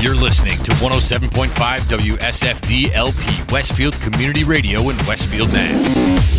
You're listening to 107.5 WSFD-LP, Westfield Community Radio in Westfield, Mass.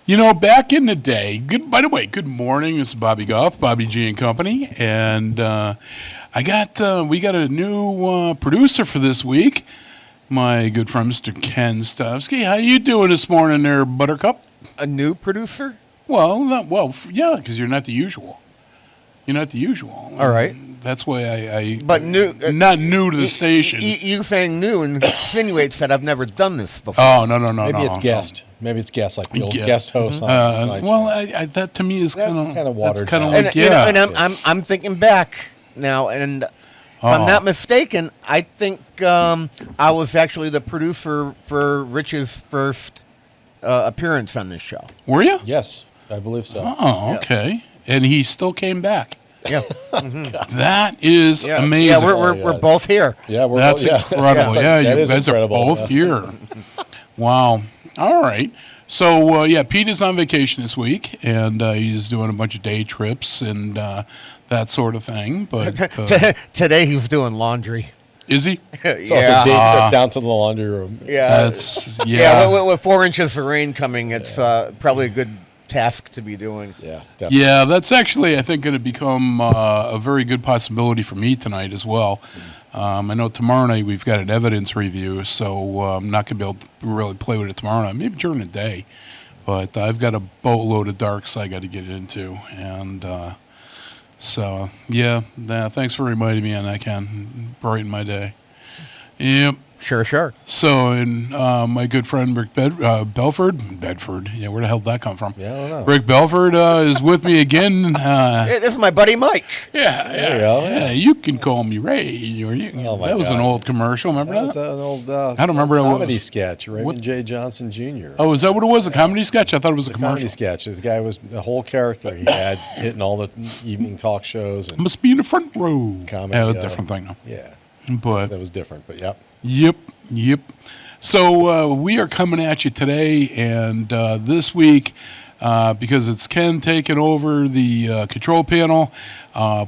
You know, back in the day, by the way, good morning. This is Bobby Goff, Bobby G and Company. And we got a new producer for this week. My good friend, Mr. Ken Stavsky. How you doing this morning there, Buttercup? A new producer? Yeah, because you're not the usual. You're not the usual. All right. That's why But new, not new to the station. You saying new insinuates that I've never done this before. Oh, no. Maybe it's guest. Maybe it's guest, like the old guest host. On Tonight Show. That to me is kind of watered down. like, and I'm thinking back now, and if I'm not mistaken, I think I was actually the producer for Rich's first appearance on this show. Were you? Yes, I believe so. Oh, okay. And he still came back. Yeah. That is amazing. Yeah, we're both here. Yeah, that's incredible. You guys are both yeah. here. Wow. All right. So, Pete is on vacation this week, and he's doing a bunch of day trips and that sort of thing. But today he's doing laundry. Is he? It's also a day trip down to the laundry room. Yeah. With 4 inches of rain coming, it's probably a good task to be doing. Yeah, definitely. Yeah, that's actually, I think, going to become a very good possibility for me tonight as well. I know tomorrow night we've got an evidence review, so I'm not going to be able to really play with it tomorrow night, maybe during the day. But I've got a boatload of darks I got to get into. And thanks for reminding me on that, Ken. Brighten my day. Yep. Sure. So, and my good friend Rick Bedford, where the hell did that come from? Yeah, I don't know. Rick Belford is with me again. Hey, this is my buddy Mike. Yeah, you can call me Ray. That was an old commercial, remember that? That was an old I don't remember comedy sketch, Raymond J. Johnson Jr. Oh, is that what it was, a comedy sketch? I thought it was a commercial. Comedy sketch. This guy was the whole character he had hitting all the evening talk shows. And must be in the front row. Comedy. Yeah, a different thing now. Yeah. But that was different, but yep. Yep. So we are coming at you today, and this week, because it's Ken taking over the control panel,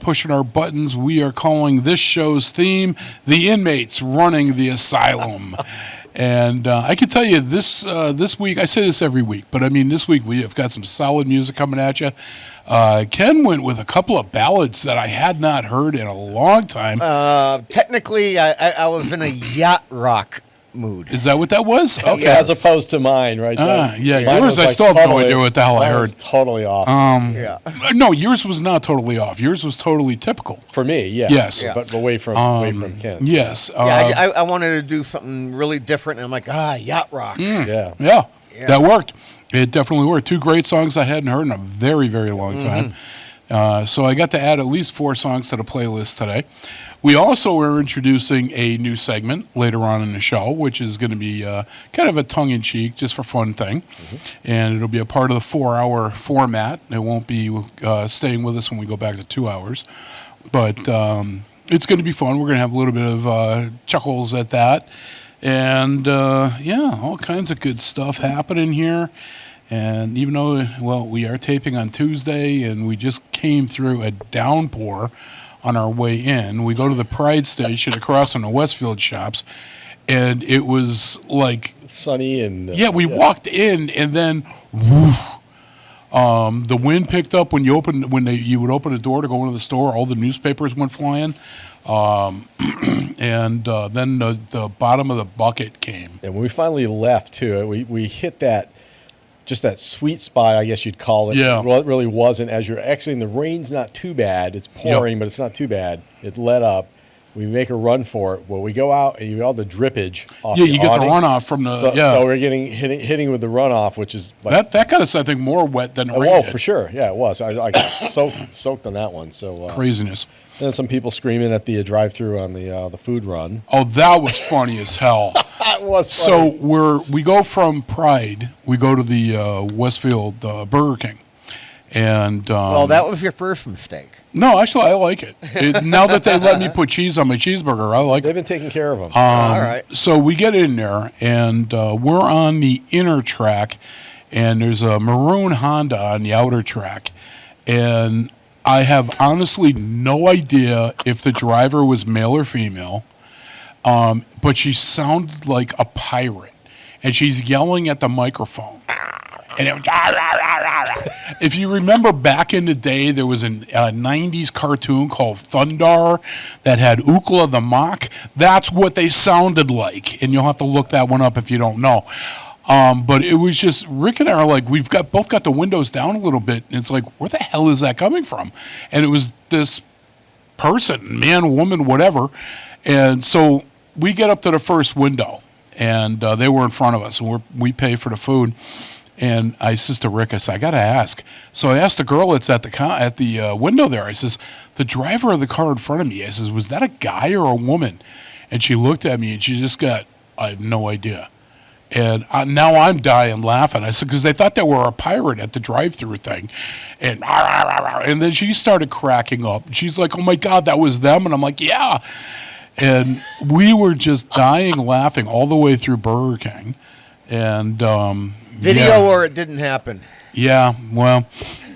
pushing our buttons, we are calling this show's theme, The Inmates Running the Asylum. And I can tell you this week, I say this every week, but I mean this week we have got some solid music coming at you. Ken went with a couple of ballads that I had not heard in a long time. Technically, I was in a yacht rock mood. Is that what that was? Okay. Yeah, as opposed to mine, right? Yours, I still have no idea what the hell I heard. Totally off. No, yours was not totally off. Yours was totally typical. For me, yeah. Yes. Yeah. But away from Ken. Yes. I wanted to do something really different, and I'm like, yacht rock. Yeah. That worked. It definitely worked. 2 great songs I hadn't heard in a very, very long time. So I got to add at least 4 songs to the playlist today. We also are introducing a new segment later on in the show, which is going to be kind of a tongue-in-cheek, just for fun thing. And it'll be a part of the 4-hour format. It won't be staying with us when we go back to 2 hours. But it's going to be fun. We're going to have a little bit of chuckles at that. And, all kinds of good stuff happening here. And even though, we are taping on Tuesday, and we just came through a downpour on our way in, we go to the Pride Station across from the Westfield shops, and it was like sunny and we walked in, and then woof, the wind picked up when you would open the door to go into the store. All the newspapers went flying. And then the bottom of the bucket came. And when we finally left, too, we hit that sweet spot, I guess you'd call it. Yeah. Well, it really wasn't. As you're exiting, the rain's not too bad. It's pouring, but it's not too bad. It let up. We make a run for it. Well, we go out, and you get all the drippage off you get the runoff from the, So we're hitting with the runoff, which is like... That got us, I think, more wet than rain. Oh, for sure. Yeah, it was. I got soaked on that one. So craziness. And then some people screaming at the drive-thru on the food run. Oh, that was funny as hell. It was funny. So we go from Pride, we go to the Westfield Burger King. And that was your first mistake. No, actually, I like it. Now that they let me put cheese on my cheeseburger, I like it. They've been taking care of them. All right. So we get in there, and we're on the inner track, and there's a maroon Honda on the outer track. And I have honestly no idea if the driver was male or female, but she sounded like a pirate, and she's yelling at the microphone. and it was, if you remember back in the day, there was a 90s cartoon called Thundar that had Ookla the Mock. That's what they sounded like, and you'll have to look that one up if you don't know. But it was just, Rick and I are like, both got the windows down a little bit, and it's like, where the hell is that coming from? And it was this person, man, woman, whatever. And so we get up to the first window, and they were in front of us, and we pay for the food. And I says to Rick, I said, I got to ask. So I asked the girl that's at the window there, I says, the driver of the car in front of me, I says, was that a guy or a woman? And she looked at me, and she just got, I have no idea. And now I'm dying laughing. I said, because they thought they were a pirate at the drive-through thing. And then she started cracking up. She's like, oh, my God, that was them? And I'm like, yeah. And we were just dying laughing all the way through Burger King. And Video or it didn't happen? Yeah, well,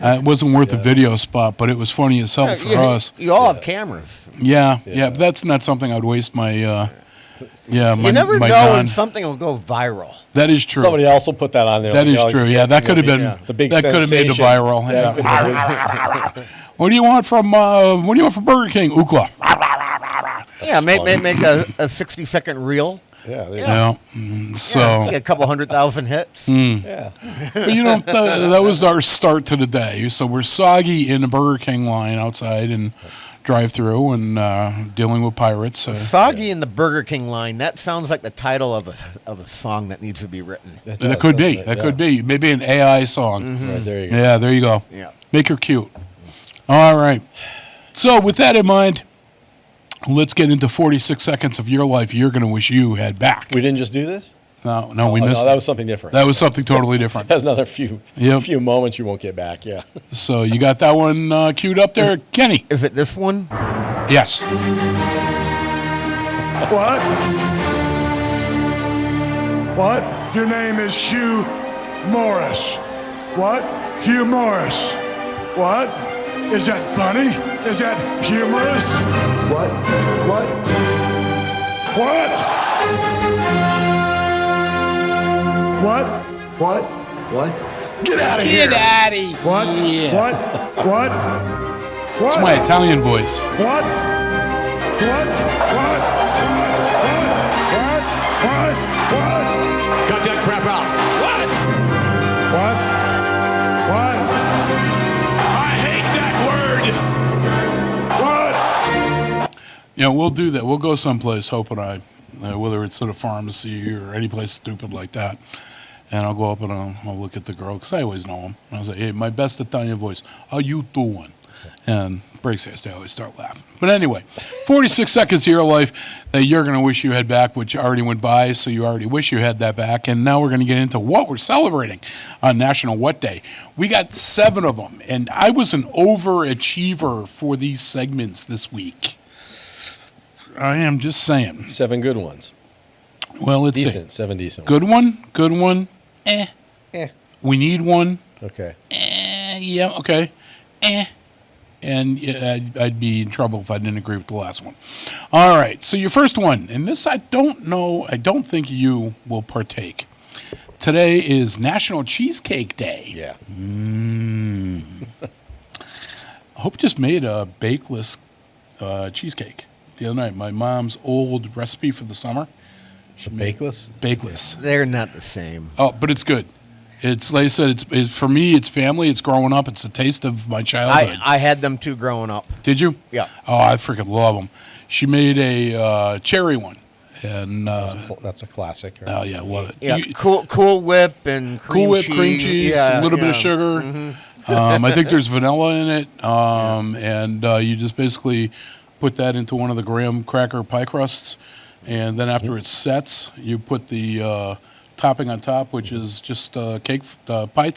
it wasn't worth a video spot, but it was funny as hell for us. You all have cameras. Yeah, but that's not something I'd waste my... you never know when something will go viral. That is true. Somebody else will put that on there. That is true. Yeah, that could have been the big that could have made it viral. Yeah. What do you want from Burger King? Ookla. Yeah, make a 60-second reel. Yeah, there you Yeah. So Get a couple 100,000 hits. Yeah. but that was our start to the day. So we're soggy in the Burger King line outside and drive-through and dealing with pirates. Soggy in the Burger King line. That sounds like the title of a song that needs to be written. That could be. That could be. Maybe an AI song. Mm-hmm. Right, there you go. Yeah, there you go. Yeah. Make her cute. All right. So with that in mind, let's get into 46 seconds of your life you're going to wish you had back. We didn't just do this? No, we missed no, that was something different. That was something totally different. That's another few moments you won't get back, yeah. So you got that one queued up there, Kenny? Is it this one? Yes. What? What? Your name is Hugh Morris. What? Hugh Morris. What? Is that funny? Is that humorous? What? What? What? What? What? What? Get out of here! Get out of here! What? What? What? What? It's my Italian voice. What? What? What? What? What? What? What? Cut that crap out. What? What? What? I hate that word. What? Yeah, we'll do that. We'll go someplace, Hope and I, whether it's to the pharmacy or any place stupid like that. And I'll go up and I'll look at the girl, because I always know him. And I'll say, hey, my best Italian voice, how you doing? And breaks ass, they always start laughing. But anyway, 46 seconds of your life that you're going to wish you had back, which already went by, so you already wish you had that back. And now we're going to get into what we're celebrating on National What Day. We got 7 of them, and I was an overachiever for these segments this week. I am just saying. 7 good ones. Well, it's decent. 7 decent. Good one. Eh. We need one. Okay. Yeah. Okay. And I'd be in trouble if I didn't agree with the last one. All right. So your first one, and this I don't know. I don't think you will partake. Today is National Cheesecake Day. Yeah. Hope just made a bakeless cheesecake the other night. My mom's old recipe for the summer. Bakeless? Bakeless. They're not the same. Oh, but it's good. It's like I said. It's for me. It's family. It's growing up. It's the taste of my childhood. I had them too growing up. Did you? Yeah. Oh, I freaking love them. She made a cherry one, and that's a classic. Right? Oh yeah, love it. Yeah, Cool Whip and cream cheese. Cream cheese, yeah, a little bit of sugar. Mm-hmm. I think there's vanilla in it, and you just basically put that into one of the graham cracker pie crusts, and then after it sets, you put the topping on top, which is just cake pie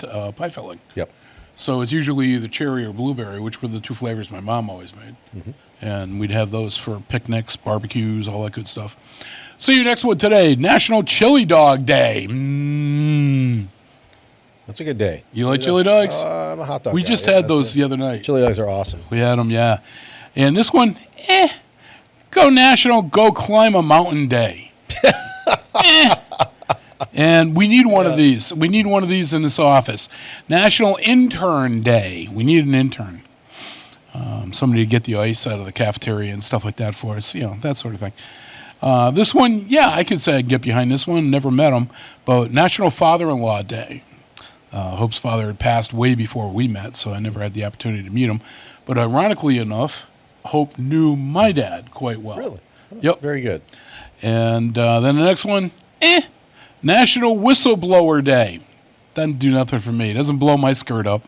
filling. Yep. So it's usually either cherry or blueberry, which were the 2 flavors my mom always made. Mm-hmm. And we'd have those for picnics, barbecues, all that good stuff. So your next one today, National Chili Dog Day. That's a good day. You like chili dogs? I'm a hot dog We guy. just Yeah, had those good. the other night. Chili dogs are awesome. We had them, yeah. And this one, Go National Go Climb a Mountain Day. And we need one of these. We need one of these in this office. National Intern Day. We need an intern. Somebody to get the ice out of the cafeteria and stuff like that for us, that sort of thing. This one, I could say I can get behind this one. Never met him. But National Father-in-Law Day. Hope's father had passed way before we met, so I never had the opportunity to meet him. But ironically enough, Hope knew my dad quite well. Really? Oh, Yep. Very good. And then the next one, National Whistleblower Day. Doesn't do nothing for me. Doesn't blow my skirt up.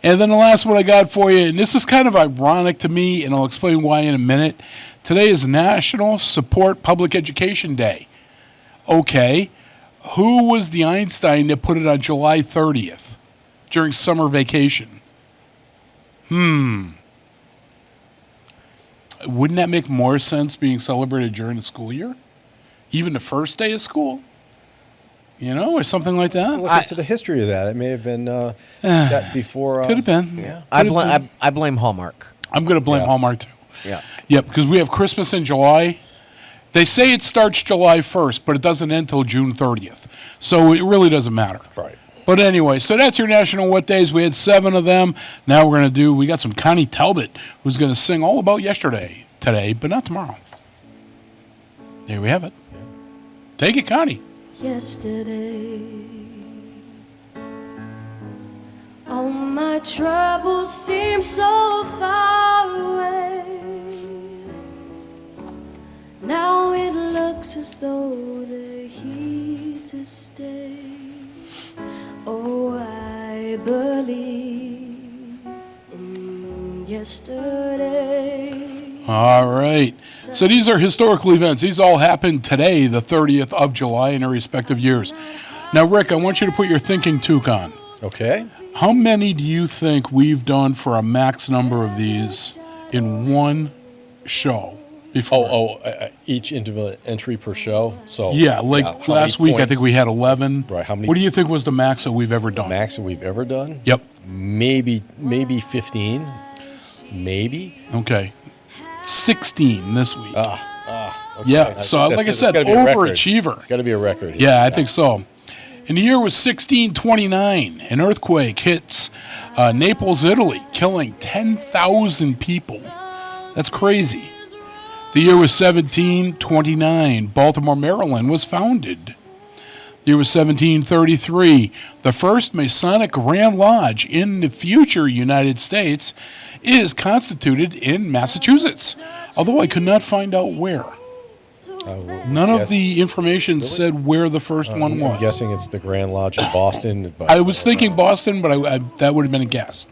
And then the last one I got for you, and this is kind of ironic to me, and I'll explain why in a minute. Today is National Support Public Education Day. Okay, who was the Einstein that put it on July 30th during summer vacation? Wouldn't that make more sense being celebrated during the school year? Even the first day of school? Or something like that? Look into the history of that. It may have been set before. Could have been. Yeah. I blame Hallmark. I'm going to blame Hallmark too. Yeah. Yep, because we have Christmas in July. They say it starts July 1st, but it doesn't end until June 30th. So it really doesn't matter. Right. But anyway, so that's your National What Days. We had 7 of them. Now we got some Connie Talbot, who's going to sing all about yesterday today, but not tomorrow. There we have it. Yeah. Take it, Connie. Yesterday, all my troubles seem so far away. Now it looks as though they're here to stay. Oh, I believe in yesterday. All right. So these are historical events. These all happened today, the 30th of July, in their respective years. Now, Rick, I want you to put your thinking toque on. Okay. How many do you think we've done for a max number of these in one show before? Each individual entry per show. So yeah, last week I think we had 11. Right. How many? What do you think was the max that we've ever done? Max that we've ever done? Yep. Maybe 15. Maybe. Okay. 16 this week. Okay. Yeah. So like I said, overachiever. Got to be a record here. Yeah, I think so. And the year was 1629. An earthquake hits Naples, Italy, killing 10,000 people. That's crazy. The year was 1729. Baltimore, Maryland was founded. The year was 1733. The first Masonic Grand Lodge in the future United States is constituted in Massachusetts, although I could not find out where. None of the information said where the first one was. I'm guessing it's the Grand Lodge in Boston. But I was thinking Boston, but that would have been a guess.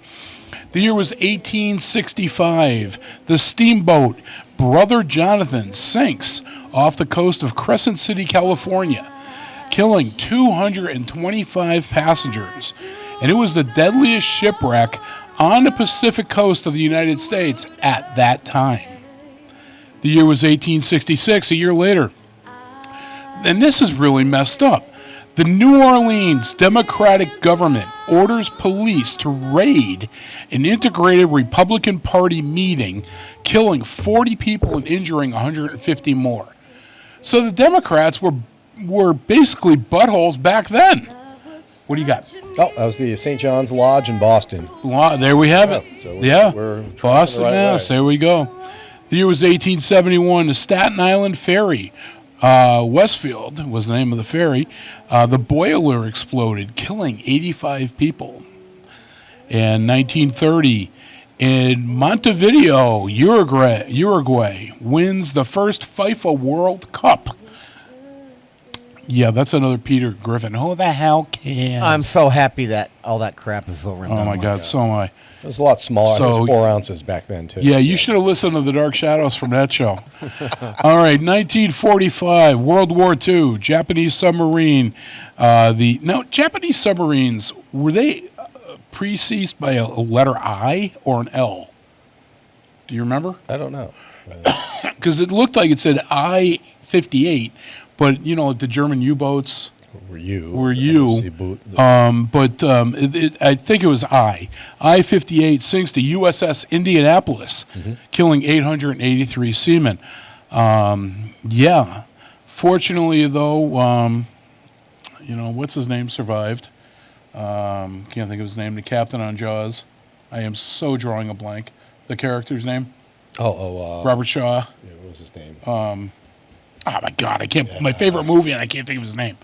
The year was 1865. The steamboat Brother Jonathan sinks off the coast of Crescent City, California, killing 225 passengers. And it was the deadliest shipwreck on the Pacific coast of the United States at that time. The year was 1866, a year later. And this is really messed up. The New Orleans Democratic government orders police to raid an integrated Republican Party meeting, killing 40 people and injuring 150 more. So the Democrats were basically buttholes back then. What do you got? Oh, that was the St. John's Lodge in Boston. There we have it. So we're Boston, Mass. There we go. The year was 1871. The Staten Island Ferry, Westfield was the name of the ferry. The boiler exploded, killing 85 people. And 1930, in Montevideo, Uruguay wins the first FIFA World Cup. Yeah, that's another Peter Griffin. Who the hell cares? I'm so happy that all that crap is over and Oh, done my with. God, so am I. It was a lot smaller. So- it was 4 ounces back then, too. Yeah, you should have listened to the Dark Shadows from that show. All right, 1945, World War II, Japanese submarine. Japanese submarines, were they preceded by a letter I or an L? Do you remember? I don't know. Because it looked like it said I-58, but, the German U-boats Were you. I think it was I-58 sinks the USS Indianapolis, killing 883 seamen. Fortunately, though, what's his name survived. Can't think of his name. The captain on Jaws. I am so drawing a blank. The character's name? Robert Shaw. Yeah, what was his name? Oh my God, I can't. My favorite movie, and I can't think of his name.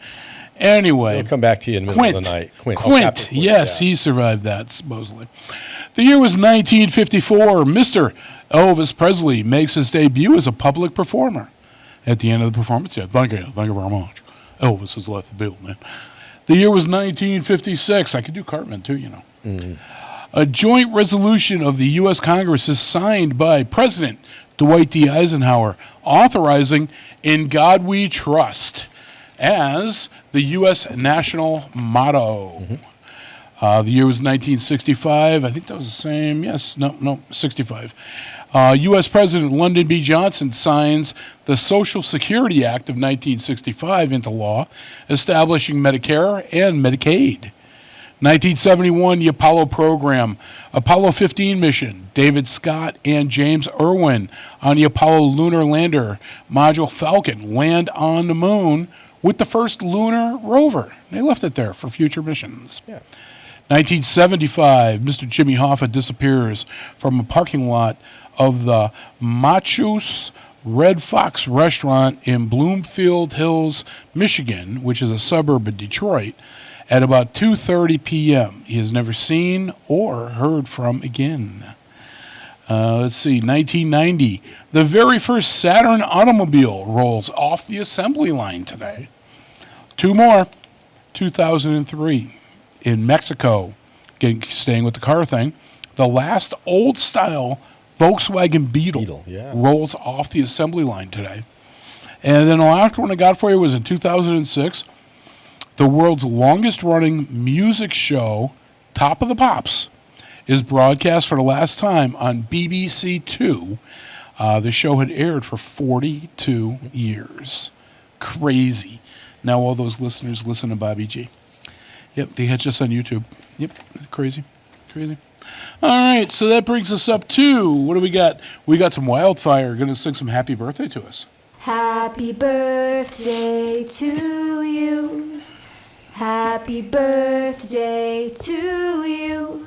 Anyway, He'll come back to you in the middle of the night. Quint. Captain Quint, Yes, yeah. he survived that supposedly. The year was 1954. Mr. Elvis Presley makes his debut as a public performer. At the end of the performance, thank you very much. Elvis has left the building. The year was 1956. I could do Cartman too, Mm-hmm. A joint resolution of the U.S. Congress is signed by President Dwight D. Eisenhower, authorizing "In God We Trust" as the U.S. national motto. The year was 1965. I think that was the same. Yes, no, 65. U.S. President Lyndon B. Johnson signs the Social Security Act of 1965 into law, establishing Medicare and Medicaid. 1971, the Apollo program. Apollo 15 mission. David Scott and James Irwin on the Apollo lunar lander module Falcon land on the moon with the first lunar rover. They left it there for future missions. Yeah. 1975, Mr. Jimmy Hoffa disappears from a parking lot of the Machus Red Fox restaurant in Bloomfield Hills, Michigan, which is a suburb of Detroit, at about 2:30 p.m. He is never seen or heard from again. Let's see, 1990. The very first Saturn automobile rolls off the assembly line today. Two more. 2003. In Mexico, staying with the car thing, the last old-style Volkswagen Beetle rolls off the assembly line today. And then the last one I got for you was in 2006. The world's longest-running music show, Top of the Pops, is broadcast for the last time on BBC Two. The show had aired for 42 years. Crazy. Now all those listeners listen to Bobby G. Yep, they hit us on YouTube. Yep, crazy. All right, so that brings us up to, what do we got? We got some Wildfire going to sing some happy birthday to us. Happy birthday to you. Happy birthday to you.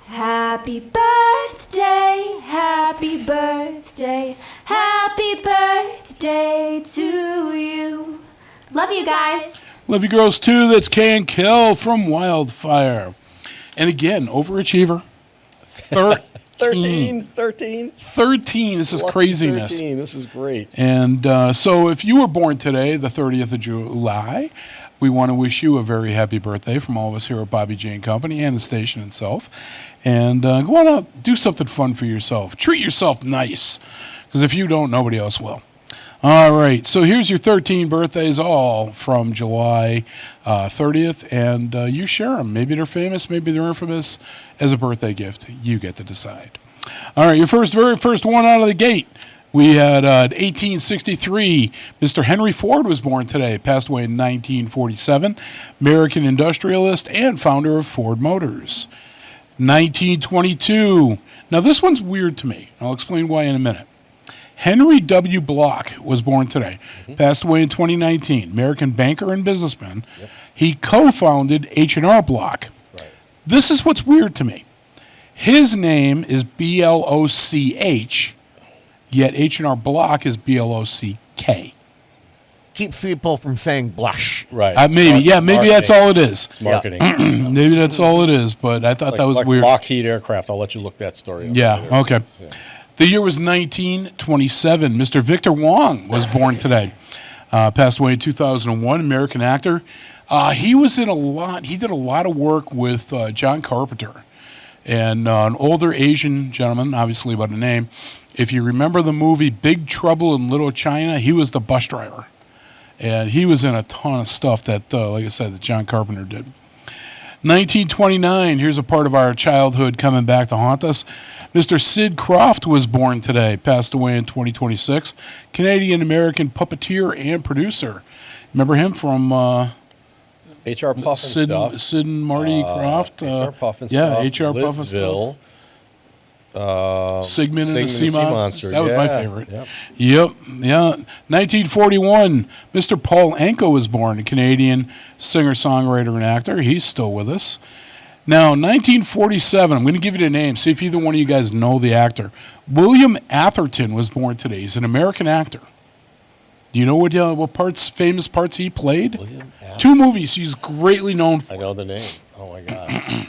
Happy birthday, happy birthday, happy birthday to you. Love you guys. Love you girls too. That's Kay and Kel from Wildfire. And again, overachiever. 13. 13. This is Lucky craziness. 13. This is great. And so if you were born today, the 30th of July, we want to wish you a very happy birthday from all of us here at Bobby J & Company and the station itself. And go on out, do something fun for yourself. Treat yourself nice, because if you don't, nobody else will. All right, so here's your 13 birthdays, all from July 30th, and you share them. Maybe they're famous, maybe they're infamous. As a birthday gift, you get to decide. All right, your very first one out of the gate. We had 1863, Mr. Henry Ford was born today, passed away in 1947, American industrialist and founder of Ford Motors. 1922, now this one's weird to me. I'll explain why in a minute. Henry W. Block was born today, passed away in 2019, American banker and businessman. Yep. He co-founded H&R Block. Right. This is what's weird to me. His name is B-L-O-C-H, yet H&R Block is B-L-O-C-K. Keeps people from saying blush. Right. Maybe that's all it is. It's marketing. Maybe that's all it is, but I thought that was weird. Lockheed Aircraft. I'll let you look that story up. Yeah, later. okay. Yeah. The year was 1927. Mr. Victor Wong was born today. Passed away in 2001, American actor. He did a lot of work with John Carpenter and an older Asian gentleman, obviously by the name. If you remember the movie Big Trouble in Little China, he was the bus driver. And he was in a ton of stuff that, like I said, that John Carpenter did. 1929, here's a part of our childhood coming back to haunt us. Mr. Sid Croft was born today, passed away in 2026. Canadian-American puppeteer and producer. Remember him from H.R. Puffin stuff. Sid and Marty Croft. H.R. Puffin yeah, stuff. H.R. Puffin Lidsville. stuff. Sigmund and the Sea Monsters. That was my favorite. Yep. Yeah. 1941, Mr. Paul Anka was born, a Canadian singer, songwriter, and actor. He's still with us. Now, 1947, I'm going to give you the name. See if either one of you guys know the actor. William Atherton was born today. He's an American actor. Do you know what famous parts he played? William Atherton. 2 movies he's greatly known for. I know the name. Oh, my God.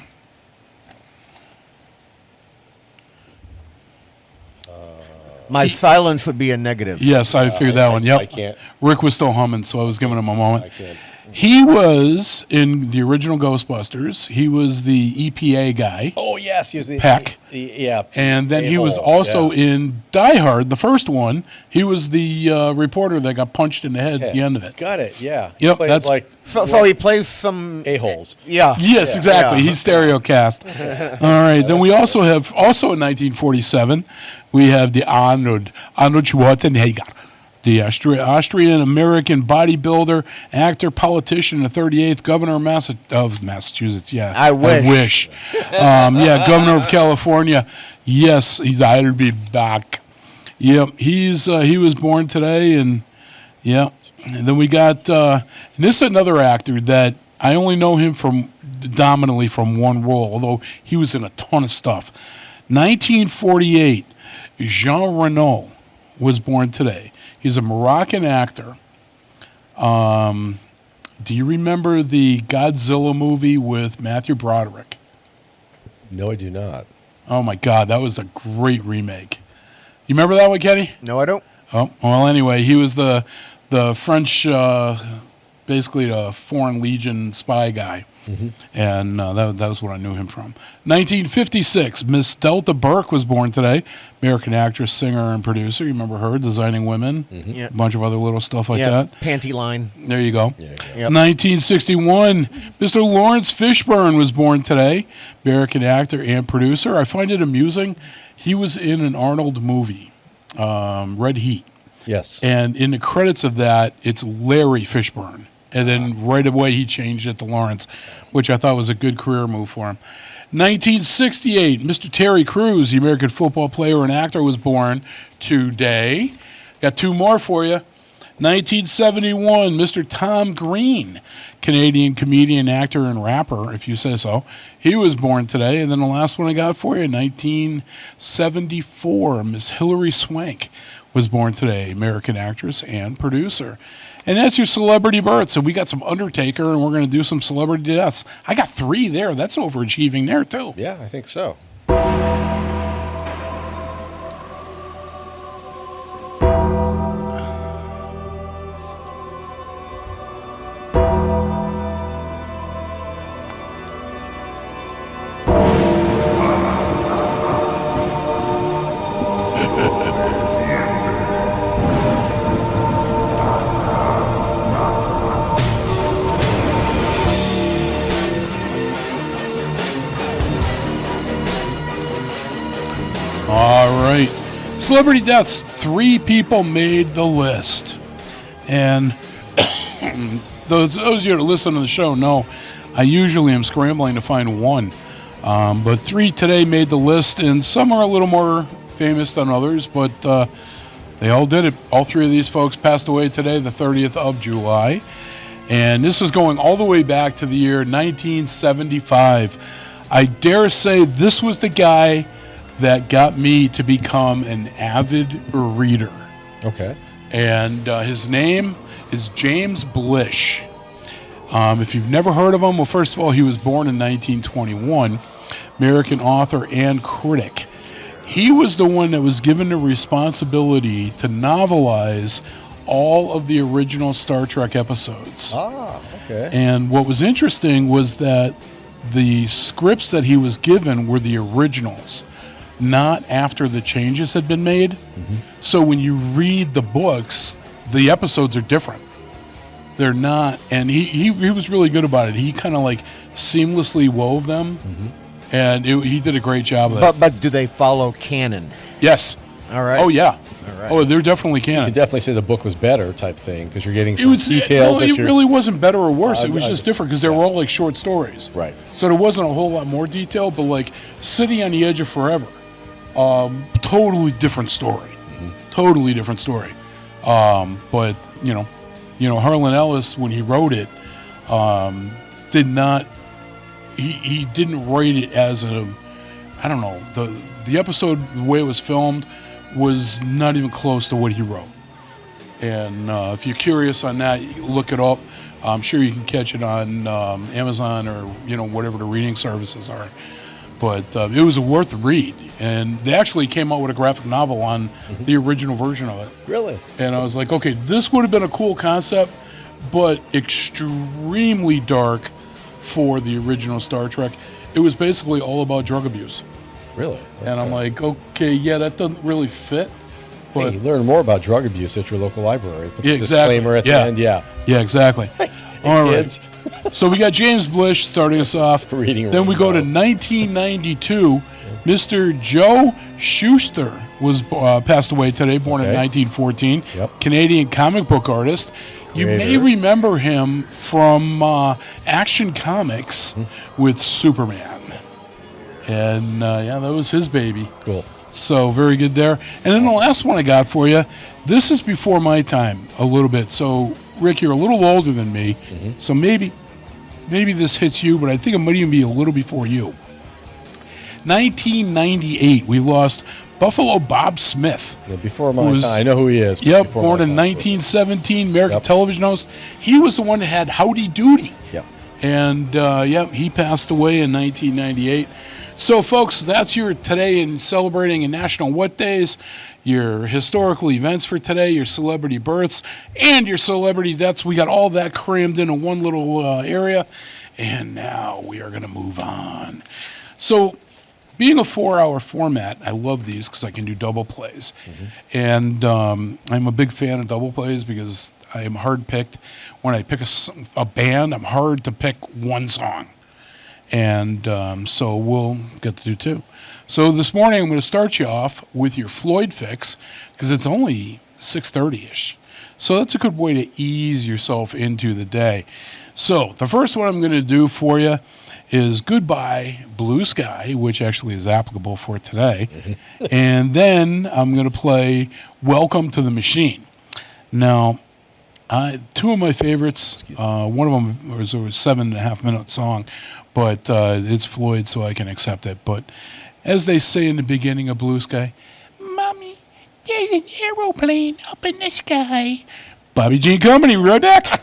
My silence would be a negative. Yes, I figured that one. Yep. I can't. Rick was still humming, so I was giving him a moment. I can't. He was in the original Ghostbusters. He was the EPA guy. Oh, yes. He was the Peck. Yeah. And then he was A-hole, also yeah. in Die Hard, the first one. He was the reporter that got punched in the head at the end of it. Got it, yeah. Yep, He plays that's- like So he plays some. a-holes. Yeah. Yes, exactly. Yeah. He's stereocast. All right. Then we also in 1947, we have the Arnold Schwarzenegger, the Austrian-American bodybuilder, actor, politician, and the 38th governor of Massachusetts. Yeah, I wish. Governor of California. Yes, I'll be back. Yep, he was born today, and yeah. And then we got and this is another actor that I only know him dominantly from one role, although he was in a ton of stuff. 1948, Jean Reno was born today. He's a Moroccan actor. Do you remember the Godzilla movie with Matthew Broderick? No, I do not. Oh, my God. That was a great remake. You remember that one, Kenny? No, I don't. Oh, well, anyway, he was the French, basically the Foreign Legion spy guy. Mm-hmm. And that was what I knew him from. 1956, Miss Delta Burke was born today. American actress, singer, and producer. You remember her, Designing Women? Mm-hmm. Yeah. A bunch of other little stuff like that. Panty line. There you go. Yeah, yeah. Yep. 1961, Mr. Lawrence Fishburne was born today. American actor and producer. I find it amusing. He was in an Arnold movie, Red Heat. Yes. And in the credits of that, it's Larry Fishburne. And then right away he changed it to Lawrence, which I thought was a good career move for him. 1968, Mr. Terry Crews, the American football player and actor, was born today. Got 2 more for you. 1971, Mr. Tom Green, Canadian comedian, actor, and rapper, if you say so. He was born today. And then the last one I got for you, 1974, Miss Hilary Swank was born today, American actress and producer. And that's your celebrity births. So we got some Undertaker, and we're going to do some celebrity deaths. I got 3 there. That's overachieving there, too. Yeah, I think so. All right. Celebrity deaths. 3 people made the list. And those of you that listen to the show know I usually am scrambling to find one. But 3 today made the list, and some are a little more famous than others, but they all did it. All 3 of these folks passed away today, the 30th of July. And this is going all the way back to the year 1975. I dare say this was the guy that got me to become an avid reader. Okay. And his name is James Blish. If you've never heard of him, well, first of all, he was born in 1921, American author and critic. He was the one that was given the responsibility to novelize all of the original Star Trek episodes. Ah, okay. And what was interesting was that the scripts that he was given were the originals, not after the changes had been made. Mm-hmm. So when you read the books, the episodes are different. They're not, and he was really good about it. He kind of like seamlessly wove them, and he did a great job of that. But do they follow canon? Yes. All right. Oh, yeah. All right. Oh, they're definitely So you canon. could definitely say the book was better type thing because you're getting It some was details it that you're... really wasn't better or worse. It was I just just- different because they were all like short stories. Right. So there wasn't a whole lot more detail, but like City on the Edge of Forever. Totally different story. Totally different story. But Harlan Ellis, when he wrote it, did not. He didn't write it as a. I don't know. The episode, the way it was filmed, was not even close to what he wrote. And if you're curious on that, look it up. I'm sure you can catch it on Amazon or whatever the reading services are. But it was worth the read, and they actually came out with a graphic novel on the original version of it. Really? And I was like, okay, this would have been a cool concept, but extremely dark for the original Star Trek. It was basically all about drug abuse. Really? And I'm like, okay, yeah, that doesn't really fit. But Hey, learn more about drug abuse at your local library. Put the exactly. disclaimer at the end. Yeah. Yeah, exactly. All right. Kids. So we got James Blish starting us off. Reading Then we go to Rainbow. 1992. Mr. Joe Shuster was passed away today, born in Okay. 1914. Yep. Canadian comic book artist. You may Creator. remember him from Action Comics with Superman. And that was his baby. Cool. So very good there. And then the last one I got for you, this is before my time a little bit. So Rick, you're a little older than me, so maybe this hits you, but I think it might even be a little before you. 1998, we lost Buffalo Bob Smith. Yeah, before my was- time. I know who he is. but Yep, before born my in time. 1917, American Yep. television host. He was the one that had Howdy Doody. Yep. And, he passed away in 1998. So, folks, that's your today in celebrating in National What Days, your historical events for today, your celebrity births, and your celebrity deaths. We got all that crammed into one little area. And now we are going to move on. So, being a 4-hour format, I love these because I can do double plays. And I'm a big fan of double plays because I am hard-picked. When I pick a band, I'm hard to pick one song. And so we'll get to do two. So this morning I'm going to start you off with your Floyd fix because it's only 6:30-ish. So that's a good way to ease yourself into the day. So the first one I'm going to do for you is Goodbye Blue Sky, which actually is applicable for today. And then I'm going to play Welcome to the Machine. Now, two of my favorites, one of them was a 7.5-minute song, but it's Floyd, so I can accept it. But as they say in the beginning of Blue Sky, Mommy, there's an aeroplane up in the sky. Bobby Jean Company, right back.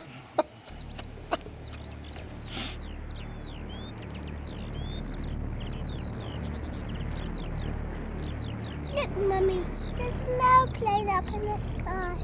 Look, Mummy, there's an airplane up in the sky.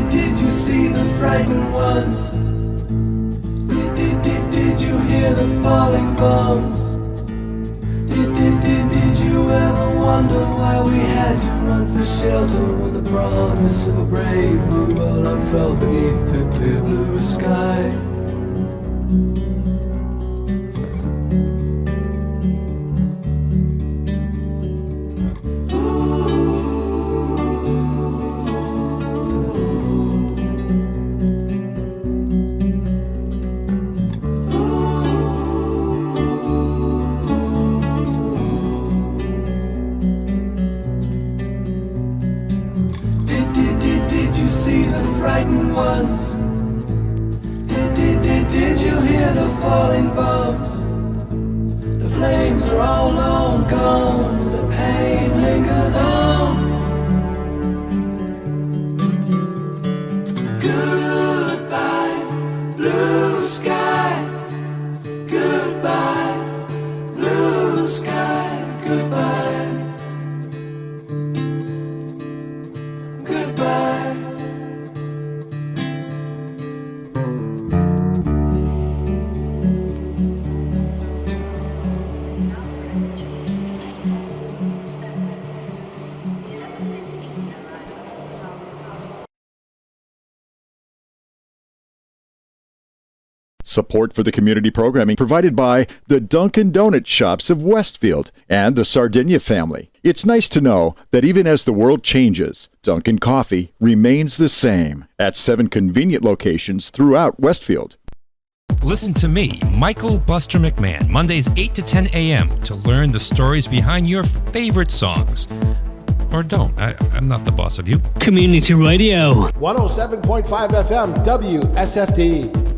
Did you see the frightened ones? Did you hear the falling bombs? Did you ever wonder why we had to run for shelter when the promise of a brave new world unfurled beneath the clear blue sky? Did you see the frightened ones? Did you hear the falling bombs? The flames are all long gone, but the pain lingers on. Goodbye. Support for the community programming provided by the Dunkin' Donut Shops of Westfield and the Sardinia family. It's nice to know that even as the world changes, Dunkin' Coffee remains the same at 7 convenient locations throughout Westfield. Listen to me, Michael Buster McMahon, Mondays 8 to 10 a.m. to learn the stories behind your favorite songs. Or don't. I'm not the boss of you. Community Radio. 107.5 FM, WSFD.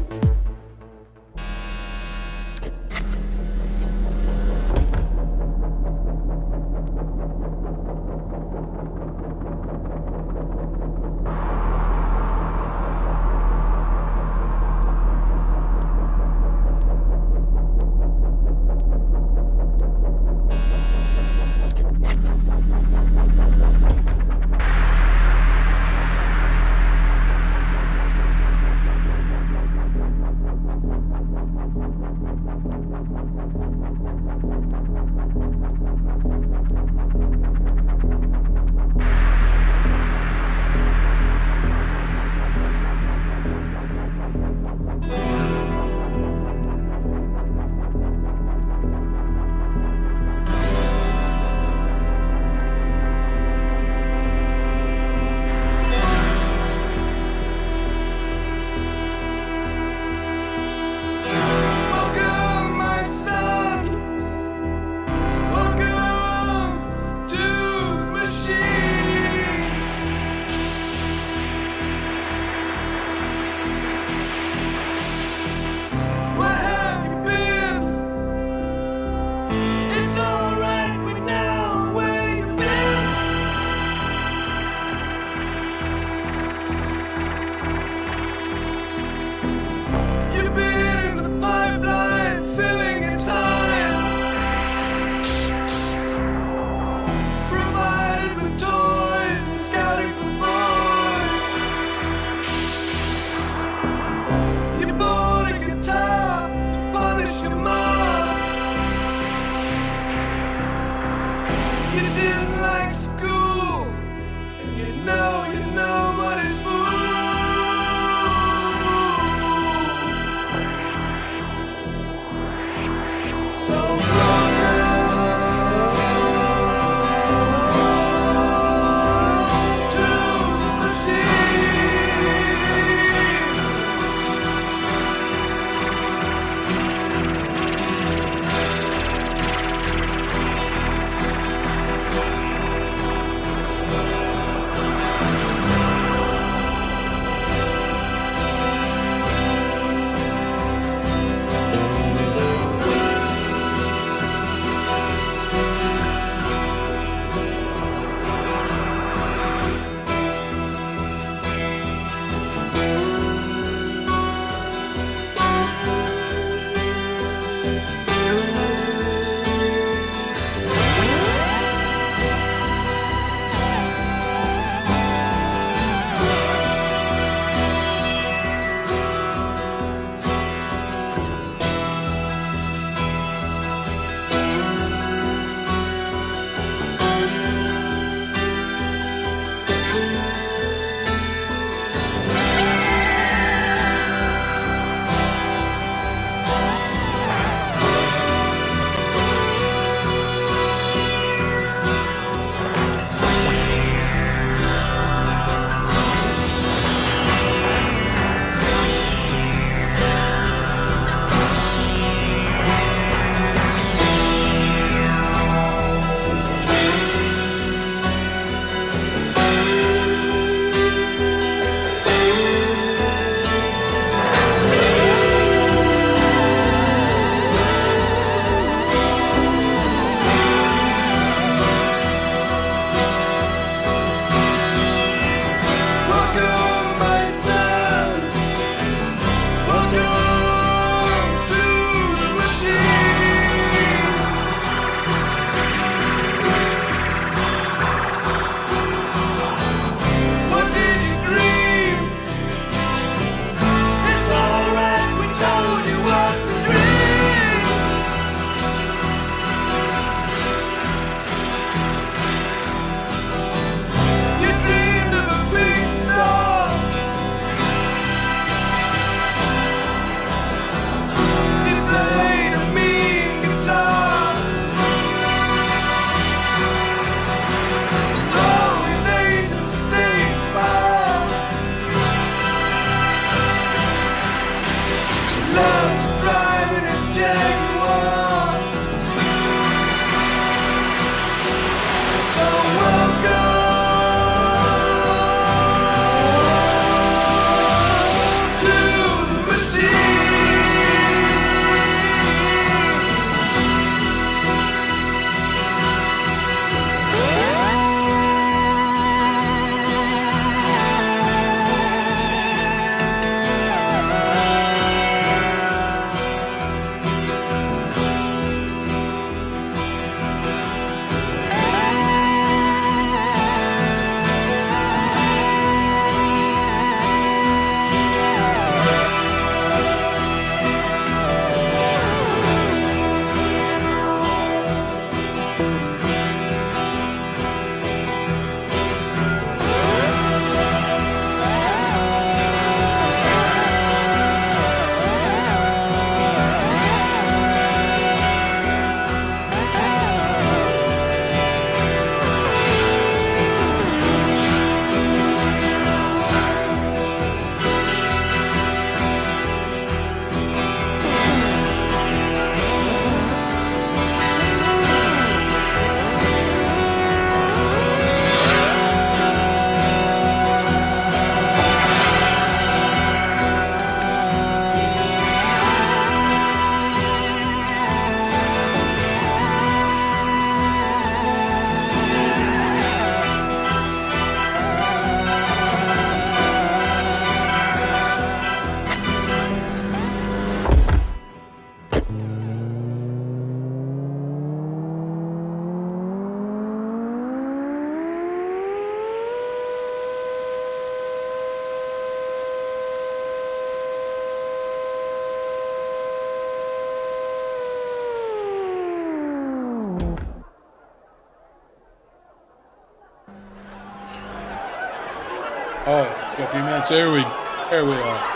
Oh, it's got 3 minutes. There we are.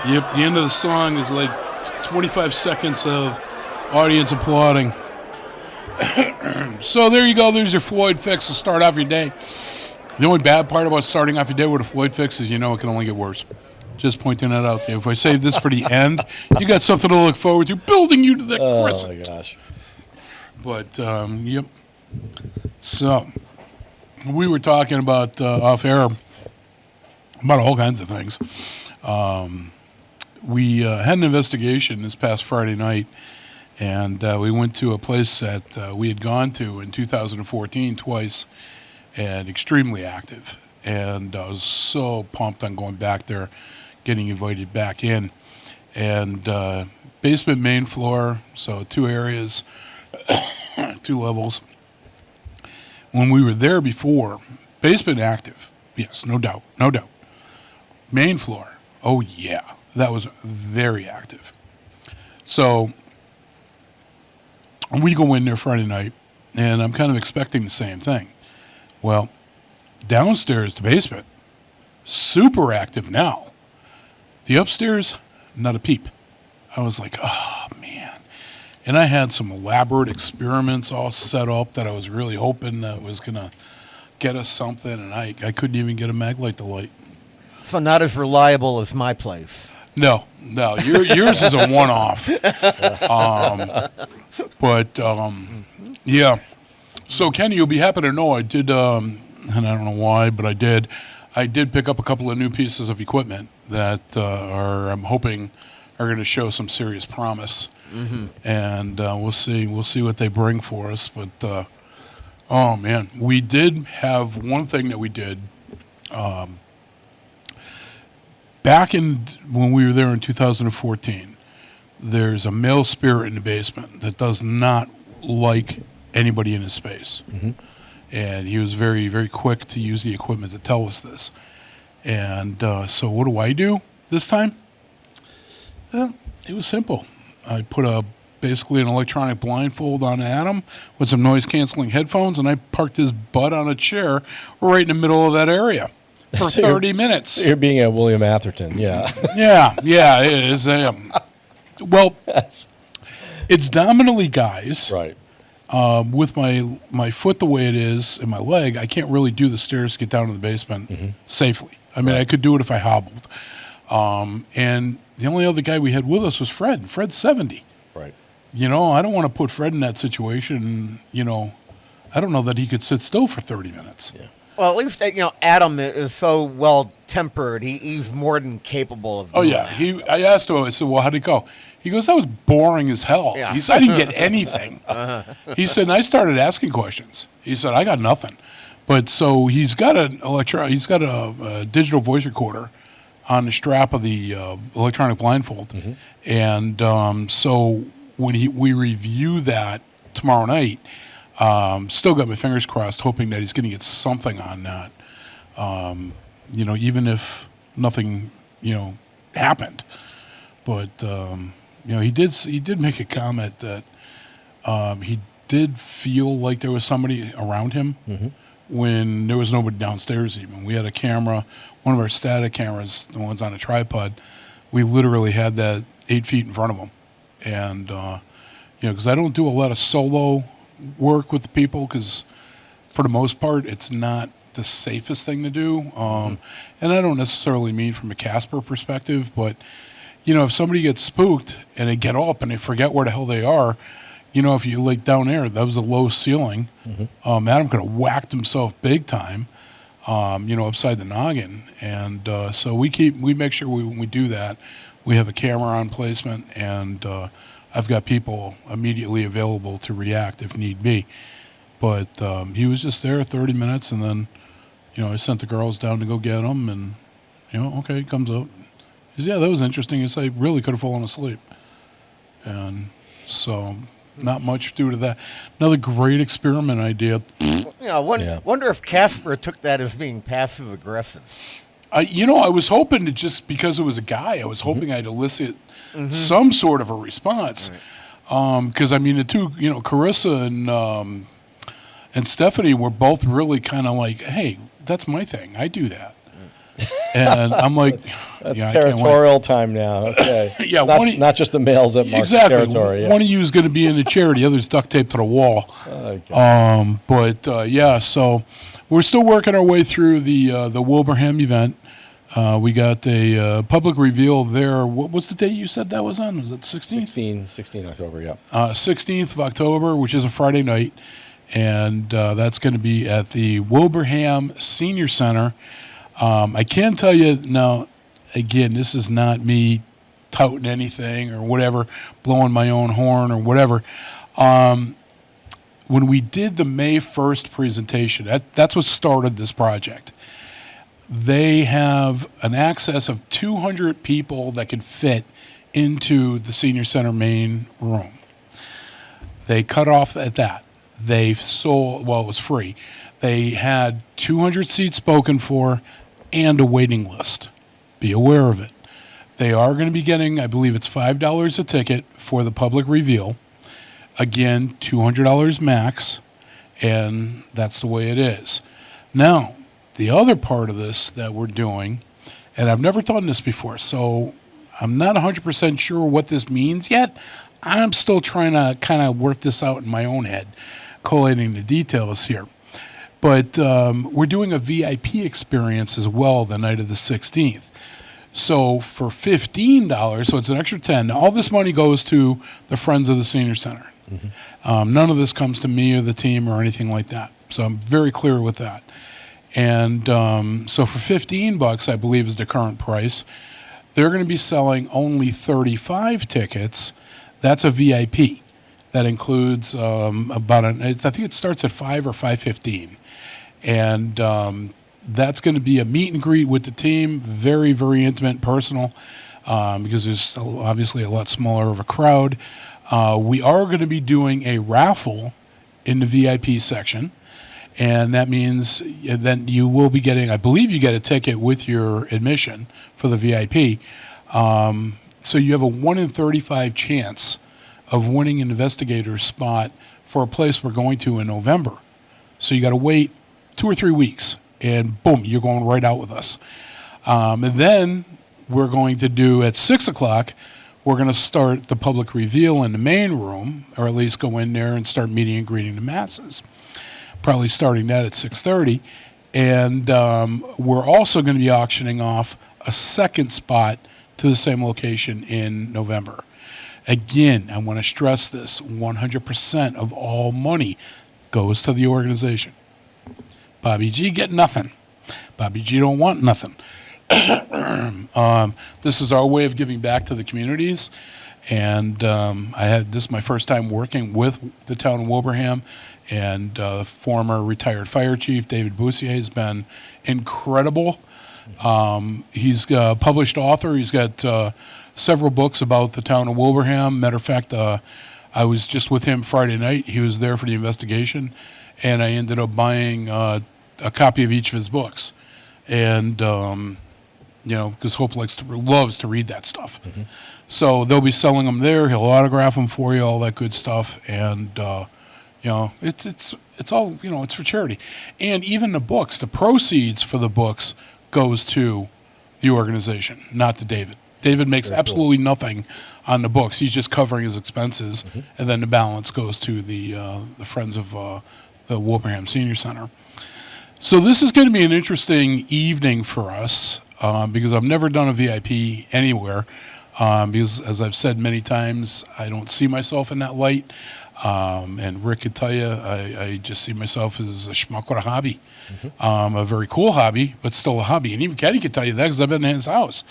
Yep, the end of the song is like 25 seconds of audience applauding. So there you go. There's your Floyd fix to start off your day. The only bad part about starting off your day with a Floyd fix is it can only get worse. Just pointing that out there. If I save this for the end, you got something to look forward to, building you to that crescent. Oh, my gosh. But, yep. So, we were talking about off air about all kinds of things. We had an investigation this past Friday night, and we went to a place that we had gone to in 2014 twice, and extremely active. And I was so pumped on going back there, getting invited back in. And basement, main floor, so 2 areas, 2 levels. When we were there before, basement active, yes, no doubt. Main floor, oh yeah, that was very active. So we go in there Friday night, and I'm kind of expecting the same thing. Well, downstairs, the basement, super active now. The upstairs, not a peep. I was like, oh, man. And I had some elaborate experiments all set up that I was really hoping that was going to get us something, and I couldn't even get a mag light to light. So not as reliable as my place. No, yours is a one-off. Yeah. So, Kenny, you'll be happy to know I did, and I don't know why, but I did pick up a couple of new pieces of equipment that I'm hoping are going to show some serious promise. Mm-hmm. And we'll see what they bring for us. But, oh, man, we did have one thing that we did back when we were there in 2014. There's a male spirit in the basement that does not like anybody in his space. Mm-hmm. And he was very, very quick to use the equipment to tell us this. And so what do I do this time? Well, it was simple. I put basically an electronic blindfold on Adam with some noise-canceling headphones, and I parked his butt on a chair right in the middle of that area for 30 minutes. You're being a William Atherton, yeah. yeah, it is. Well, it's dominantly guys. Right. With my foot the way it is and my leg, I can't really do the stairs to get down to the basement safely. I mean, I could do it if I hobbled. And the only other guy we had with us was Fred. Fred's 70. Right. I don't want to put Fred in that situation. I don't know that he could sit still for 30 minutes. Yeah. Well, at least, Adam is so well-tempered. He's more than capable of doing that. I asked him, I said, well, how'd it go? He goes, that was boring as hell. Yeah. He said, I didn't get anything. He said, and I started asking questions. He said, I got nothing. But so he's got a digital voice recorder on the strap of the electronic blindfold. Mm-hmm. And so when we review that tomorrow night, still got my fingers crossed, hoping that he's going to get something on that. Even if nothing, happened. But he did make a comment that he did feel like there was somebody around him when there was nobody downstairs even. We had a camera, one of our static cameras, the ones on a tripod, we literally had that 8 feet in front of him. And, because I don't do a lot of solo work with the people because for the most part it's not the safest thing to do. And I don't necessarily mean from a Casper perspective, but if somebody gets spooked and they get up and they forget where the hell they are, if you like down there, that was a low ceiling. Adam could have whacked himself big time, upside the noggin. And so we make sure when we do that, we have a camera on placement, and I've got people immediately available to react if need be. But he was just there 30 minutes, and then, I sent the girls down to go get him, and, okay, he comes up. He said, yeah, that was interesting. He said, I really could have fallen asleep. And so not much due to that. Another great experiment idea. Wonder if Casper took that as being passive-aggressive. I was hoping to just, because it was a guy, I was hoping I'd elicit some sort of a response. Because, the two, Carissa and Stephanie were both really kind of like, hey, that's my thing. I do that. And I'm like, That's yeah, I can't wait. territorial time now. Okay. Yeah, not just the males that mark exactly. territory. Yeah. One of you is going to be in the chair, the other's duct taped to the wall. Okay. Yeah, so we're still working our way through the Wilbraham event. We got a public reveal there. What's the date you said that was on? Was it 16th? 16 October, yeah. 16th of October, which is a Friday night. And that's going to be at the Wilbraham Senior Center. I can tell you now, again, this is not me touting anything or whatever, blowing my own horn or whatever. When we did the May 1st presentation, that's what started this project. They have an access of 200 people that can fit into the Senior Center main room. They cut off at that. They sold, well, it was free. They had 200 seats spoken for and a waiting list. Be aware of it. They are going to be getting, I believe it's $5 a ticket for the public reveal. Again, $200 max, and that's the way it is. Now, the other part of this that we're doing, and I've never done this before, so I'm not 100% sure what this means yet. I'm still trying to kind of work this out in my own head, collating the details here. But we're doing a VIP experience as well the night of the 16th. So for $15, so it's an extra $10, all this money goes to the Friends of the Senior Center. Mm-hmm. None of this comes to me or the team or anything like that. So I'm very clear with that. And so for $15, I believe is the current price, they're going to be selling only 35 tickets. That's a VIP. That includes I think it starts at 5 or 5:15. And that's going to be a meet and greet with the team, very, very intimate, personal, because there's obviously a lot smaller of a crowd. We are going to be doing a raffle in the VIP section, and that means that you will be getting, I believe you get a ticket with your admission for the VIP. So you have a 1 in 35 chance of winning an investigator's spot for a place we're going to in November. So you got to wait 2 or 3 weeks, and boom, you're going right out with us. And then we're going to do at 6 o'clock, we're going to start the public reveal in the main room, or at least go in there and start meeting and greeting the masses. Probably starting that at 6:30. And we're also going to be auctioning off a second spot to the same location in November. Again, I want to stress this, 100% of all money goes to the organization. Bobby G get nothing. Bobby G don't want nothing. This is our way of giving back to the communities. And this is my first time working with the town of Wilbraham, and former retired fire chief David Boussier has been incredible. He's a published author. He's got several books about the town of Wilbraham. Matter of fact, I was just with him Friday night. He was there for the investigation, and I ended up buying a copy of each of his books. And because Hope loves to read that stuff. Mm-hmm. So they'll be selling them there. He'll autograph them for you, all that good stuff. And it's all, it's for charity. And even the books, the proceeds for the books goes to the organization, not to David. David makes absolutely nothing on the books. He's just covering his expenses, mm-hmm. and then the balance goes to the Friends of the Wilbraham Senior Center. So this is going to be an interesting evening for us because I've never done a VIP anywhere. Because, as I've said many times, I don't see myself in that light. And Rick could tell you, I just see myself as a schmuck with a hobby. Mm-hmm. A very cool hobby, but still a hobby. And even Kenny could tell you that because I've been in his house.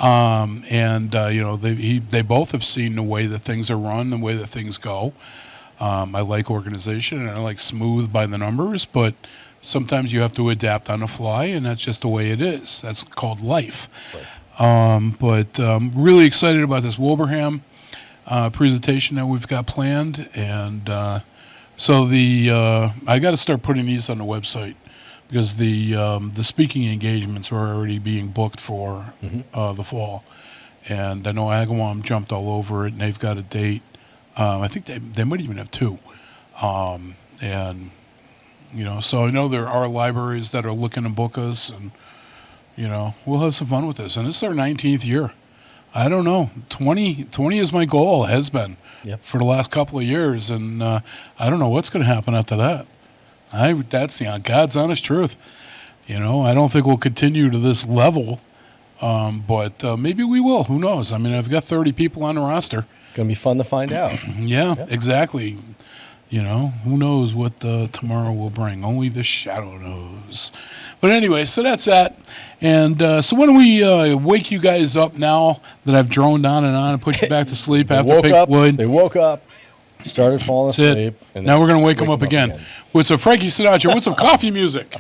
They both have seen the way that things are run, the way that things go. I like organization, and I like smooth by the numbers, but sometimes you have to adapt on the fly, and that's just the way it is. That's called life. Right. But I'm really excited about this Wilbraham presentation that we've got planned, and so I got to start putting these on the website because the speaking engagements are already being booked for the fall, and I know Agawam jumped all over it, and they've got a date. I think they might even have 2, and So I know there are libraries that are looking to book us, and we'll have some fun with this. And this is our 19th year. I don't know. 20 is my goal. Has been for the last couple of years, and I don't know what's going to happen after that. That's God's honest truth. I don't think we'll continue to this level, but maybe we will. Who knows? I mean, I've got 30 people on the roster. It's going to be fun to find out. Yeah, exactly. Who knows what tomorrow will bring? Only the shadow knows. But anyway, so that's that. And so why don't we wake you guys up now that I've droned on and put you back to sleep after Pink Floyd. They woke up, started falling asleep. And now we're going to wake them up again with some Frankie Sinatra, with some coffee music.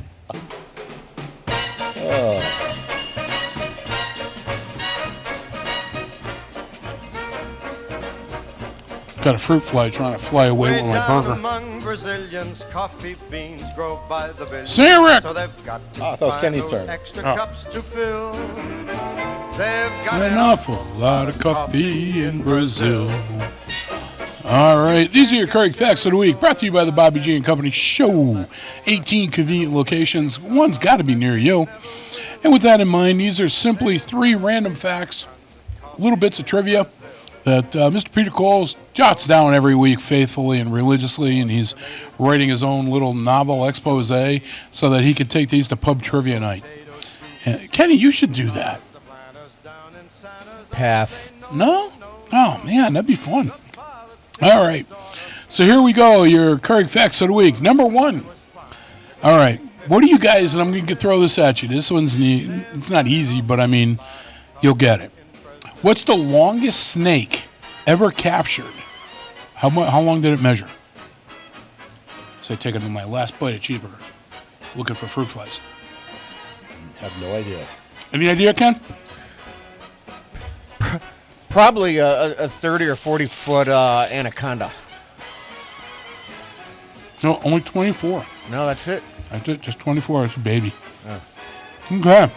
Got a fruit fly trying to fly away with my burger. Among Brazilians, coffee beans grow by the billion. Say it, Rick. So they've got to I thought it was Kenny's turn. Extra cups to fill. They've got an awful lot of coffee in Brazil. All right, these are your Current Facts of the Week, brought to you by the Bobby G and Company Show. 18 convenient locations. One's got to be near you. And with that in mind, these are simply 3 random facts, little bits of trivia that Mr. Peter Coles jots down every week faithfully and religiously, and he's writing his own little novel expose so that he can take these to pub trivia night. Kenny, you should do that. Pass. No? Oh, man, that'd be fun. All right. So here we go, your Current Facts of the Week. Number 1. All right. What do you guys, and I'm going to throw this at you. This one's, it's not easy, but I mean, you'll get it. What's the longest snake ever captured? How long did it measure? So I take it in my last bite of cheeseburger, looking for fruit flies. Have no idea. Any idea, Ken? Probably a 30 or 40 foot anaconda. No, only 24. No, that's it. That's it, just 24. It's a baby. Oh. Okay.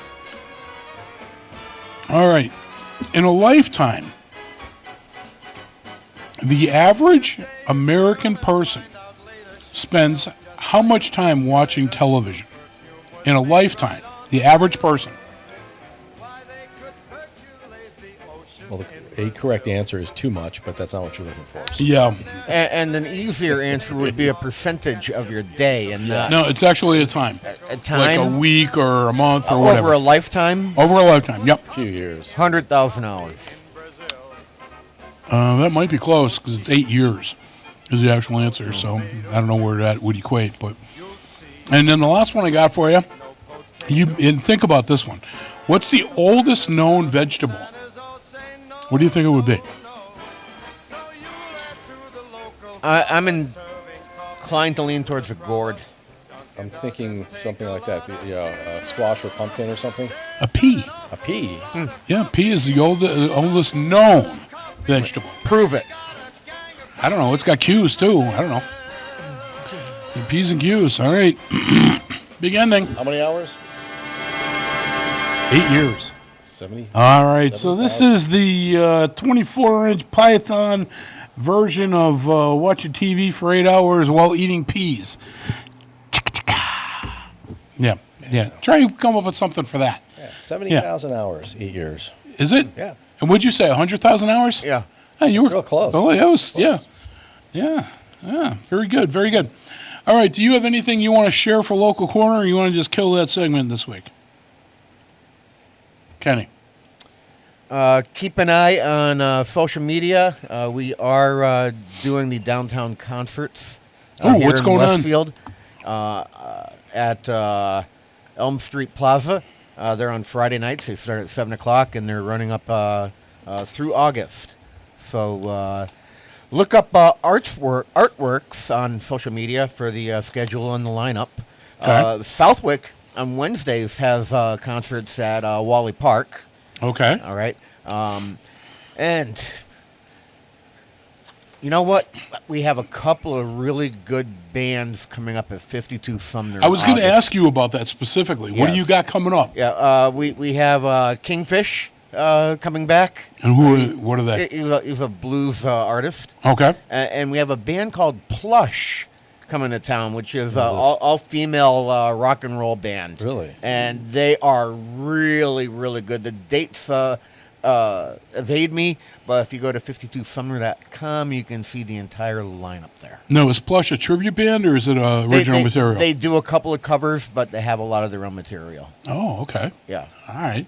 All right. In a lifetime, the average American person spends how much time watching television? In a lifetime, the average person. Well, a correct answer is too much, but that's not what you're looking for. So. Yeah. And an easier answer would be a percentage of your day. And no, it's actually a time. A time? Like a week or a month or whatever. Over a lifetime? Over a lifetime, yep. A few years. 100,000 hours. That might be close because it's 8 years is the actual answer. So I don't know where that would equate. And then the last one I got for you, and think about this one. What's the oldest known vegetable? What do you think it would be? I'm inclined to lean towards a gourd. I'm thinking something like that. Squash or pumpkin or something. A pea. A pea? Yeah, pea is the oldest known vegetable. Prove it. I don't know. It's got Q's, too. I don't know. The P's and Q's. All right. Big ending. How many hours? 8 years. 70. All right. So this is the 24-inch Python version of watching TV for 8 hours while eating peas. Yeah. Try to come up with something for that. Yeah, 70,000 hours, 8 years. Is it? Yeah. And what'd you say, 100,000 hours? Yeah. Hey, you were real close. Oh, that was, close. Yeah. Very good. Very good. All right. Do you have anything you want to share for Local Corner, or you want to just kill that segment this week? Kenny. Keep an eye on social media. We are doing the downtown concerts. What's going on? Westfield, at Elm Street Plaza. They're on Friday nights. They start at 7 o'clock, and they're running up through August. So look up artworks on social media for the schedule and the lineup. Okay. Southwick on Wednesdays has concerts at Wally Park. Okay. All right. And you know what? We have a couple of really good bands coming up at 52 Sumner. I was going to ask you about that specifically. What do you got coming up? Yeah, we have Kingfish coming back. And what are they? He's a blues artist. Okay. And we have a band called Plush coming to town, which is all female rock and roll band. Really? And they are really, really good. The dates evade me, but if you go to 52summer.com, you can see the entire lineup there. No, is Plush a tribute band or is it original material? They do a couple of covers, but they have a lot of their own material. Oh, okay. Yeah. All right.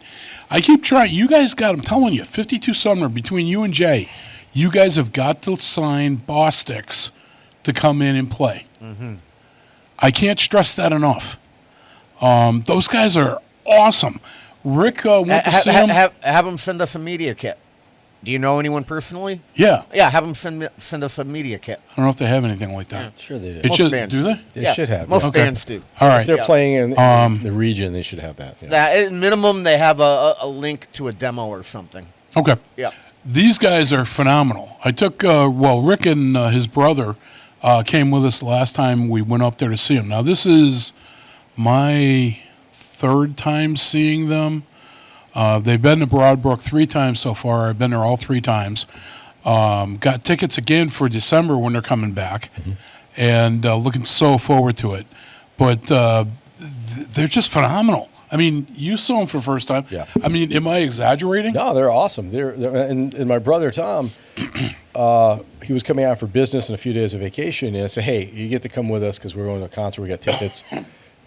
I keep trying. You guys got, I'm telling you, 52 Summer, between you and Jay, you guys have got to sign Bostics to come in and play. Mm-hmm. I can't stress that enough. Those guys are awesome. Rick went to see him. Have them send us a media kit. Do you know anyone personally? Yeah. Yeah, have them send us a media kit. I don't know if they have anything like that. Yeah, sure they do. It Most should, bands do they? They should have. Most Okay. bands do. All right. If they're playing in the region, they should have that. Yeah. That, at minimum, they have a link to a demo or something. Okay. Yeah. These guys are phenomenal. I took, Rick and his brother came with us the last time we went up there to see them. Now, this is my third time seeing them. They've been to Broadbrook 3 times so far. I've been there all 3 times. Got tickets again for December when they're coming back, and looking so forward to it. But they're just phenomenal. I mean, you saw them for the first time. Yeah. I mean, am I exaggerating? No, they're awesome. And my brother Tom, he was coming out for business and a few days of vacation, and I said, "Hey, you get to come with us because we're going to a concert. We got tickets,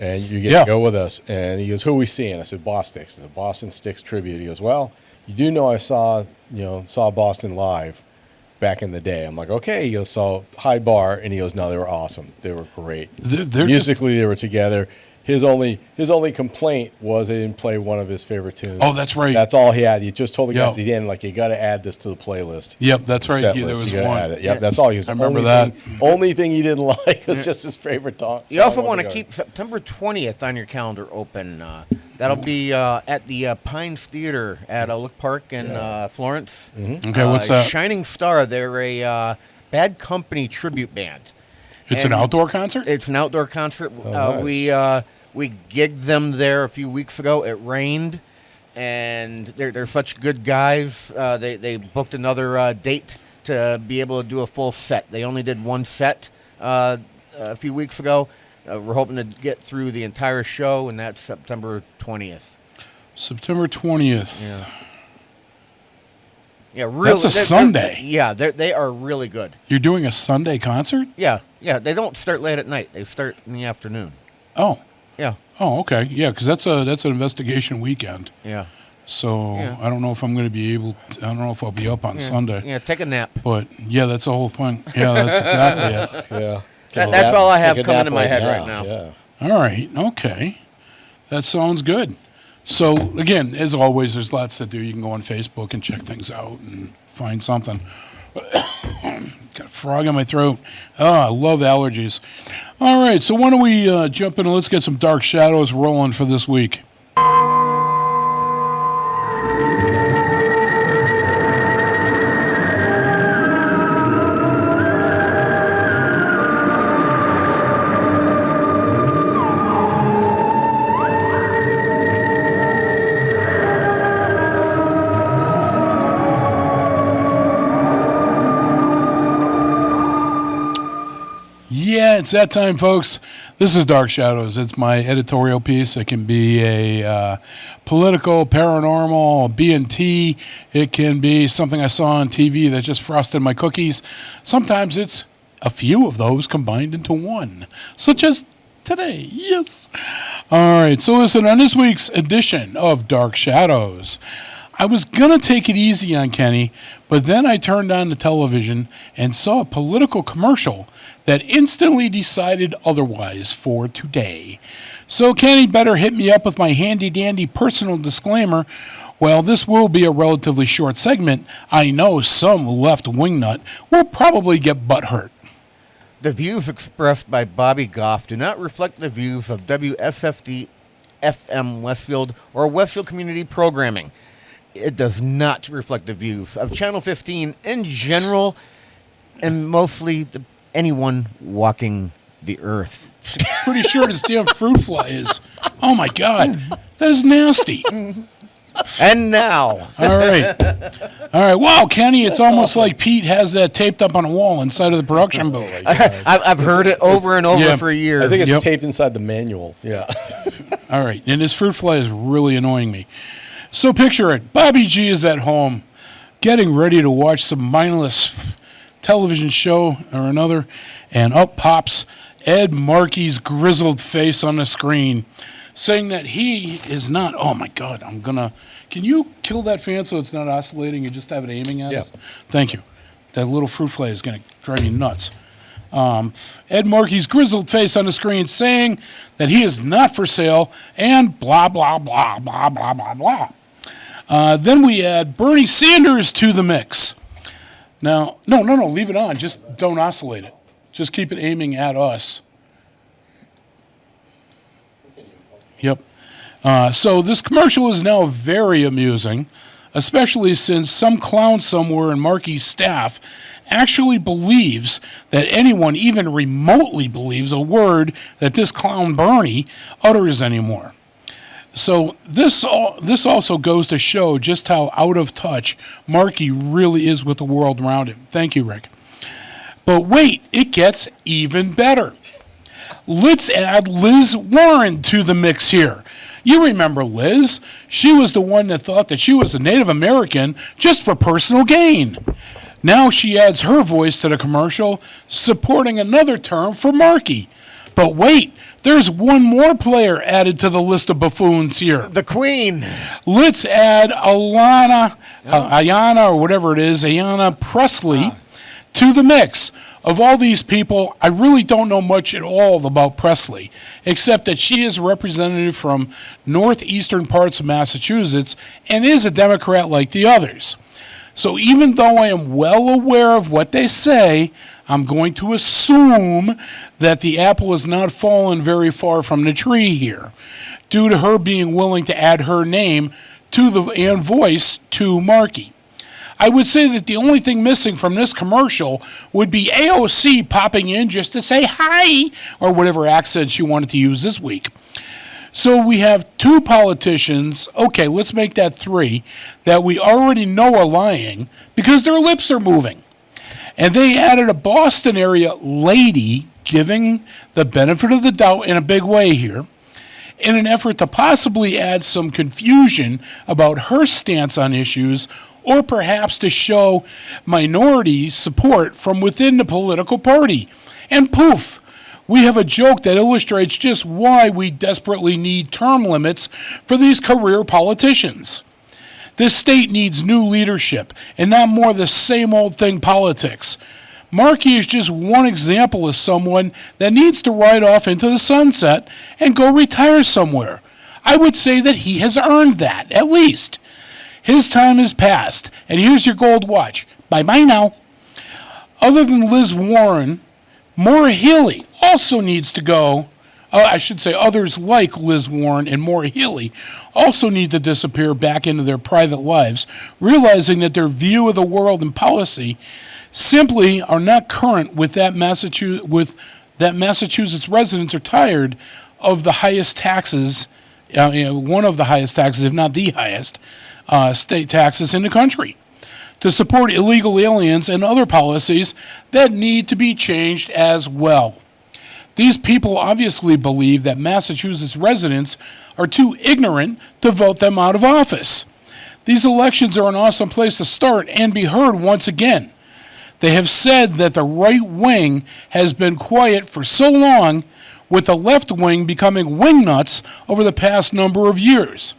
and you get to go with us." And he goes, "Who are we seeing?" I said, "Bostics." It's a Boston Sticks tribute. He goes, "Well, you do know I saw Boston live back in the day." I'm like, "Okay." He goes, "So high bar," and he goes, "No, they were awesome. They were great. Musically, they were together." His only complaint was they didn't play one of his favorite tunes. Oh, that's right. That's all he had. He just told the guys at the end, like, you got to add this to the playlist. Yep, that's right. Set Yeah, there list. was You gotta one. add it. Yep, that's all. He was I remember that. Only thing he didn't like was just his favorite song. You also want to keep September 20th on your calendar open. That'll be at the Pines Theater at Oak Park in Florence. Mm-hmm. Okay, what's that? Shining Star. They're a Bad Company tribute band. It's an outdoor concert? It's an outdoor concert. Nice. We gigged them there a few weeks ago. It rained, and they're such good guys. They booked another date to be able to do a full set. They only did one set a few weeks ago. We're hoping to get through the entire show, and that's September 20th. September 20th. Yeah. Yeah, really. That's a Sunday. They are really good. You're doing a Sunday concert? Yeah. They don't start late at night. They start in the afternoon. Oh. Yeah. Oh, okay. Yeah, because that's an investigation weekend. Yeah. So I don't know if I'm going to be able. I don't know if I'll be up on Sunday. Yeah, take a nap. But yeah, that's the whole thing. Yeah, that's exactly it. Yeah. That's all I have coming to my head right now. Yeah. All right. Okay. That sounds good. So again, as always, there's lots to do. You can go on Facebook and check things out and find something. Got a frog in my throat. Oh, I love allergies. All right, so why don't we jump in and let's get some Dark Shadows rolling for this week. Yeah, it's that time, folks. This is Dark Shadows. It's my editorial piece. It can be a political, paranormal, B&T. It can be something I saw on TV that just frosted my cookies. Sometimes it's a few of those combined into one, such as today. Yes. All right, so listen, on this week's edition of Dark Shadows, I was going to take it easy on Kenny, but then I turned on the television and saw a political commercial that instantly decided otherwise for today. So Kenny better hit me up with my handy-dandy personal disclaimer. While this will be a relatively short segment, I know some left wingnut will probably get butthurt. The views expressed by Bobby Goff do not reflect the views of WSFD-FM Westfield or Westfield Community Programming. It does not reflect the views of Channel 15 in general, and mostly anyone walking the earth. Pretty sure this damn fruit fly is. Oh my God, that is nasty. And now. All right. All right. Wow, Kenny, it's almost like Pete has that taped up on a wall inside of the production booth. I've heard it over and over for years. I think it's taped inside the manual. Yeah. All right. And this fruit fly is really annoying me. So picture it. Bobby G is at home getting ready to watch some mindless television show or another, and up pops Ed Markey's grizzled face on the screen, saying that he is not. Oh my God! Can you kill that fan so it's not oscillating? You just have it aiming at us. Thank you. That little fruit fly is gonna drive me nuts. Ed Markey's grizzled face on the screen, saying that he is not for sale, and blah blah blah blah blah blah blah. Then we add Bernie Sanders to the mix. Now, no, leave it on. Just don't oscillate it. Just keep it aiming at us. Yep. So this commercial is now very amusing, especially since some clown somewhere in Markey's staff actually believes that anyone even remotely believes a word that this clown Bernie utters anymore. So this also goes to show just how out of touch Markey really is with the world around him. Thank you, Rick. But wait, it gets even better. Let's add Liz Warren to the mix here. You remember Liz. She was the one that thought that she was a Native American just for personal gain. Now she adds her voice to the commercial, supporting another term for Markey. But wait, there's one more player added to the list of buffoons here. The Queen. Let's add Ayanna or whatever it is, Ayanna Presley, to the mix. Of all these people, I really don't know much at all about Presley, except that she is a representative from northeastern parts of Massachusetts and is a Democrat like the others. So even though I am well aware of what they say, I'm going to assume that the apple has not fallen very far from the tree here, due to her being willing to add her name to and voice to Markey. I would say that the only thing missing from this commercial would be AOC popping in just to say hi, or whatever accent she wanted to use this week. So we have two politicians, okay, let's make that three, that we already know are lying because their lips are moving. And they added a Boston area lady, giving the benefit of the doubt in a big way here, in an effort to possibly add some confusion about her stance on issues, or perhaps to show minority support from within the political party. And poof, we have a joke that illustrates just why we desperately need term limits for these career politicians. This state needs new leadership and not more of the same old thing politics. Markey is just one example of someone that needs to ride off into the sunset and go retire somewhere. I would say that he has earned that, at least. His time is past, and here's your gold watch. Bye-bye now. Other than Liz Warren, Maura Healey also needs to go. I should say others like Liz Warren and Maura Healey also need to disappear back into their private lives, realizing that their view of the world and policy simply are not current with that Massachusetts residents are tired of the highest taxes, one of the highest taxes, if not the highest, state taxes in the country, to support illegal aliens and other policies that need to be changed as well. These people obviously believe that Massachusetts residents are too ignorant to vote them out of office. These elections are an awesome place to start and be heard once again. They have said that the right wing has been quiet for so long, with the left wing becoming wingnuts over the past number of years.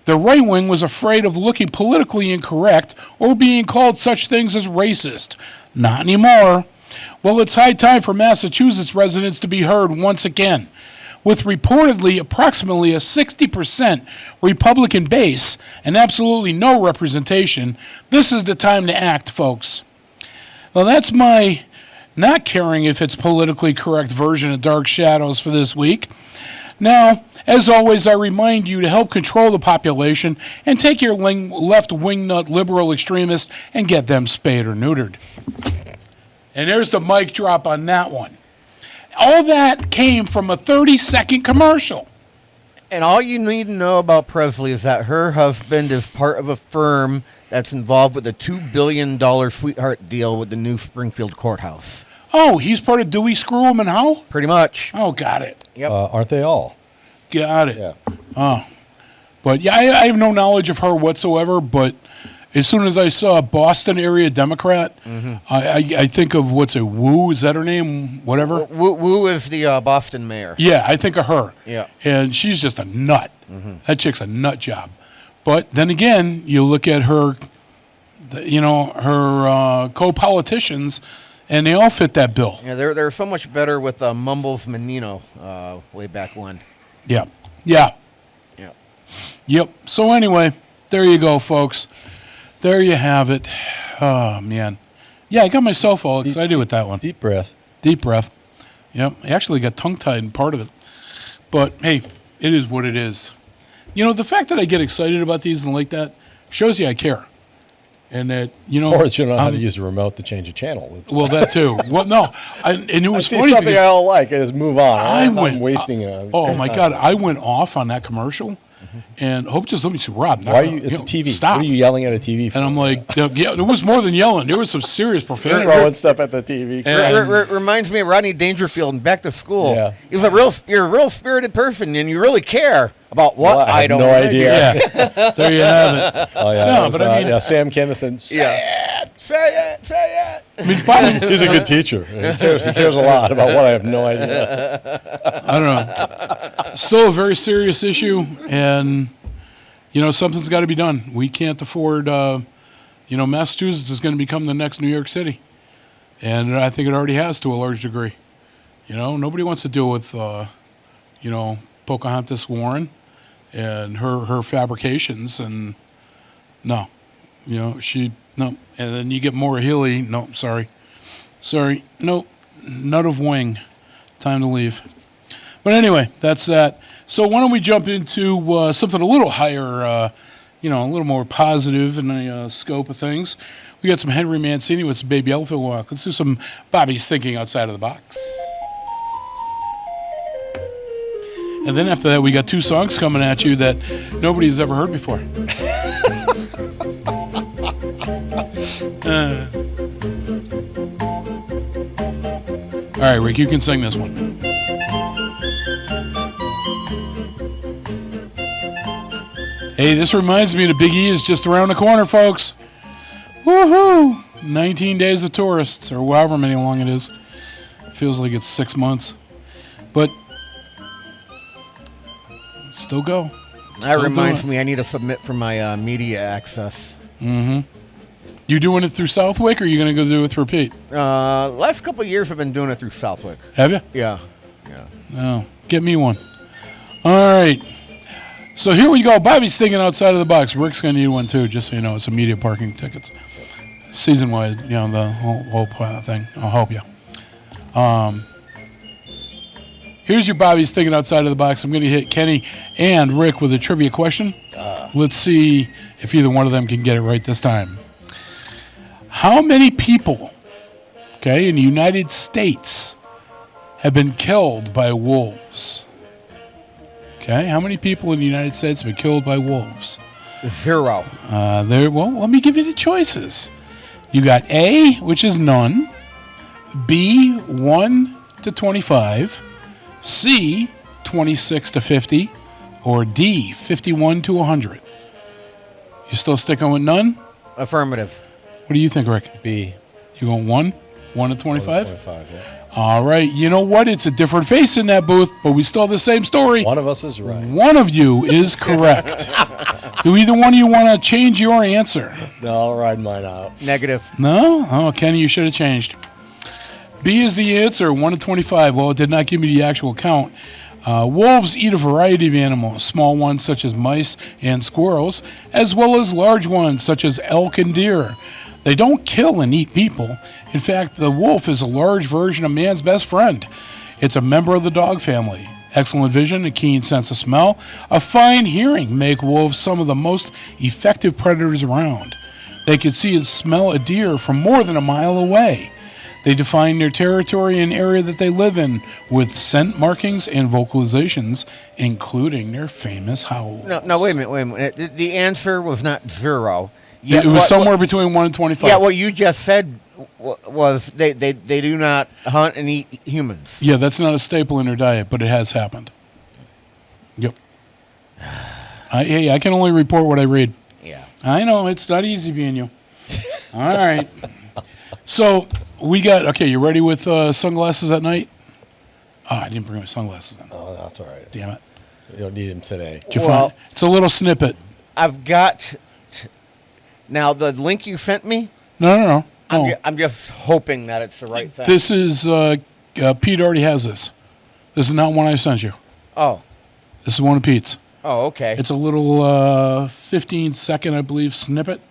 The right wing was afraid of looking politically incorrect or being called such things as racist. Not anymore. Well, it's high time for Massachusetts residents to be heard once again. With reportedly approximately a 60% Republican base and absolutely no representation, this is the time to act, folks. Well, that's my not caring if it's politically correct version of Dark Shadows for this week. Now, as always, I remind you to help control the population and take your left wingnut liberal extremists and get them spayed or neutered. And there's the mic drop on that one. All that came from a 30-second commercial. And all you need to know about Presley is that her husband is part of a firm that's involved with a $2 billion sweetheart deal with the new Springfield courthouse. Oh, he's part of Dewey, Screw 'em, and How? Pretty much. Oh, got it. Yep. Aren't they all? Got it. Yeah. Oh. But, yeah, I have no knowledge of her whatsoever, but as soon as I saw a Boston area Democrat, I think of, what's it, Wu? Is that her name? Whatever? Wu is the Boston mayor. Yeah, I think of her. Yeah. And she's just a nut. That chick's a nut job. But then again, you look at her, her co-politicians, and they all fit that bill. Yeah, they're so much better with Mumbles Menino way back when. Yeah. Yeah. Yeah. Yep. So anyway, there you go, folks. There you have it. Oh, man. Yeah, I got myself all excited with that one. Deep breath. Deep breath. Yep. I actually got tongue-tied in part of it. But, hey, it is what it is. You know, the fact that I get excited about these and like that shows you I care. And that, Or that you don't know how to use the remote to change a channel. Well, that too. Well, no. And it was see funny something because I don't like. I just move on. I'm wasting oh, my God. I went off on that commercial. And Hope just let me say, Rob, why are you? It's a TV. Stop. What are you yelling at a TV for? And I'm like, yeah, it was more than yelling. There was some serious profanity. Throwing stuff at the TV. Reminds me of Rodney Dangerfield in Back to School. Yeah. You're a real spirited person, and you really care about what I don't have no idea. Yeah. There you have it. Oh yeah, No, but I mean, Sam Kinison. Say it. I mean, he's a good teacher. He cares a lot about what I have no idea. I don't know. Still a very serious issue, and something's got to be done. We can't afford. Massachusetts is going to become the next New York City, and I think it already has to a large degree. Nobody wants to deal with, Pocahontas Warren and her fabrications, and no, no. And then you get Maura Healey. No, sorry, nope, nut of wing. Time to leave. But anyway, that's that. So why don't we jump into something a little higher, a little more positive in the scope of things. We got some Henry Mancini with some Baby Elephant Walk. Let's do some Bobby's Thinking Outside of the Box. And then after that, we got two songs coming at you that nobody's ever heard before. All right, Rick, you can sing this one. Hey, this reminds me that Big E is just around the corner, folks. Woohoo! 19 days of tourists, or however many long it is. Feels like it's 6 months. But still go. That reminds me, I need to submit for my media access. Mm-hmm. You doing it through Southwick, or are you going to go do it through Pete? Last couple of years I've been doing it through Southwick. Have you? Yeah. Oh, get me one. All right. So here we go. Bobby's thinking outside of the box. Rick's going to need one too, just so you know. It's immediate parking tickets. Season-wide, the whole thing. I'll help you. Here's your Bobby's thinking outside of the box. I'm going to hit Kenny and Rick with a trivia question. Let's see if either one of them can get it right this time. How many people, in the United States have been killed by wolves? Okay, how many people in the United States have been killed by wolves? 0. Well, let me give you the choices. You got A, which is none. B, 1 to 25. C, 26 to 50. Or D, 51 to 100. You still sticking with none? Affirmative. What do you think, Rick? B. You going 1? 1 to 25? 25, yeah. All right. You know what? It's a different face in that booth, but we still have the same story. One of us is right. One of you is correct. Do either one of you want to change your answer? No, I'll ride mine out. Negative. No? Oh, Kenny, you should have changed. B is the answer, 1 to 25. Well, it did not give me the actual count. Wolves eat a variety of animals, small ones such as mice and squirrels, as well as large ones such as elk and deer. They don't kill and eat people. In fact, the wolf is a large version of man's best friend. It's a member of the dog family. Excellent vision, a keen sense of smell, a fine hearing make wolves some of the most effective predators around. They can see and smell a deer from more than a mile away. They define their territory and area that they live in with scent markings and vocalizations, including their famous howls. No, wait a minute. The answer was not 0. It was somewhere between 1 and 25. Yeah, what you just said was they do not hunt and eat humans. Yeah, that's not a staple in their diet, but it has happened. Yep. Hey, I can only report what I read. Yeah. I know, it's not easy being you. All right. So we got, okay, you ready with sunglasses at night? Oh, I didn't bring my sunglasses in. Oh, that's all right. Damn it. You don't need them today. Did you find, it's a little snippet. I've got, now the link you sent me? No. I'm just hoping that it's the right thing. This is, Pete already has this. This is not one I sent you. Oh. This is one of Pete's. Oh, okay. It's a little 15-second, I believe, snippet.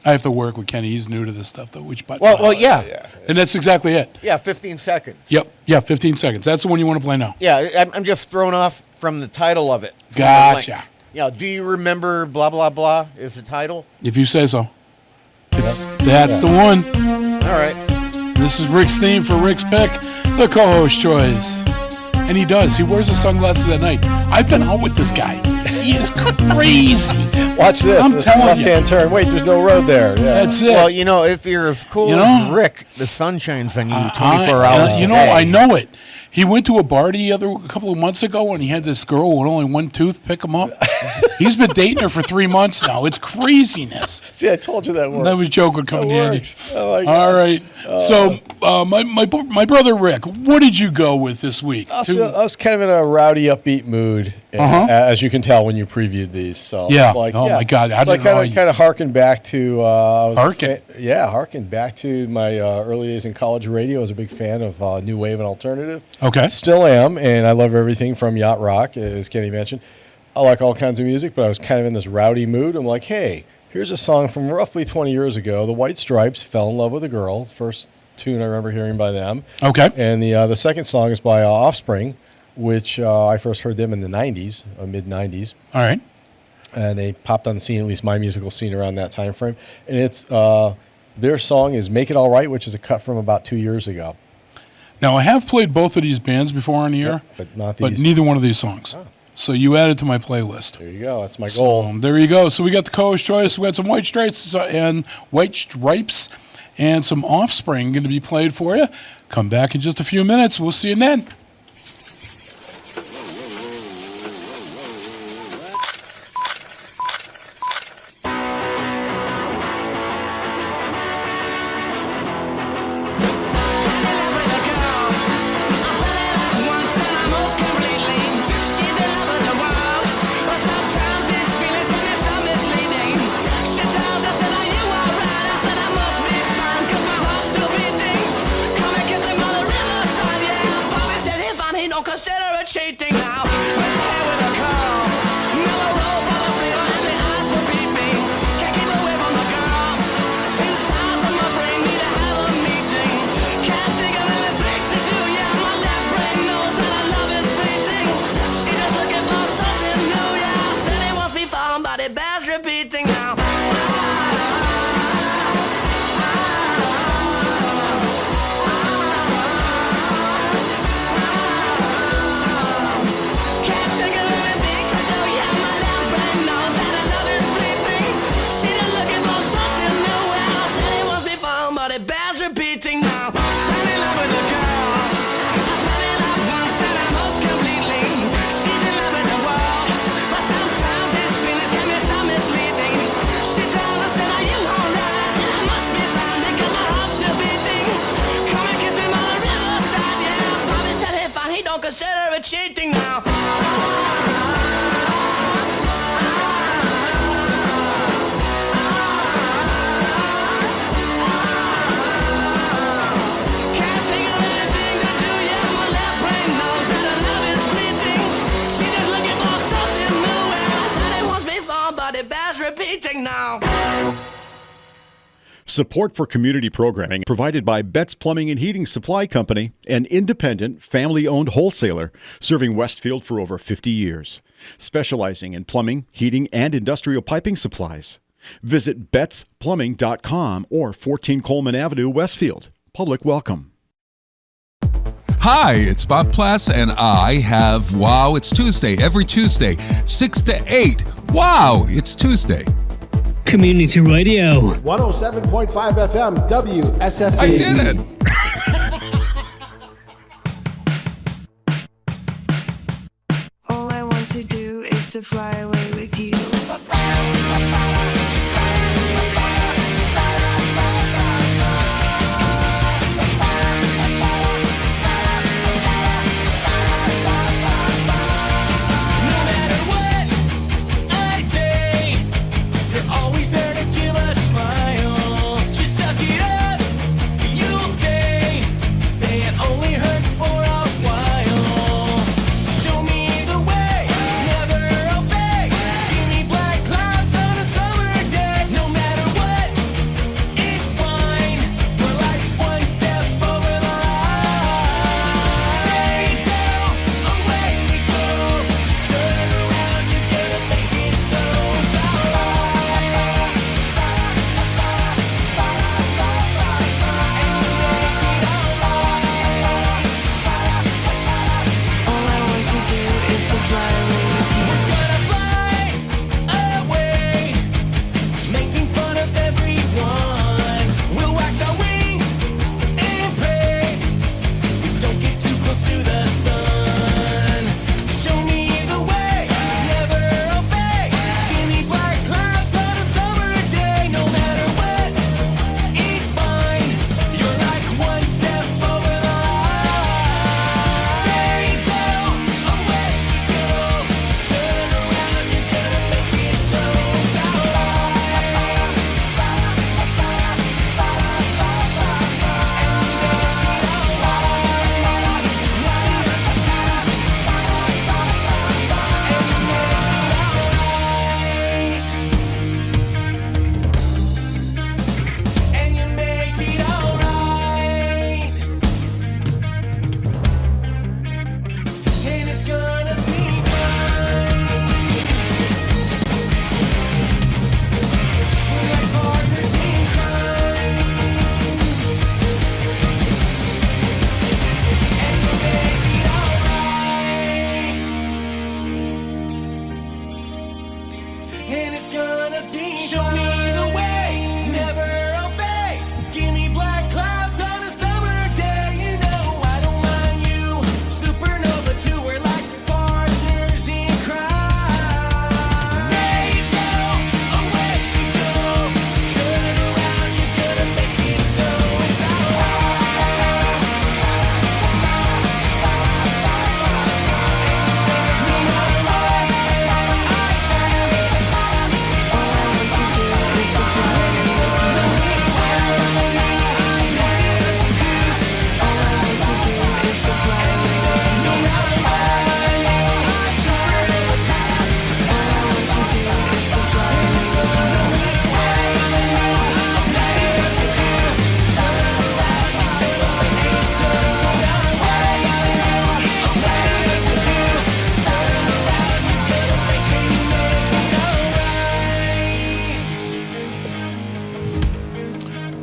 I have to work with Kenny. He's new to this stuff, though. Which button? Well, yeah. And that's exactly it. Yeah, 15 seconds. Yep. Yeah, 15 seconds. That's the one you want to play now. Yeah, I'm just thrown off from the title of it. Gotcha. Yeah, do you remember blah, blah, blah is the title? If you say so. That's the one. All right. This is Rick's theme for Rick's Pick, the co-host choice. And he does. He wears the sunglasses at night. I've been out with this guy. He is crazy. Watch this. I'm telling left-hand turn. Wait, there's no road there. Yeah. That's it. Well, if you're as cool as Rick, the sun shines on you 24 hours a day. I know it. He went to a bar a couple of months ago and he had this girl with only one tooth pick him up. He's been dating her for 3 months now. It's craziness. See, I told you that worked. That was joke would come in handy. Oh, my God. All right. So, my brother Rick, what did you go with this week? I was kind of in a rowdy, upbeat mood, as you can tell when you previewed these. So yeah. My God. So I kind of harkened back to harken back to my early days in college radio. I was a big fan of new wave and alternative. Okay. Still am, and I love everything from yacht rock, as Kenny mentioned. I like all kinds of music, but I was kind of in this rowdy mood. I'm like, hey, here's a song from roughly 20 years ago. The White Stripes, Fell in Love with a Girl. First tune I remember hearing by them. Okay. And the second song is by Offspring, which I first heard them in the 90s, mid-90s. All right. And they popped on the scene, at least my musical scene, around that time frame. And it's their song is Make It All Right, which is a cut from about 2 years ago. Now, I have played both of these bands before on the air, but neither one of these songs. Oh. So you added to my playlist. There you go. That's my goal. So, there you go. So we got the co-host choice. We got some White Stripes and some Offspring going to be played for you. Come back in just a few minutes. We'll see you then. Support for community programming provided by Betts Plumbing and Heating Supply Company, an independent, family-owned wholesaler serving Westfield for over 50 years, specializing in plumbing, heating, and industrial piping supplies. Visit betsplumbing.com or 14 Coleman Avenue, Westfield. Public welcome. Hi, it's Bob Plass, and I have Wow, It's Tuesday, every Tuesday, 6 to 8. Wow, it's Tuesday. Community Radio. 107.5 FM, WSFD. I did it! All I want to do is to fly away with you.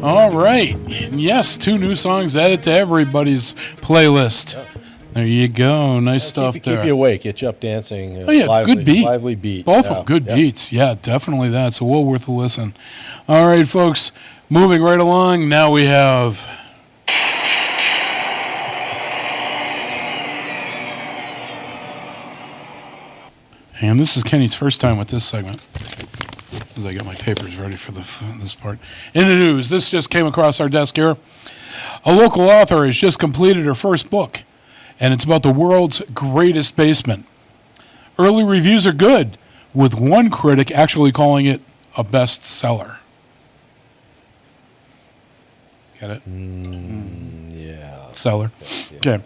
All right. Yes, 2 new songs added to everybody's playlist. Yep. There you go. Nice stuff there. Keep you awake. Get you up dancing. Oh, yeah. Lively, Good beat. Lively beat. Both of them. Good beats. Yeah, definitely that. So well worth a listen. All right, folks. Moving right along. Now we have... And this is Kenny's first time with this segment. As I get my papers ready for this part. In the news, this just came across our desk here. A local author has just completed her first book, and it's about the world's greatest basement. Early reviews are good, with one critic actually calling it a bestseller. Get it? Yeah. Seller. Yeah. Okay.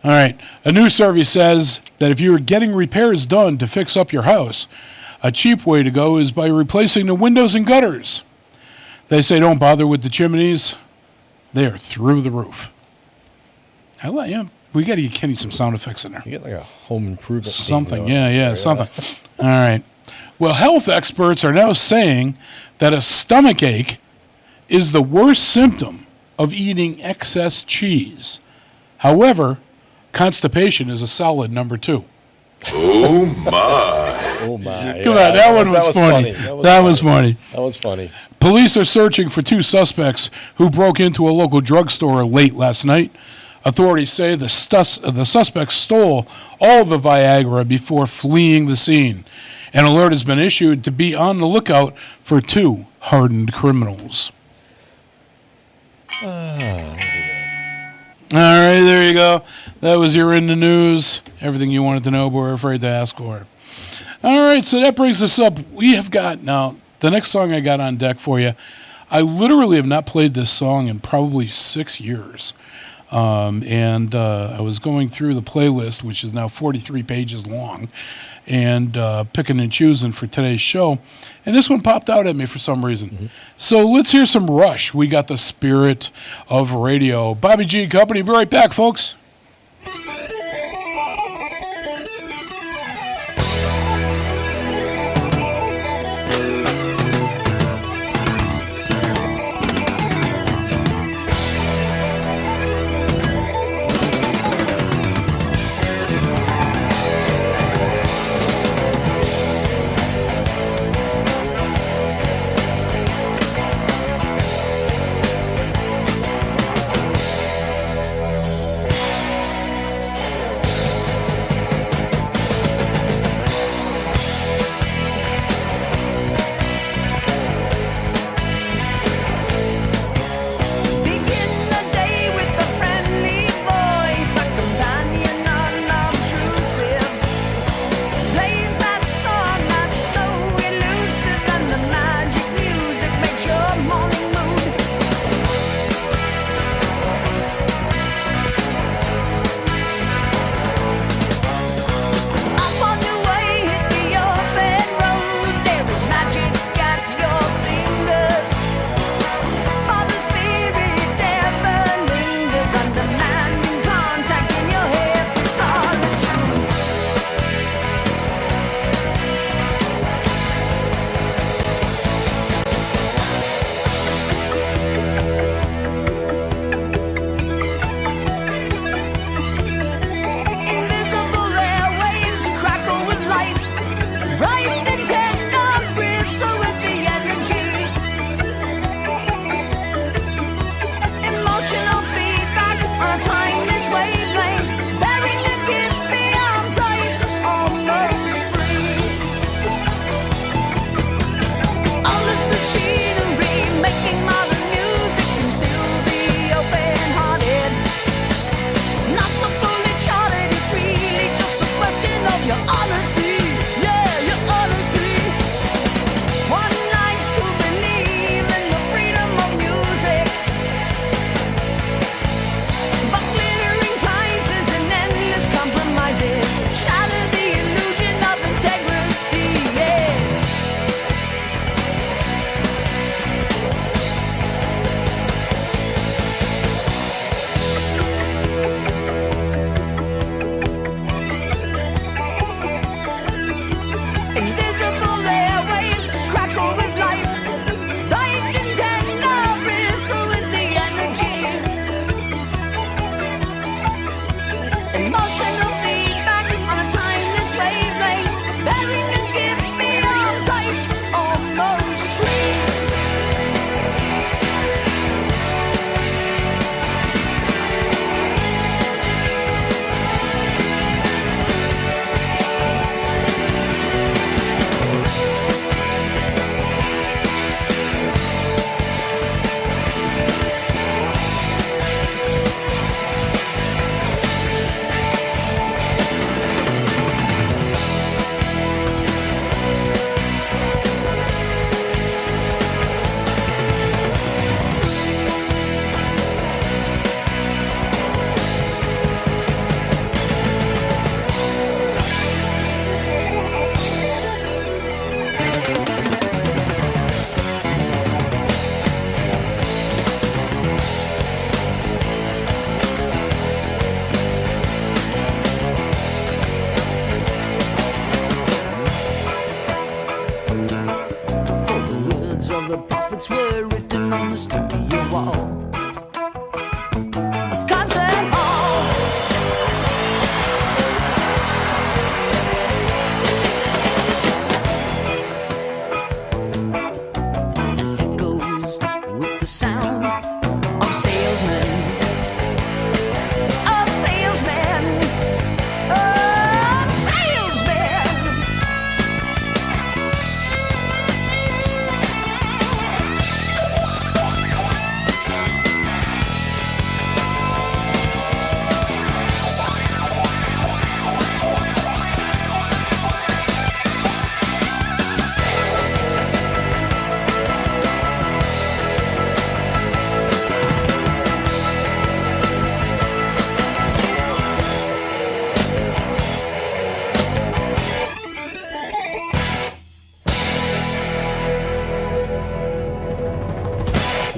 All right. A new survey says that if you are getting repairs done to fix up your house, a cheap way to go is by replacing the windows and gutters. They say don't bother with the chimneys. They are through the roof. We got to get Kenny some sound effects in there. You get like a home improvement. Something. Yeah, something. All right. Well, health experts are now saying that a stomach ache is the worst symptom of eating excess cheese. However, constipation is a solid number 2. Oh my. Oh my. Come on, that one was funny. That was funny. That was funny. Police are searching for 2 suspects who broke into a local drugstore late last night. Authorities say the suspects stole all the Viagra before fleeing the scene. An alert has been issued to be on the lookout for 2 hardened criminals. All right, there you go. That was your In the News. Everything you wanted to know, but were afraid to ask for. All right, so that brings us up. We have got, now, the next song I got on deck for you, I literally have not played this song in probably 6 years. I was going through the playlist, which is now 43 pages long, and picking and choosing for today's show. And this one popped out at me for some reason. Mm-hmm. So let's hear some Rush. We got the spirit of radio. Bobby G and Company. Be right back, folks.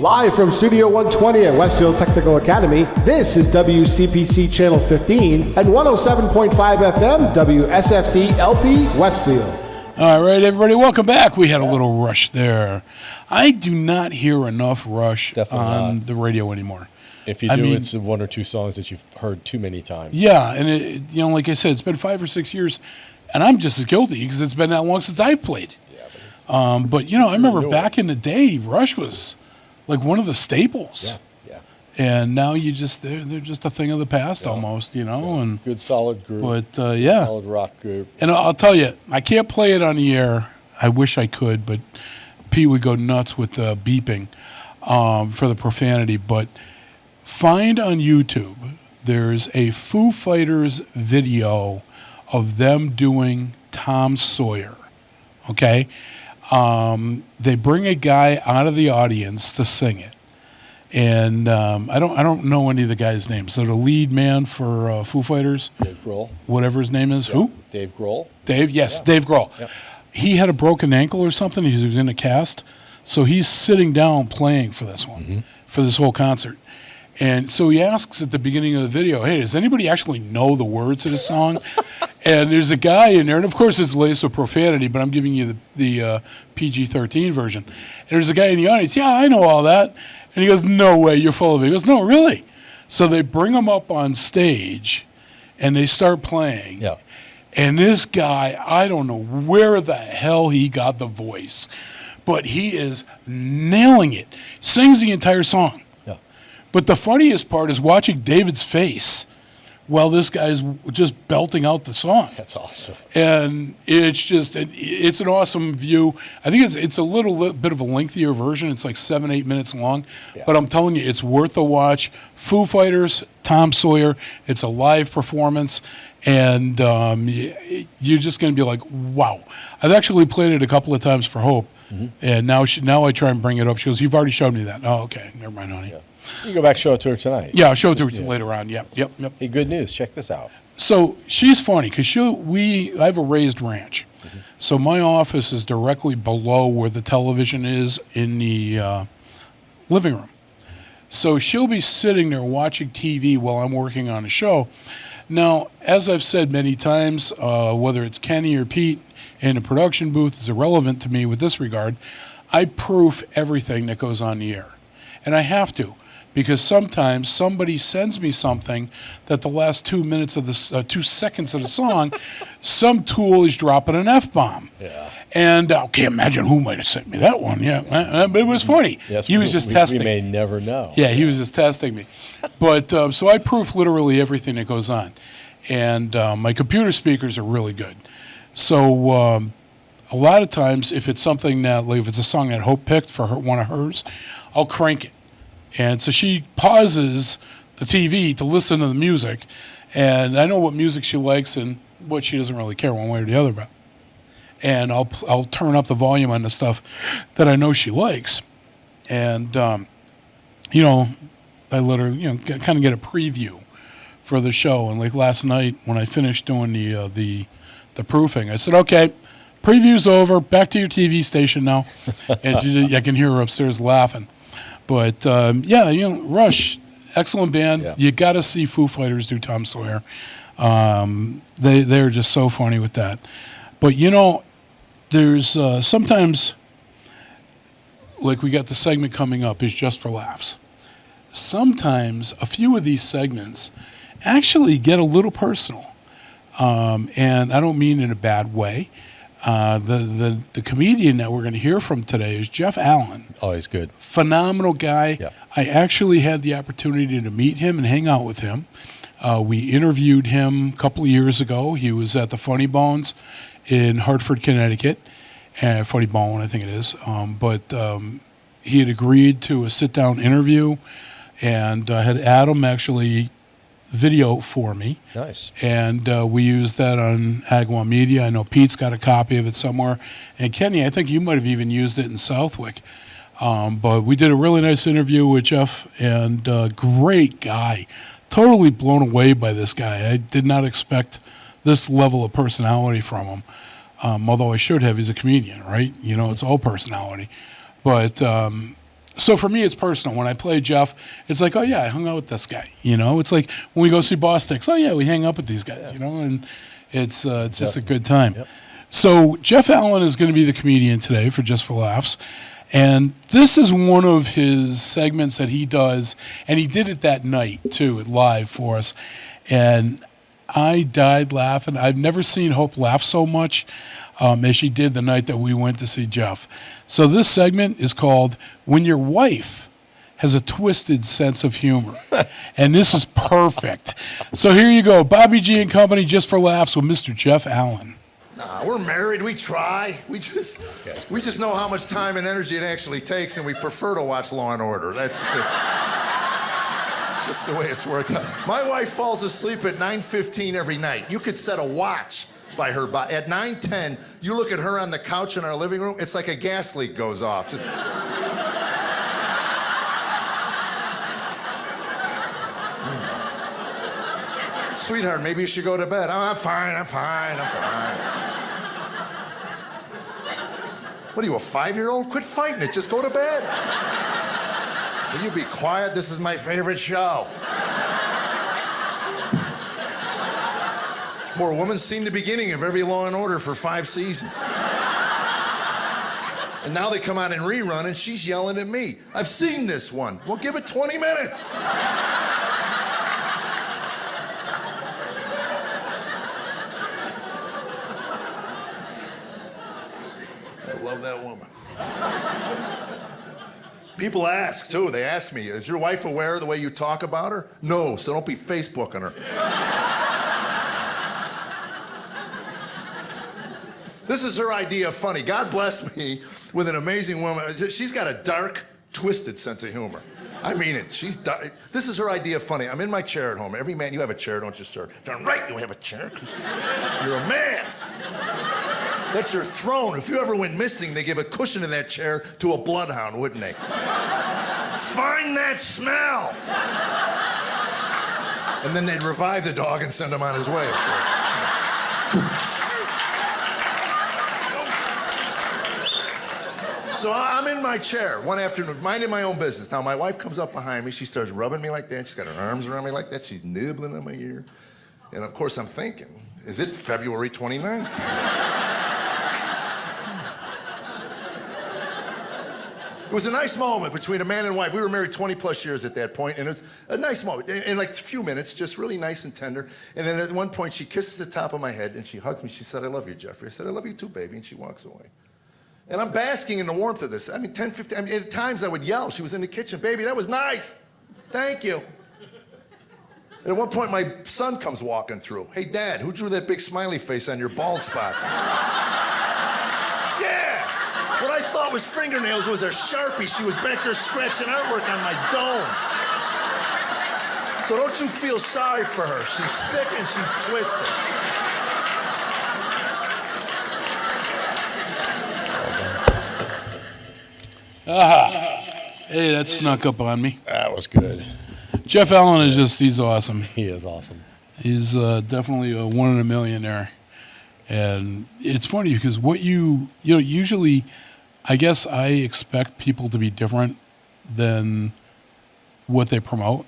Live from Studio 120 at Westfield Technical Academy, this is WCPC Channel 15 and 107.5 FM WSFD-LP Westfield. All right, everybody, welcome back. We had a little Rush there. I do not hear enough Rush on the radio anymore. If you do, it's one or two songs that you've heard too many times. Yeah, and like I said, it's been 5 or 6 years, and I'm just as guilty because it's been that long since I've played it. But I remember back in the day, Rush was like one of the staples. Yeah. And now they're just a thing of the past almost, and good solid group. But solid rock group. And I'll tell you, I can't play it on the air. I wish I could, but Pete would go nuts with the beeping for the profanity. But find on YouTube, there's a Foo Fighters video of them doing Tom Sawyer. Okay? They bring a guy out of the audience to sing it, and I don't know any of the guys' names. So the lead man for Foo Fighters, Dave Grohl, whatever his name is, who? Dave Grohl. Dave, yes, Dave Grohl. Yep. He had a broken ankle or something. He was in a cast, so he's sitting down playing for this one, for this whole concert. And so he asks at the beginning of the video, hey, does anybody actually know the words of the song? And there's a guy in there, and of course it's laced with profanity, but I'm giving you the PG-13 version. And there's a guy in the audience, yeah, I know all that. And he goes, no way, you're full of it. He goes, no, really? So they bring him up on stage, and they start playing. Yeah. And this guy, I don't know where the hell he got the voice, but he is nailing it. Sings the entire song. But the funniest part is watching David's face while this guy's just belting out the song. That's awesome. And it's an awesome view. I think it's a little bit of a lengthier version. It's like 7-8 minutes long. Yeah. But I'm telling you, it's worth a watch. Foo Fighters, Tom Sawyer. It's a live performance. And you're just going to be like, wow. I've actually played it a couple of times for Hope. And now I try and bring it up. She goes, you've already showed me that. Oh, okay. Never mind, honey. Yeah. You go back and show it to her tonight. Yeah, I'll show it to her later on. Yep. Hey, good news. Check this out. So she's funny because I have a raised ranch. So my office is directly below where the television is in the living room. So she'll be sitting there watching TV while I'm working on a show. Now, as I've said many times, whether it's Kenny or Pete in a production booth is irrelevant to me with this regard. I proof everything that goes on the air. And I have to. Because sometimes somebody sends me something that the last 2 minutes of the 2 seconds of the song, some tool is dropping an F-bomb. Yeah. And I can't imagine who might have sent me that one. Yeah, but it was funny. Yes, he was just testing. We may never know. Yeah, he was just testing me. But so I proof literally everything that goes on, and my computer speakers are really good. So a lot of times, if it's something that, like if it's a song that Hope picked for one of hers, I'll crank it. And so she pauses the TV to listen to the music, and I know what music she likes and what she doesn't really care one way or the other about. And I'll turn up the volume on the stuff that I know she likes, and I let her kind of get a preview for the show. And like last night when I finished doing the proofing, I said, okay, preview's over, back to your TV station now. And I can hear her upstairs laughing. But, Rush, excellent band. Yeah. You got to see Foo Fighters do Tom Sawyer. They're just so funny with that. But, there's sometimes, like we got the segment coming up, is Just for Laughs. Sometimes a few of these segments actually get a little personal. And I don't mean in a bad way. The comedian that we're going to hear from today is Jeff Allen. Oh, he's good. Phenomenal guy. Yeah. I actually had the opportunity to meet him and hang out with him. We interviewed him a couple of years ago. He was at the Funny Bones in Hartford, Connecticut. Funny Bone, I think it is. But he had agreed to a sit-down interview and had Adam actually video for me. Nice. And we used that on Agawam Media. I know Pete's got a copy of it somewhere. And Kenny, I think you might have even used it in Southwick. But we did a really nice interview with Jeff, and great guy. Totally blown away by this guy. I did not expect this level of personality from him. Although I should have. He's a comedian, right? It's all personality. But So for me, it's personal. When I play Jeff, it's like, oh yeah, I hung out with this guy. It's like when we go see Boss Sticks. Oh yeah, we hang up with these guys. And it's just a good time. Yep. So Jeff Allen is going to be the comedian today for Just for Laughs, and this is one of his segments that he does, and he did it that night too, live for us, and I died laughing. I've never seen Hope laugh so much as she did the night that we went to see Jeff. So this segment is called When Your Wife Has a Twisted Sense of Humor. And this is perfect. So here you go. Bobby G and Company, Just for Laughs with Mr. Jeff Allen. Nah, we're married. We try. We just know how much time and energy it actually takes, and we prefer to watch Law and Order. That's just the way it's worked out. My wife falls asleep at 9:15 every night. You could set a watch by her body. At 9:10, you look at her on the couch in our living room, it's like a gas leak goes off. Sweetheart, maybe you should go to bed. Oh, I'm fine. What are you, a 5-year-old? Quit fighting it, just go to bed. Will you be quiet? This is my favorite show. Poor woman's seen the beginning of every Law and Order for 5 seasons. And now they come out in rerun and she's yelling at me. I've seen this one. Well, give it 20 minutes. I love that woman. People ask, too. They ask me, is your wife aware of the way you talk about her? No, so don't be Facebooking her. This is her idea of funny. God bless me with an amazing woman. She's got a dark, twisted sense of humor. I mean it. This is her idea of funny. I'm in my chair at home. Every man, you have a chair, don't you, sir? Darn right you have a chair. You're a man. That's your throne. If you ever went missing, they give a cushion in that chair to a bloodhound, wouldn't they? Find that smell. And then they'd revive the dog and send him on his way, of course. So I'm in my chair one afternoon, minding my own business. Now, my wife comes up behind me. She starts rubbing me like that. She's got her arms around me like that. She's nibbling on my ear. And, of course, I'm thinking, is it February 29th? It was a nice moment between a man and wife. We were married 20-plus years at that point, and it's a nice moment. In like a few minutes, just really nice and tender. And then at one point, she kisses the top of my head, and she hugs me. She said, I love you, Jeffrey. I said, I love you too, baby. And she walks away. And I'm basking in the warmth of this. I mean, 10, 15, at times I would yell. She was in the kitchen. Baby, that was nice. Thank you. And at one point, my son comes walking through. Hey, Dad, who drew that big smiley face on your bald spot? Yeah! What I thought was fingernails was a Sharpie. She was back there scratching artwork on my dome. So don't you feel sorry for her. She's sick and she's twisted. Hey, that snuck up on me. That was good. Jeff Allen is he's awesome. He is awesome. He's definitely a one in a million there. And it's funny because what usually, I guess I expect people to be different than what they promote.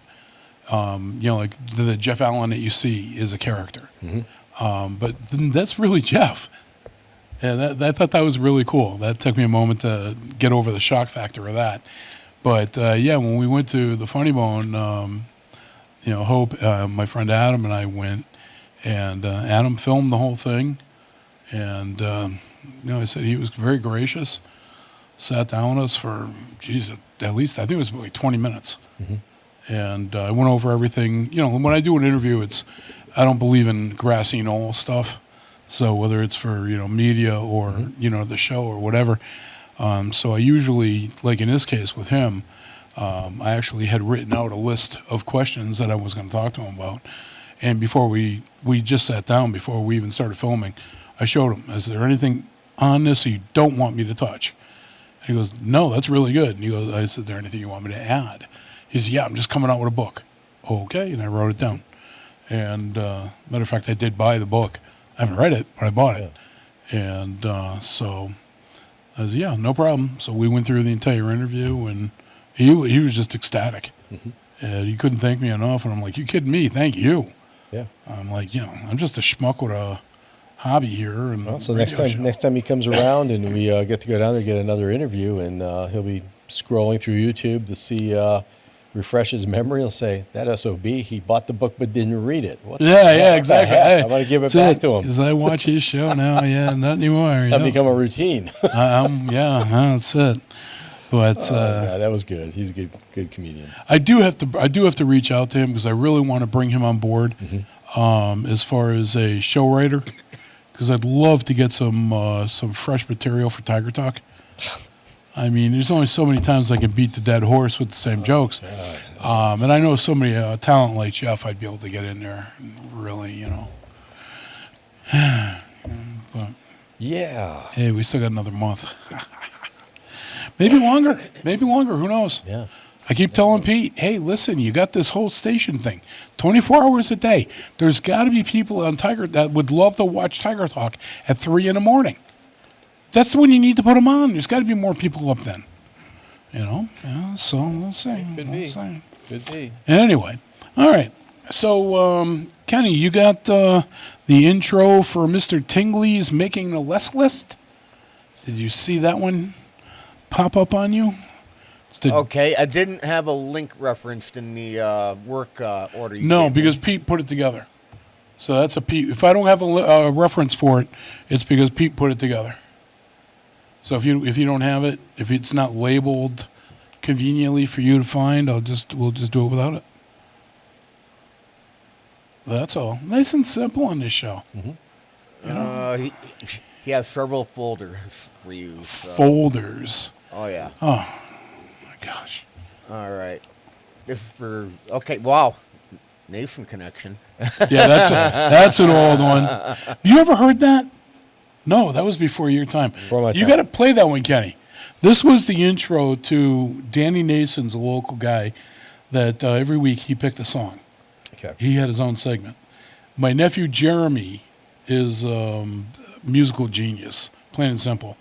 Like the Jeff Allen that you see is a character. Mm-hmm. But that's really Jeff. And I thought that was really cool. That took me a moment to get over the shock factor of that. But, when we went to the Funny Bone, Hope, my friend Adam and I went, and Adam filmed the whole thing. And, I said he was very gracious, sat down with us for, at least, I think it was like 20 minutes. Mm-hmm. And I went over everything. When I do an interview, I don't believe in grassy knoll stuff. So whether it's for, media or, mm-hmm. The show or whatever. So I usually, like in this case with him, I actually had written out a list of questions that I was going to talk to him about. And before we just sat down, before we even started filming, I showed him, is there anything on this you don't want me to touch? And he goes, no, that's really good. And he goes, I said, is there anything you want me to add? He said, yeah, I'm just coming out with a book. Okay, and I wrote it down. And matter of fact, I did buy the book. I haven't read it, but I bought it. And so I was, no problem. So we went through the entire interview, and He was just ecstatic. And he couldn't thank me enough. And I'm like, you kidding me? Thank you. Yeah. I'm like, I'm just a schmuck with a hobby here. And well, so next time he comes around and we get to go down there get another interview, and he'll be scrolling through YouTube to see refresh his memory. He'll say that SOB, he bought the book but didn't read it. Exactly. Hey, I'm going to give it back to him. Because I watch his show now. Yeah, not anymore. That become a routine. That's it. But that was good. He's a good comedian. I do have to reach out to him because I really want to bring him on board as far as a show writer, because I'd love to get some fresh material for Tiger Talk. I mean, there's only so many times I can beat the dead horse with the same jokes. And I know so many talent like Jeff, I'd be able to get in there and really, but yeah. Hey, we still got another month. Maybe longer. Who knows? Yeah. I keep telling Pete, hey, listen, you got this whole station thing, 24 hours a day. There's got to be people on Tiger that would love to watch Tiger Talk at 3 a.m. That's when you need to put them on. There's got to be more people up then. Yeah, so we'll see. Could be. Anyway, all right. So, Kenny, you got the intro for Mr. Tingley's Making the List? Did you see that one pop up on you? Okay, I didn't have a link referenced in the work order. No, because Pete put it together. So that's a Pete. If I don't have a reference for it, it's because Pete put it together. So if you don't have it, if it's not labeled conveniently for you to find, we'll just do it without it. That's all. Nice and simple on this show. He has several folders for you. So. Folders. Oh yeah. Oh my gosh. All right. This is for Wow. Nation Connection. Yeah, that's an old one. Have you ever heard that? No, that was before your time. Before my time. You got to play that one, Kenny. This was the intro to Danny Nason's a local guy that every week he picked a song. Okay. He had his own segment. My nephew Jeremy is musical genius, plain and simple,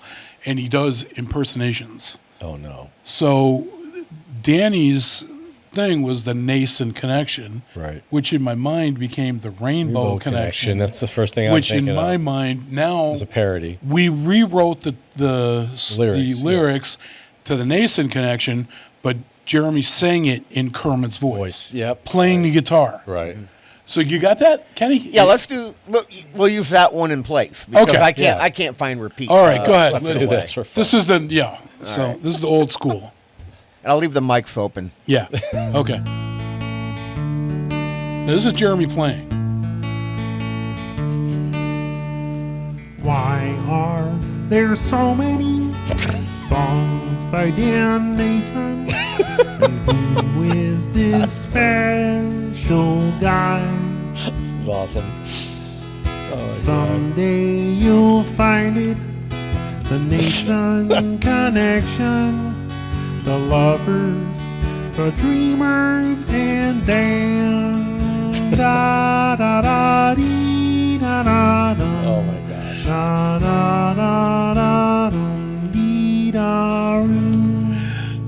and he does impersonations. Oh no! So Danny's thing was the Nason Connection, right? Which in my mind became the Rainbow Connection. That's the first thing I'm thinking of. Which in my mind now is a parody. We rewrote the lyrics to the Nason Connection, but Jeremy sang it in Kermit's voice. Playing the guitar. Right. So you got that, Kenny? Yeah, we'll use that one in place. Because I can't find repeat. All right, go ahead. Let's do this for fun. This is this is the old school. And I'll leave the mics open. Yeah. Okay. Now, this is Jeremy playing. Why are there so many songs by Dan Nason? And who is this special guy? This is awesome. Someday you'll find it, the Nason Connection. The lovers, the dreamers, and Dan. Da da da dee da da da. Oh my gosh. Da da da da dee da.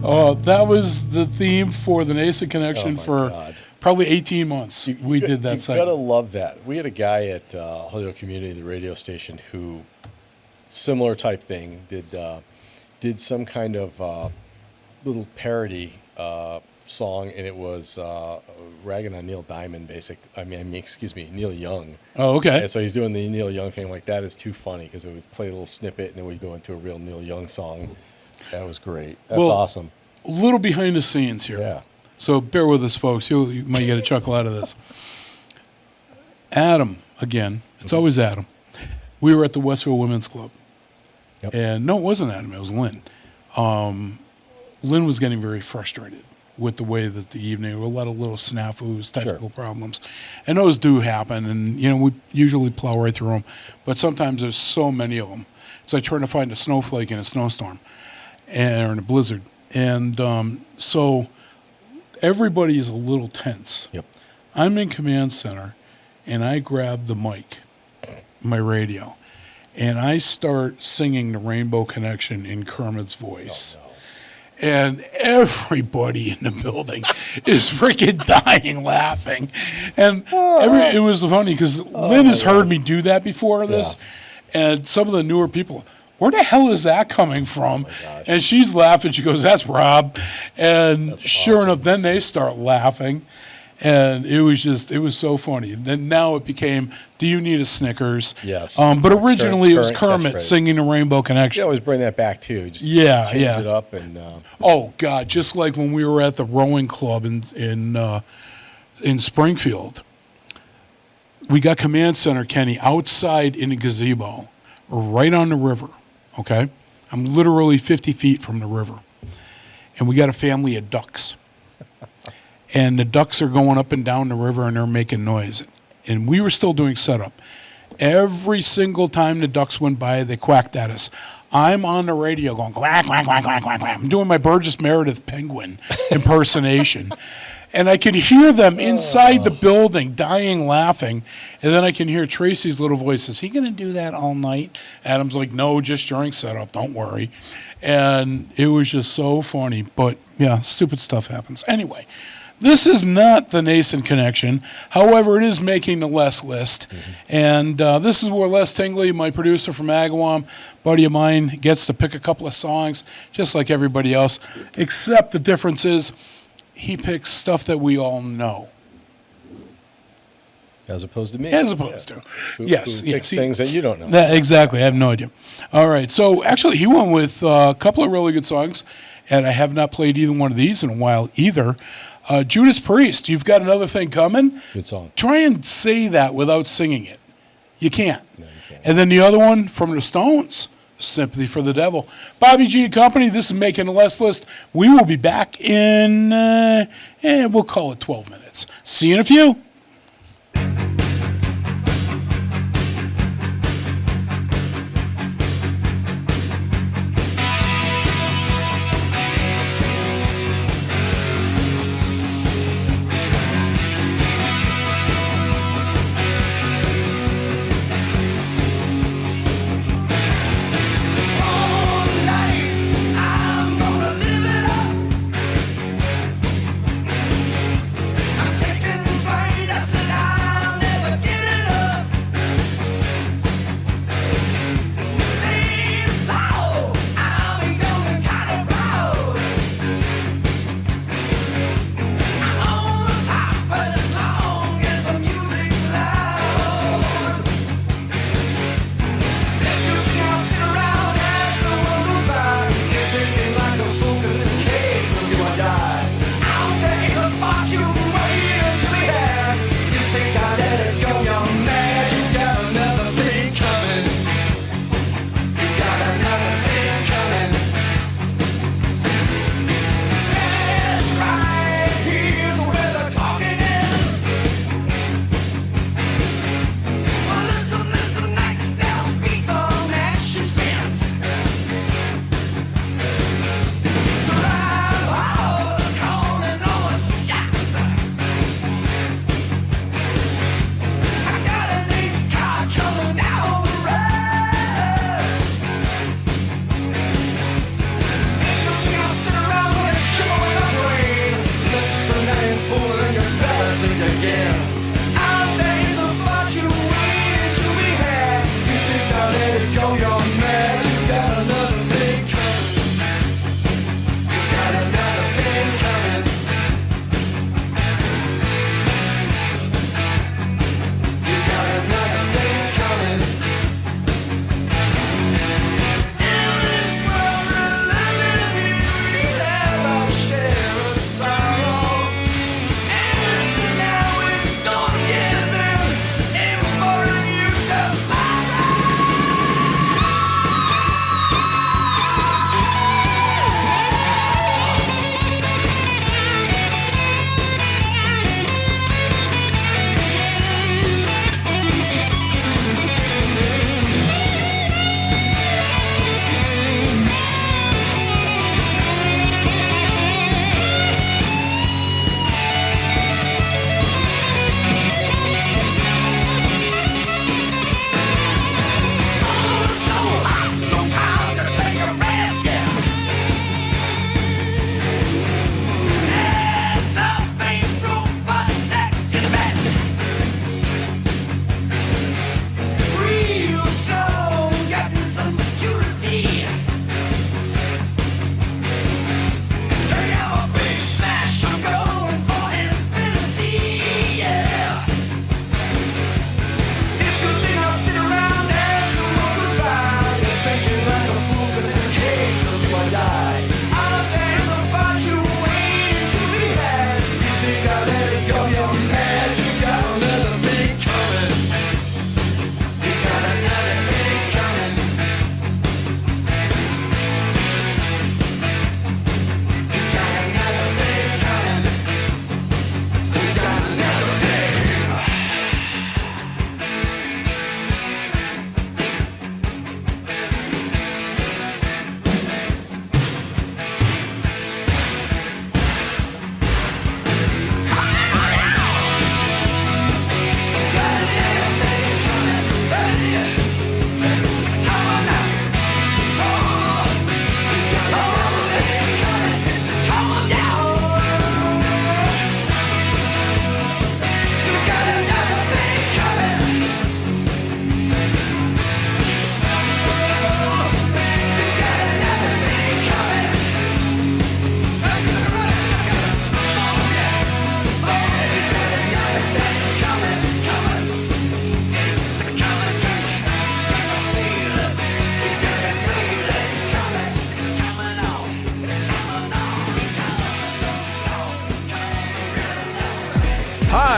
Oh, that was the theme for the Nason Connection for probably 18 months. We did that segment. You gotta love that. We had a guy at Holyoke Community, the radio station, who similar type thing did some kind of little parody song, and it was ragging on Neil Diamond, Neil Young. Oh, okay. And so he's doing the Neil Young thing. Like, that is too funny, because it would play a little snippet, and then we'd go into a real Neil Young song. That was great. That's awesome. A little behind the scenes here. Yeah. So bear with us, folks. You might get a chuckle out of this. Adam, again. It's always Adam. We were at the Westfield Women's Club. Yep. And no, it wasn't Adam. It was Lynn. Lynn was getting very frustrated with the way that the evening, there were a lot of little snafus, technical problems. And those do happen, and, we usually plow right through them. But sometimes there's so many of them. It's like trying to find a snowflake in a snowstorm or in a blizzard. And so everybody is a little tense. Yep. I'm in command center, and I grab the mic, my radio, and I start singing the Rainbow Connection in Kermit's voice. Oh, no. and everybody in the building is freaking dying laughing. And it was funny because Lynn has heard me do that before this, and some of the newer people, where the hell is that coming from? And she's laughing. She goes, "That's Rob." And sure enough, then they start laughing. And it was so funny. And then now it became, "Do you need a Snickers?" Yes. But originally it was Current Kermit catchphrase. singing the Rainbow Connection. You always bring that back too. Just change it up and. Oh God! Just like when we were at the rowing club in Springfield, we got Command Center Kenny outside in a gazebo, right on the river. Okay, I'm literally 50 feet from the river, and we got a family of ducks. And the ducks are going up and down the river, and they're making noise. And we were still doing setup. Every single time the ducks went by, they quacked at us. I'm on the radio going, quack, quack, quack, quack, quack, quack. I'm doing my Burgess Meredith penguin impersonation. And I can hear them inside the building dying laughing. And then I can hear Tracy's little voice. "Is he going to do that all night?" Adam's like, "No, just during setup. Don't worry." And it was just so funny. But, yeah, stupid stuff happens. Anyway. This is not the Nason Connection. However, it is making the Les list. And this is where Les Tingley, my producer from Agawam, buddy of mine, gets to pick a couple of songs, just like everybody else. Except the difference is he picks stuff that we all know. As opposed to me. As opposed to. Yes. Who picks things that you don't know. Exactly. I have no idea. All right. So, actually, he went with a couple of really good songs. And I have not played either one of these in a while either. Judas Priest, You've Got Another Thing Coming. Good song. Try and say that without singing it. You can't. No, you can't. And then the other one from the Stones, Sympathy for the Devil. Bobby G and Company, this is making the Les list. We will be back in, we'll call it 12 minutes. See you in a few. I'm taking flight.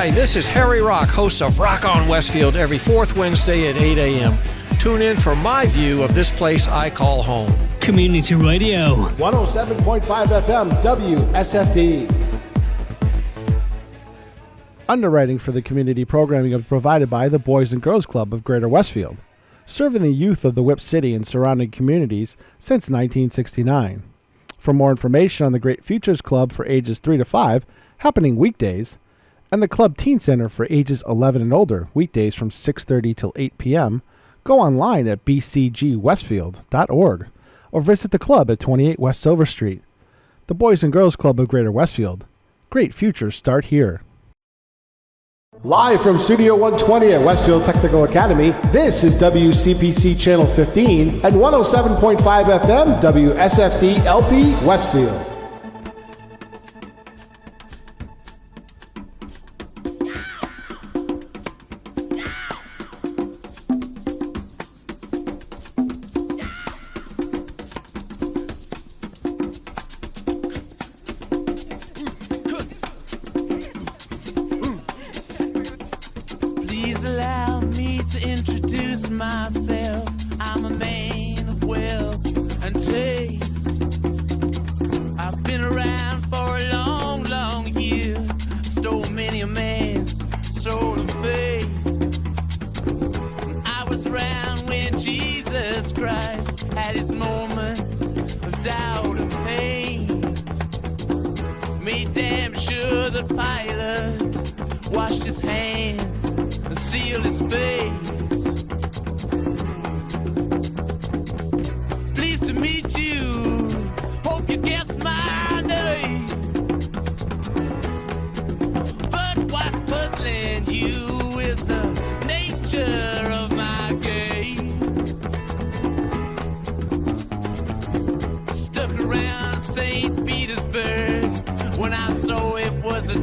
Hi, this is Harry Rock, host of Rock on Westfield every fourth Wednesday at 8 a.m. Tune in for my view of this place I call home. Community Radio. 107.5 FM WSFD. Underwriting for the community programming is provided by the Boys and Girls Club of Greater Westfield, serving the youth of the Whip City and surrounding communities since 1969. For more information on the Great Futures Club for ages 3 to 5, happening weekdays, and the Club Teen Center for ages 11 and older, weekdays from 6:30 till 8 p.m., go online at bcgwestfield.org or visit the club at 28 West Silver Street. The Boys and Girls Club of Greater Westfield. Great futures start here. Live from Studio 120 at Westfield Technical Academy, this is WCPC Channel 15 and 107.5 FM WSFD-LP Westfield.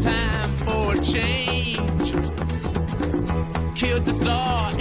Time for a change. Killed the Tsar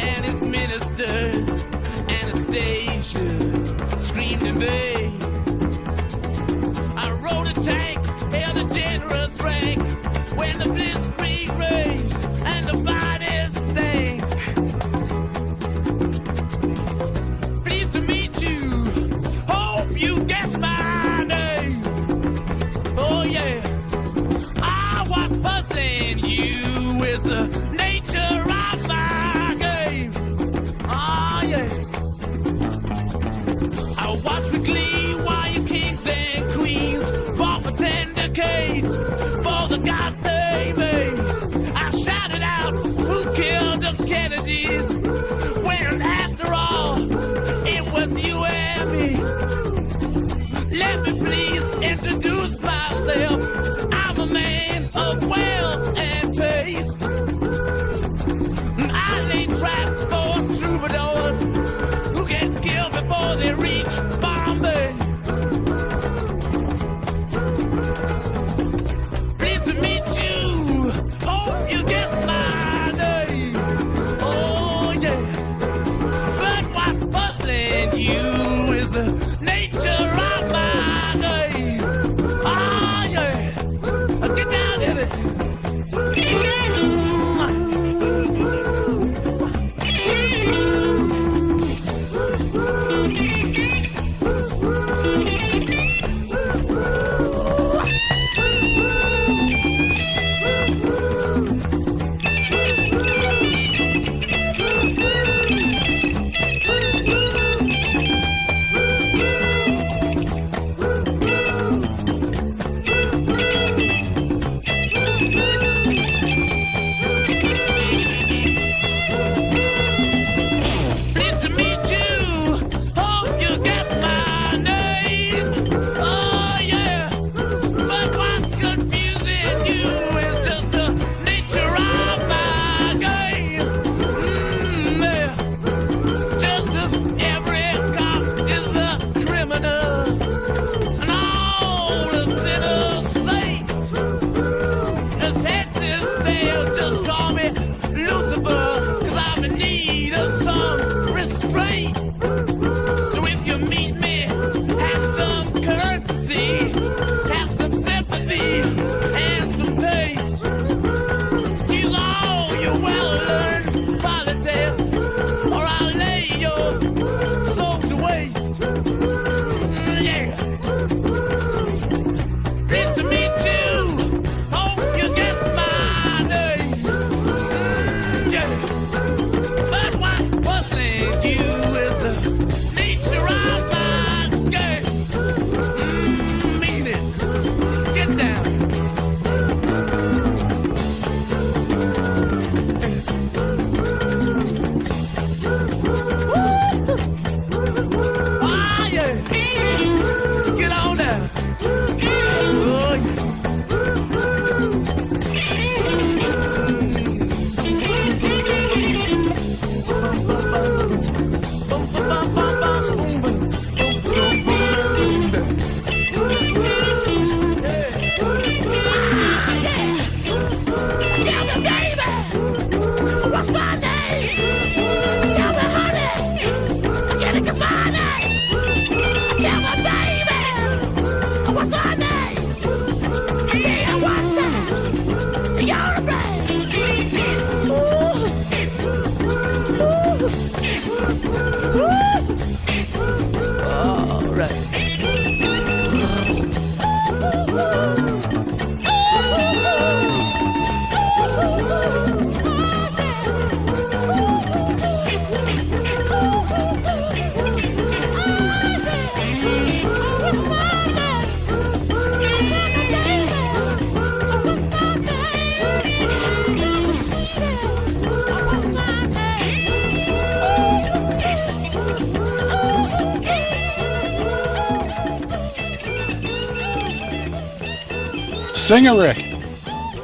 Sing it, Rick.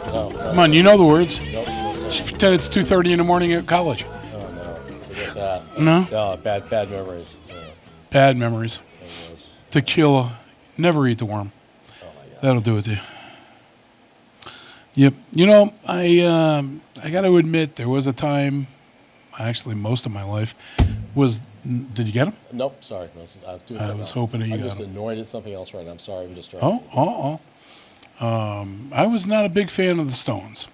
No. Come on, you know the words. Nope. Just pretend it's 2:30 in the morning at college. Oh, no. Forget that. No? No, bad memories. Yeah. Bad memories. Tequila. Never eat the worm. Oh, my God. That'll do it to you. Yep. You know, I got to admit, there was a time, actually most of my life, did you get him? Nope, sorry. I was doing I something was else. hoping that you I'm got just him. annoyed at something else right now. I'm sorry. I'm distracted. I was not a big fan of the Stones.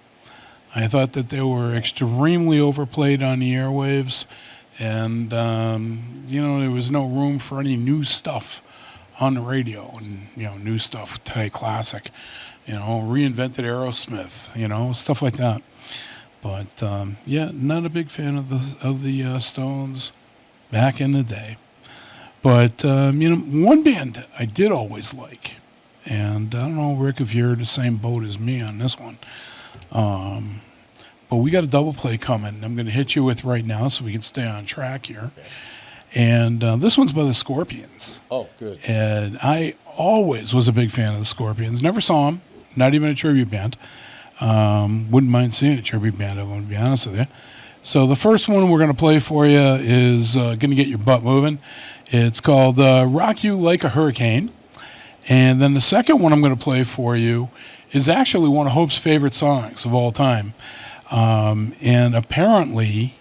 I thought that they were extremely overplayed on the airwaves, and there was no room for any new stuff on the radio, and new stuff today, classic, reinvented Aerosmith, stuff like that. But not a big fan of the Stones back in the day. But one band I did always like, and I don't know, Rick, if you're in the same boat as me on this one. But we got a double play coming. I'm going to hit you with right now so we can stay on track here. Okay. And this one's by the Scorpions. Oh, good. And I always was a big fan of the Scorpions. Never saw them, not even a tribute band. Wouldn't mind seeing a tribute band, I want to be honest with you. So the first one we're going to play for you is going to get your butt moving. It's called Rock You Like a Hurricane. And then the second one I'm going to play for you is actually one of Hope's favorite songs of all time. And apparently,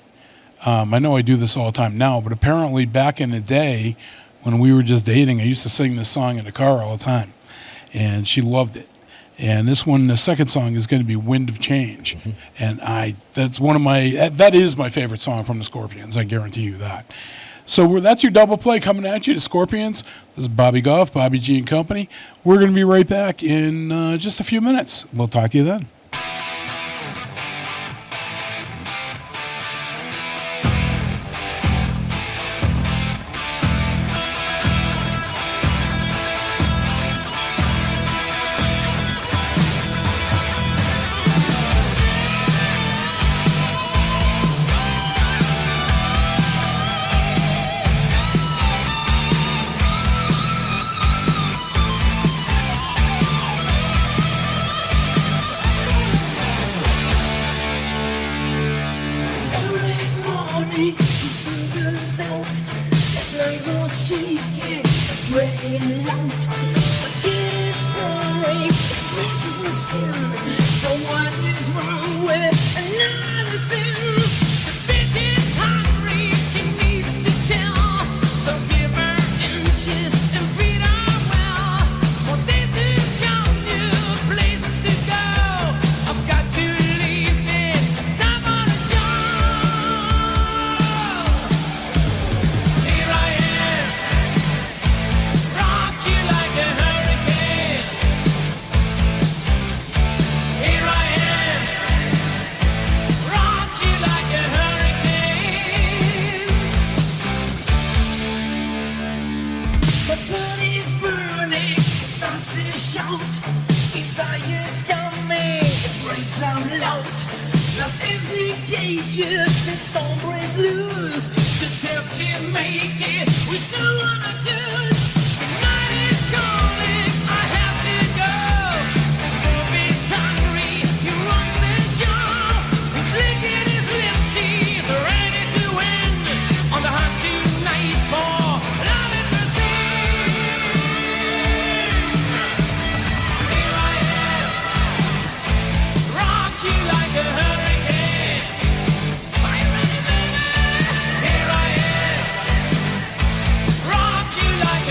I know I do this all the time now, but apparently back in the day when we were just dating, I used to sing this song in the car all the time. And she loved it. And this one, the second song, is going to be Wind of Change. Mm-hmm. And that is my favorite song from the Scorpions. I guarantee you that. So that's your double play coming at you, the Scorpions. This is Bobby Goff, Bobby G and Company. We're going to be right back in just a few minutes. We'll talk to you then. Rock you like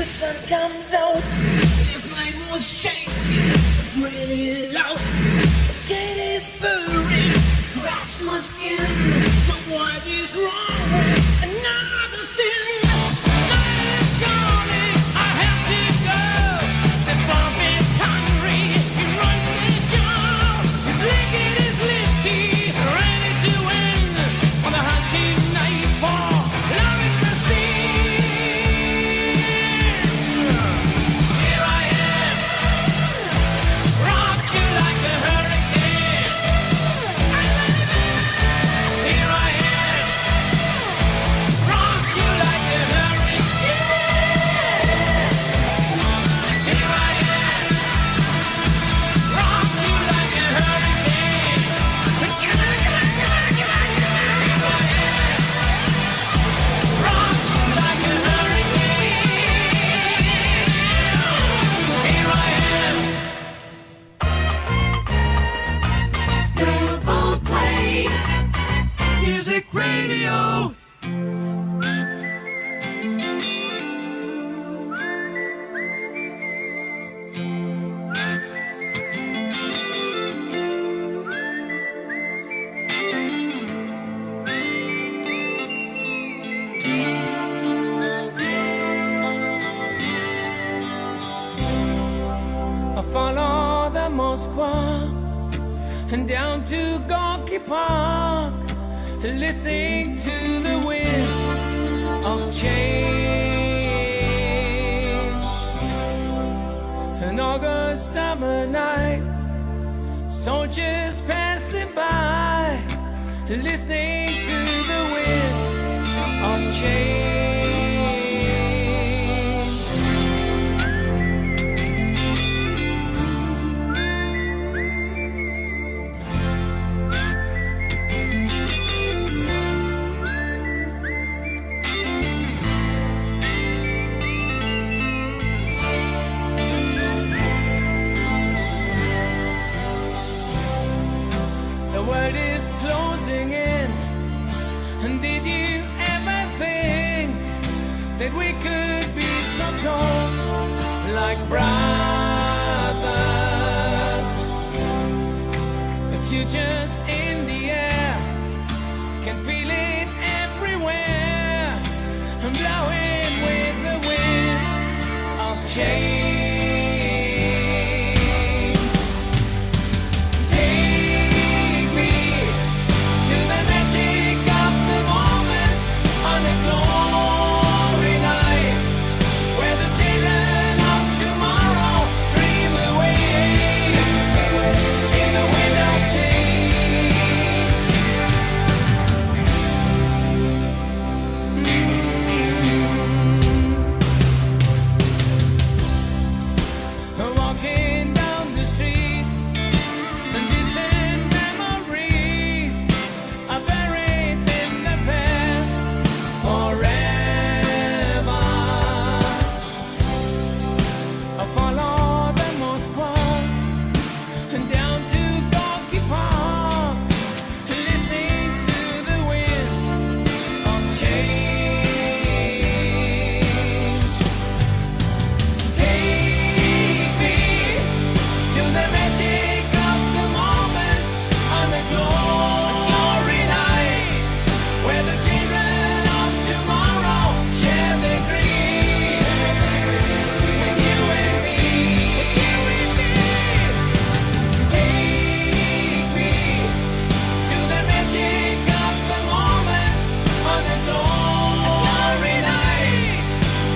sun comes out. His night was shaking really loud. Gate is burning, scratch my skin. So what is wrong? Another sin. Night is calling, I have to go. The bomb is hungry, he runs the show. He's licking his lips, he's ready to win. On the hunting nightfall, love in the sea. Here I am, rock you like a hurricane. Here I am, rock you like a hurricane. Here I am, rock you like a hurricane. Here I am, rock you like a hurricane. Here I am. Double play music radio. I follow the Moskva and down to Gorky Park, listening to the wind of change. An August summer night, soldiers passing by, listening to the wind of change. The world is closing in. And did you ever think that we could be so close, like brothers? The future's in the air, can feel it everywhere, and blowing with the wind of change. Take me to the magic of the moment on a glory night, where the children of tomorrow dream away in the wind of change. Walking down the street, and distant memories are buried in the past forever. I follow the Moskva and down to Gorky Park, listening to the wind of change. Take me to the magic of the moment on a glory night, where the children of tomorrow share the green with you and me. Take me to the magic of the moment on a glory night,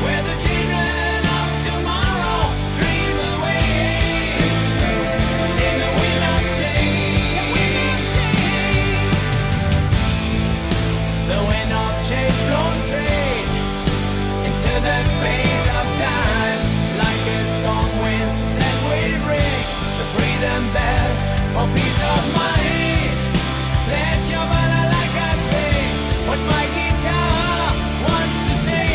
where the children of tomorrow dream away in the wind of change. The wind of change blows straight into the face of time, like a storm wind that will bring the freedom bells for peace of mind. Let your body, like I say, what my guitar wants to say.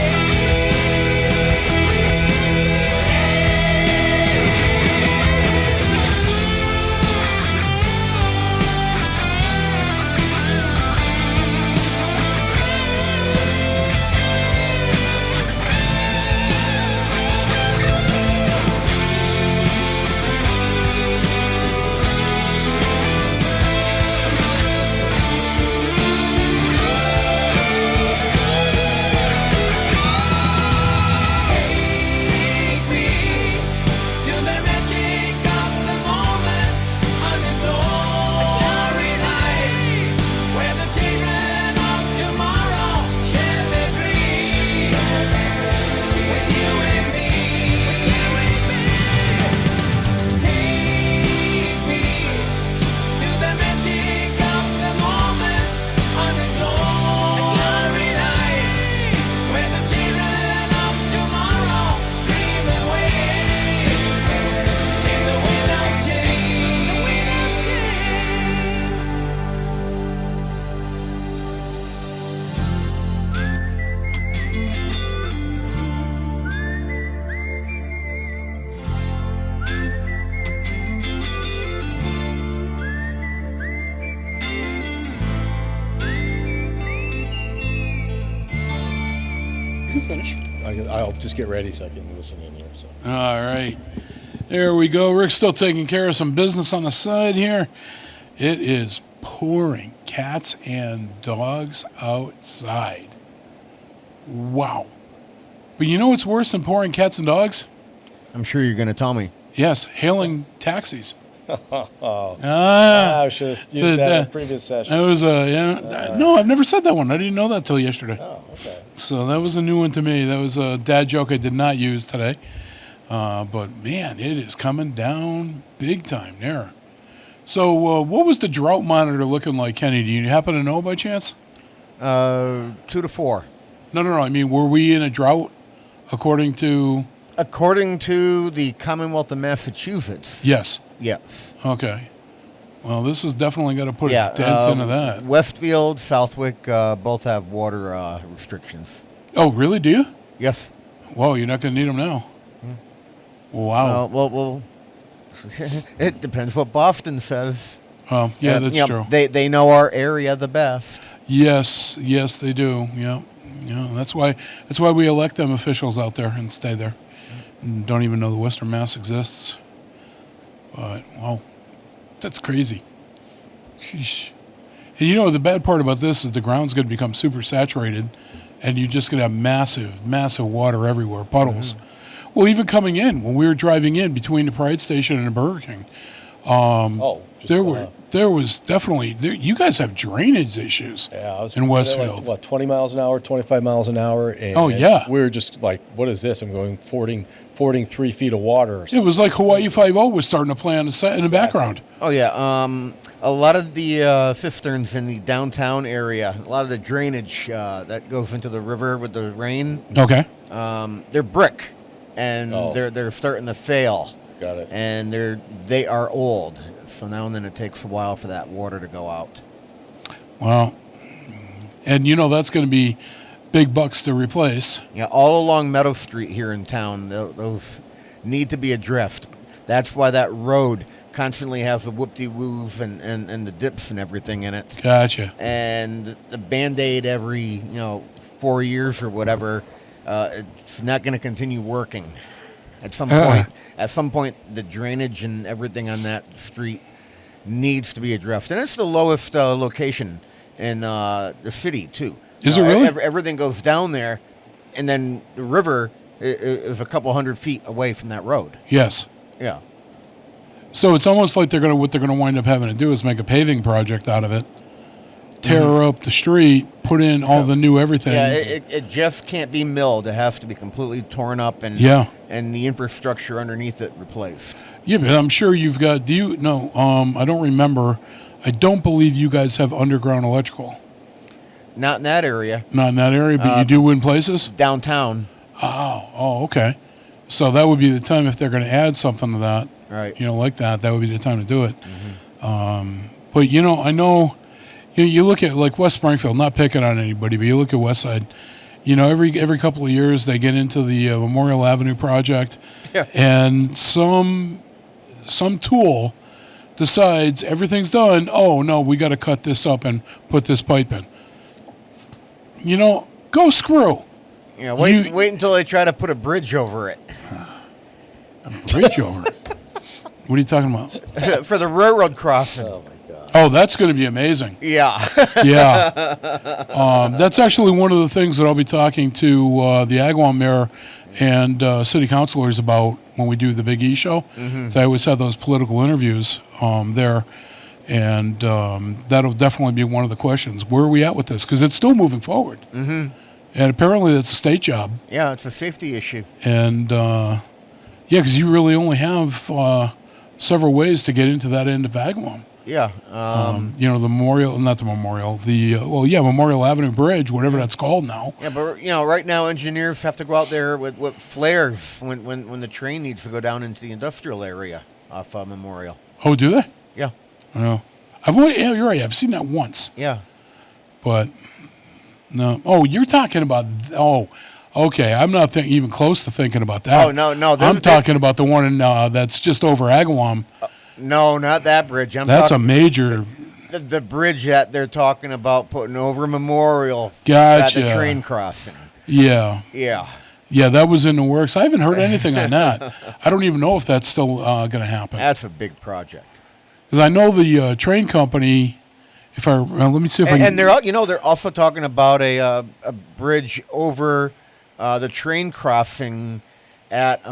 I'll just get ready so I can listen in here. So. All right. There we go. Rick's still taking care of some business on the side here. It is pouring cats and dogs outside. Wow. But you know what's worse than pouring cats and dogs? I'm sure you're going to tell me. Yes, hailing taxis. I should have used that in the previous session. That was no, I've never said that one. I didn't know that till yesterday. Oh, okay. So that was a new one to me. That was a dad joke I did not use today. But man, it is coming down big time there. So what was the drought monitor looking like, Kenny? Do you happen to know by chance? 2 to 4. No. I mean, were we in a drought according to the Commonwealth of Massachusetts? Yes. Yes. Okay. Well, this has definitely got to put a dent into that. Westfield, Southwick, both have water restrictions. Oh, really? Do you? Yes. Whoa, you're not going to need them now. Wow. Well, it depends what Boston says. Yeah, that's true. They know our area the best. Yes, they do. Yeah. That's why we elect them officials out there and stay there. And don't even know the Western Mass exists. But wow, that's crazy. Sheesh. And the bad part about this is the ground's going to become super saturated, and you're just going to have massive water everywhere, puddles. Mm-hmm. Well, even coming in, when we were driving in between the Pride Station and the Burger King, there was definitely you guys have drainage issues. Yeah, in Westfield. Like, 20 miles an hour, 25 miles an hour. And, we were just like, what is this? I'm going fording 3 feet of water. Or it was like Hawaii Five-0 was starting to play on in the background. Oh yeah, a lot of the cisterns in the downtown area, a lot of the drainage that goes into the river with the rain. Okay. They're brick, and they're starting to fail. Got it. And they are old, so now and then it takes a while for that water to go out. Wow. And that's going to be big bucks to replace. Yeah, all along Meadow Street here in town, those need to be addressed. That's why that road constantly has the whoop-de-woos and the dips and everything in it. Gotcha. And the Band-Aid every 4 years or whatever, it's not going to continue working. At some point, the drainage and everything on that street needs to be addressed. And it's the lowest location in the city, too. Is it really? Everything goes down there, and then the river is a couple hundred feet away from that road. Yes. Yeah. So it's almost like what they're going to wind up having to do is make a paving project out of it, tear up the street, put in all the new everything. Yeah, it just can't be milled. It has to be completely torn up and the infrastructure underneath it replaced. Yeah, but I'm sure you've got. Do you? No, I don't remember. I don't believe you guys have underground electrical. Not in that area. Not in that area, but you do in places? Downtown. Oh, okay. So that would be the time if they're going to add something to that. Right. Like that would be the time to do it. Mm-hmm. But, I know you look at like West Springfield, not picking on anybody, but you look at West Side, every couple of years they get into the Memorial Avenue project and some tool decides everything's done. Oh, no, we got to cut this up and put this pipe in. Go screw. Yeah, wait until they try to put a bridge over it. A bridge over it? What are you talking about? For the railroad crossing. Oh, my God. Oh, that's going to be amazing. Yeah. Yeah. That's actually one of the things that I'll be talking to the Agawam mayor and city councilors about when we do the Big E show. Mm-hmm. So I always have those political interviews there. And that'll definitely be one of the questions. Where are we at with this? Because it's still moving forward. Mm-hmm. And apparently that's a state job. Yeah, it's a safety issue. And, because you really only have several ways to get into that end of Agawam. Yeah. The Memorial Avenue Bridge, whatever that's called now. Yeah, but, right now engineers have to go out there with flares when the train needs to go down into the industrial area off Memorial. Oh, do they? Yeah. Yeah, you're right. I've seen that once. Yeah. But, no. Oh, you're talking about, okay. I'm not even close to thinking about that. Oh, no. I'm talking about the one that's just over Agawam. No, not that bridge. That's a major. The bridge that they're talking about putting over Memorial. Gotcha. At the train crossing. Yeah. Yeah. Yeah, that was in the works. I haven't heard anything on that. I don't even know if that's still going to happen. That's a big project. Because I know the train company. If I let me see if I can. And they're also talking about a bridge over the train crossing at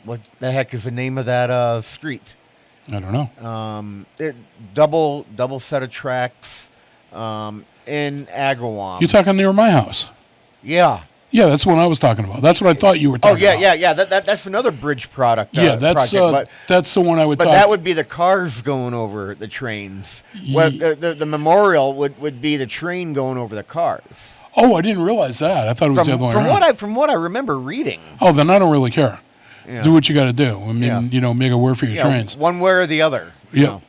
what the heck is the name of that street? I don't know. Double set of tracks in Agawam. You're talking near my house. Yeah. Yeah, that's what I was talking about. That's what I thought you were talking about. Yeah. That's another bridge product. Yeah, that's project, that's the one I would. But that would be the cars going over the trains. Well, the memorial would be the train going over the cars. Oh, I didn't realize that. I thought it was the other way around. From what I remember reading. Oh, then I don't really care. Yeah. Do what you got to do. I mean, make it work for your trains. One way or the other. Yeah.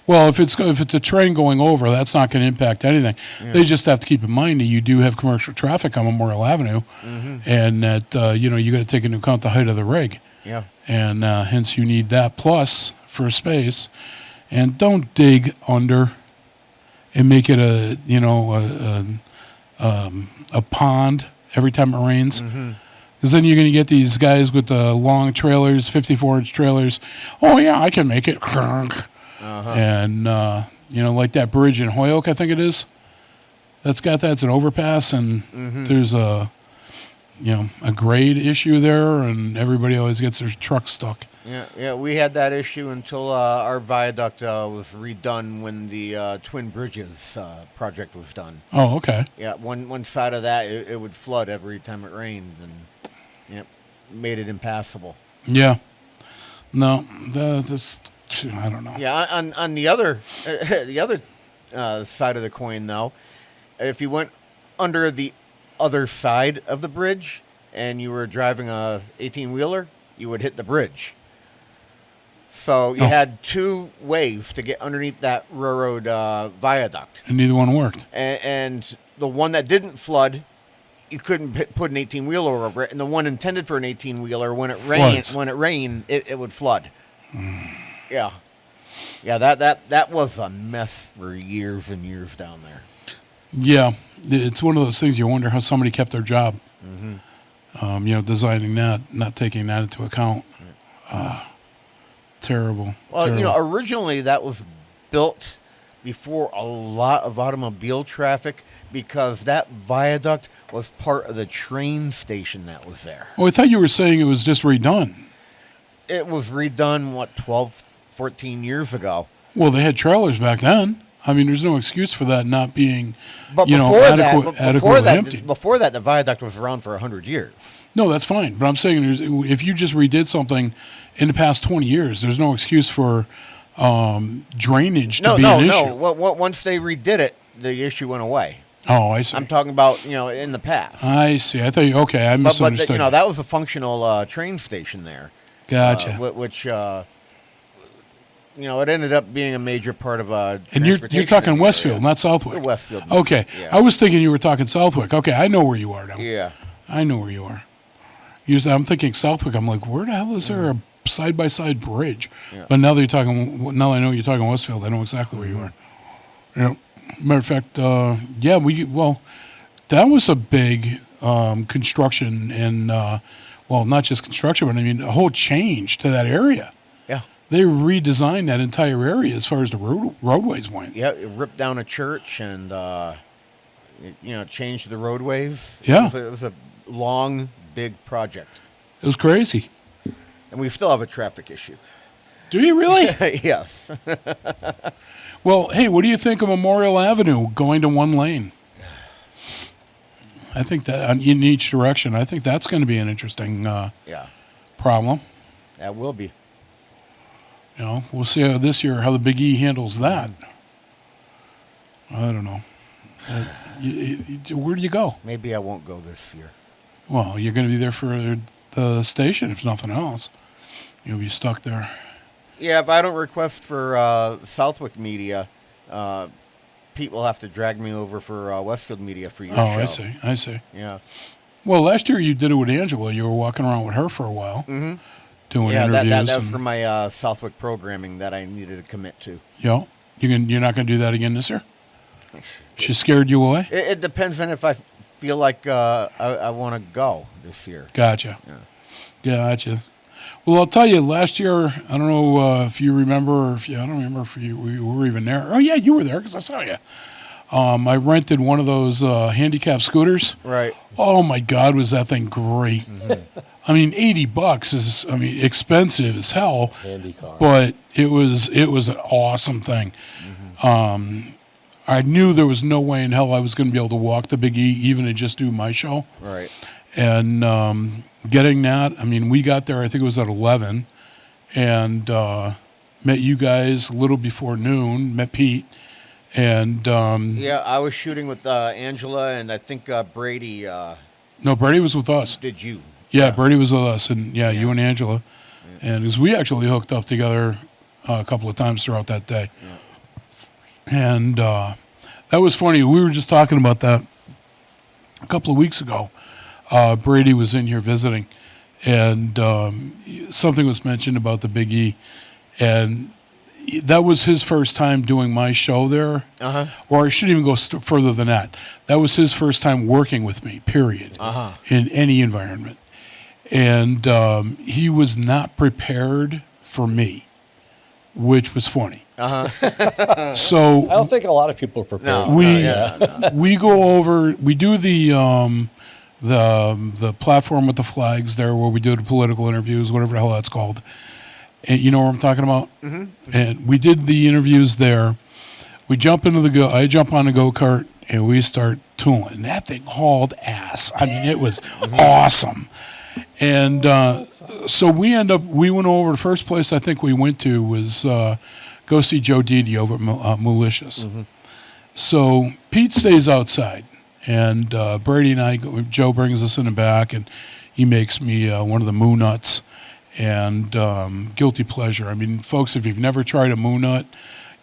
Well, if it's a train going over, that's not going to impact anything. Yeah. They just have to keep in mind that you do have commercial traffic on Memorial Avenue, and that you got to take into account the height of the rig. Yeah. And hence you need that plus for space, and don't dig under, and make it a pond every time it rains. Because then you're going to get these guys with the long trailers, 54-inch trailers. Oh yeah, I can make it. And, like that bridge in Holyoke, I think it is. That's an overpass, and there's a grade issue there, and everybody always gets their truck stuck. Yeah, we had that issue until our viaduct was redone when the Twin Bridges project was done. Oh, okay. Yeah, one side of that, it would flood every time it rained, and made it impassable. Yeah. No, this... I don't know. Yeah, on the other side of the coin, though, if you went under the other side of the bridge and you were driving a 18-wheeler, you would hit the bridge. So you had two ways to get underneath that railroad viaduct. And neither one worked. And the one that didn't flood, you couldn't put an 18-wheeler over it, and the one intended for an 18-wheeler, when it rained, it would flood. Yeah, that was a mess for years and years down there. Yeah, it's one of those things you wonder how somebody kept their job. Designing that, not taking that into account. Terrible. Well, terrible. Originally that was built before a lot of automobile traffic, because that viaduct was part of the train station that was there. Oh, I thought you were saying it was just redone. It was redone, 12, 14 years ago. Well, they had trailers back then. I mean, there's no excuse for that not being, adequately emptied. Before that, the viaduct was around for 100 years. No, that's fine. But I'm saying if you just redid something in the past 20 years, there's no excuse for drainage to be an issue. No. Well, once they redid it, the issue went away. Oh, I see. I'm talking about, in the past. I see. I thought I misunderstood. But that was a functional train station there. Gotcha. Which it ended up being a major part of and you're talking Westfield, not Southwick. Westfield. Okay. Yeah. I was thinking you were talking Southwick. Okay, I know where you are now. Yeah. I know where you are. I'm thinking Southwick. I'm like, where the hell is there a side-by-side bridge? Yeah. But now now I know you're talking Westfield. I know exactly where you are. Yeah. Matter of fact, that was a big construction and, not just construction, but I mean a whole change to that area. Yeah. They redesigned that entire area as far as the roadways went. Yeah, it ripped down a church and, changed the roadways. Yeah. It was a long, big project. It was crazy. And we still have a traffic issue. Do you really? Yes. Well, hey, what do you think of Memorial Avenue going to one lane? I think that in each direction, I think that's going to be an interesting problem. That will be. We'll see how the Big E handles that. I don't know. Where do you go? Maybe I won't go this year. Well, you're going to be there for the station, if nothing else. You'll be stuck there. Yeah, if I don't request for Southwick Media, Pete will have to drag me over for Westfield Media for your show. Oh, I see. Yeah. Well, last year you did it with Angela. You were walking around with her for a while, doing interviews. That was for my Southwick programming that I needed to commit to. Yeah. You're not going to do that again this year? She scared you away? It depends on if I feel like I want to go this year. Gotcha. Gotcha. Well, I'll tell you, last year, I don't know if you remember, I don't remember if you were even there. Oh, yeah, you were there because I saw you. I rented one of those handicap scooters. Right. Oh, my God, was that thing great. I mean, $80 is, expensive as hell. Handy car. But it was an awesome thing. I knew there was no way in hell I was going to be able to walk the Big E even to just do my show. Right. And getting that, we got there, I think it was at 11, and met you guys a little before noon, met Pete. And yeah, I was shooting with Angela, and I think Brady. No, Brady was with us. Did you? Yeah, Brady was with us, and you and Angela. Yeah. And because we actually hooked up together a couple of times throughout that day. Yeah. And that was funny. We were just talking about that a couple of weeks ago. Brady was in here visiting, and something was mentioned about the Big E, and that was his first time doing my show there. Or I shouldn't even go further than that. That was his first time working with me, period, in any environment. And he was not prepared for me, which was funny. So I don't think a lot of people are prepared. We go over. We do the platform with the flags there, where we do the political interviews, whatever the hell that's called. And you know what I'm talking about? And we did the interviews there. We jump into I jump on the go-kart, and we start tooling. That thing hauled ass. It was awesome. And so we went over. The first place I think we went to was go see Joe Didi over at Malicious. So Pete stays outside, and Brady and Joe brings us in the back, and he makes me one of the Moo Nuts. And guilty pleasure. Folks, if you've never tried a Moo Nut,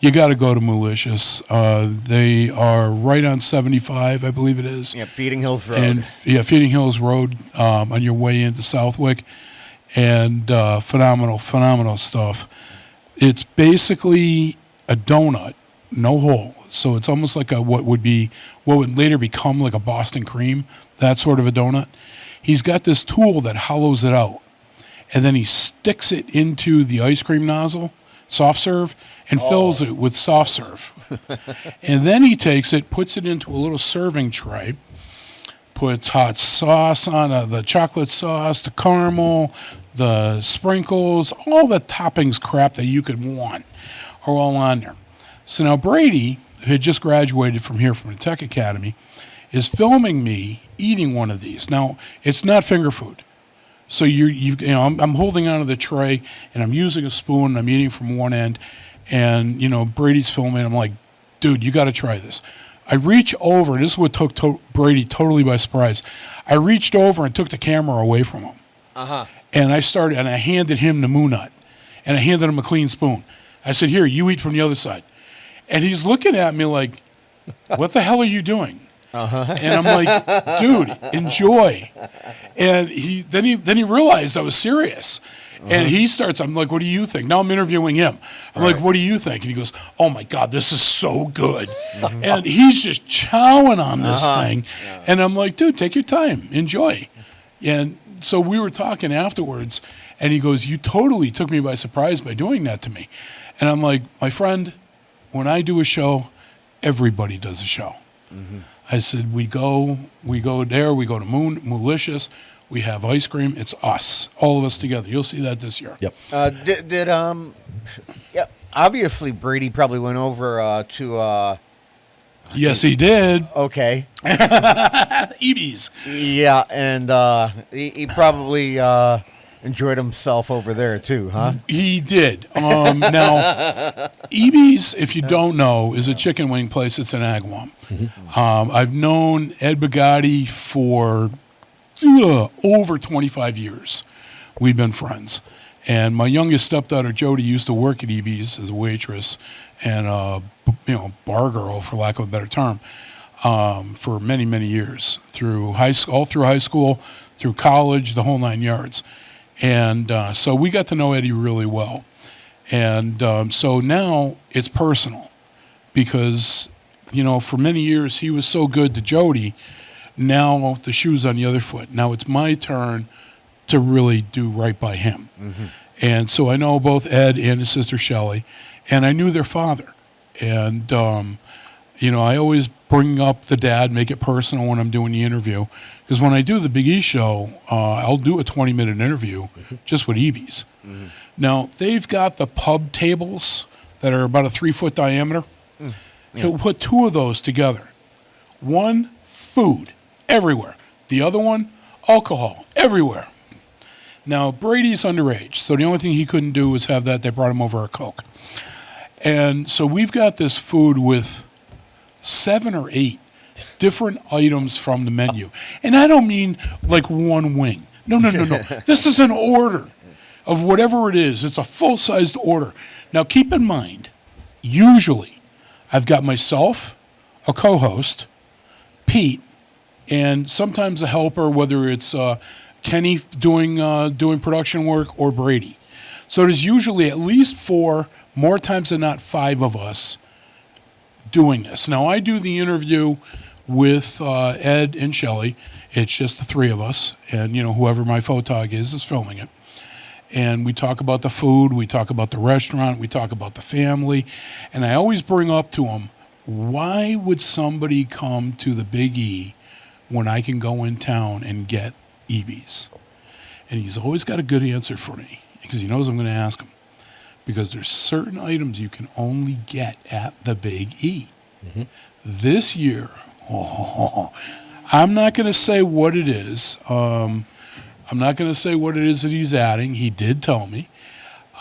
you got to go to Malicious. They are right on 75, I believe it is. Yeah, Feeding Hills Road. And Feeding Hills Road on your way into Southwick. And phenomenal stuff. It's basically a donut, no hole. So it's almost like what would later become like a Boston cream, that sort of a donut. He's got this tool that hollows it out. And then he sticks it into the ice cream nozzle, soft serve, and fills it with soft serve. And then he takes it, puts it into a little serving tray, puts hot sauce on the chocolate sauce, the caramel, the sprinkles, all the toppings crap that you could want are all on there. So now Brady, who had just graduated from the Tech Academy, is filming me eating one of these. Now, it's not finger food. So I'm holding onto the tray, and I'm using a spoon, and I'm eating from one end, and Brady's filming. I'm like, dude, you got to try this. I reach over, and this is what took Brady totally by surprise. I reached over and took the camera away from him, and I handed him the Moo Nut, and I handed him a clean spoon. I said, "Here, you eat from the other side," and he's looking at me like, "What the hell are you doing?" And I'm like, dude, enjoy. And then he realized I was serious. And he starts, I'm like, what do you think? Now I'm interviewing him. I'm like, what do you think? And he goes, oh my God, this is so good. And he's just chowing on this thing. And I'm like, dude, take your time, enjoy. And so we were talking afterwards, and he goes, you totally took me by surprise by doing that to me. And I'm like, my friend, when I do a show, everybody does a show. I said, we go there, we go to Malicious, we have ice cream, it's us, all of us together. You'll see that this year. Yep. Obviously Brady probably went over to yes, he did. Okay. EB's. Yeah, and he probably enjoyed himself over there too, huh? He did. Now, EB's, if you don't know, is a chicken wing place. It's in Agawam. I've known Ed Bugatti for over 25 years. We've been friends. And my youngest stepdaughter, Jody, used to work at EB's as a waitress and bar girl, for lack of a better term, for many, many years, all through high school, through college, the whole 9 yards. And so we got to know Eddie really well. And so now it's personal because, for many years he was so good to Jody. Now the shoe's on the other foot. Now it's my turn to really do right by him. Mm-hmm. And so I know both Ed and his sister Shelley, and I knew their father. And, I always bring up the dad, make it personal when I'm doing the interview. Because when I do the Big E show, I'll do a 20-minute interview just with EBs. Mm-hmm. Now, they've got the pub tables that are about a 3-foot diameter. He'll put 2 of those together. One, food, everywhere. The other one, alcohol, everywhere. Now, Brady's underage, so the only thing he couldn't do was have that. They brought him over a Coke. And so we've got this food with 7 or 8 different items from the menu. And I don't mean like one wing. No. This is an order of whatever it is. It's a full-sized order. Now, keep in mind, usually I've got myself, a co-host, Pete, and sometimes a helper, whether it's Kenny doing production work or Brady. So there's usually at least 4, more times than not 5 of us doing this. Now, I do the interview with Ed and Shelley. It's just the 3 of us, and whoever my photog is filming it. And we talk about the food, we talk about the restaurant, we talk about the family, and I always bring up to them, why would somebody come to the Big E when I can go in town and get EBs? And he's always got a good answer for me because he knows I'm going to ask him. Because there's certain items you can only get at the Big E. Mm-hmm. This year, I'm not going to say what it is. I'm not going to say what it is that he's adding. He did tell me.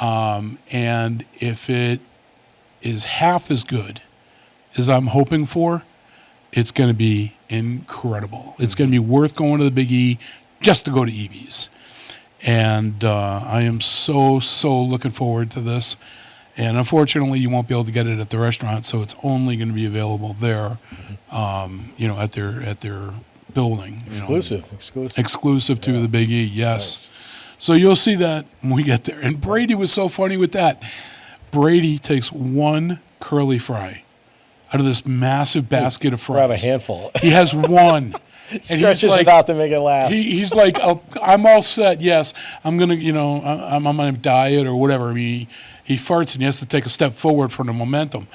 And if it is half as good as I'm hoping for, it's going to be incredible. It's going to be worth going to the Big E just to go to EB's. And I am so looking forward to this. And unfortunately, you won't be able to get it at the restaurant, so it's only going to be available there, at their building. Exclusive to the Big E, yes. Nice. So you'll see that when we get there. And Brady was so funny with that. Brady takes 1 curly fry out of this massive basket of fries. Grab a handful. He has 1. Stretches it out to make it last. He's like, I'm all set. Yes, I'm gonna, I'm on a diet or whatever. I mean, he farts and he has to take a step forward from the momentum.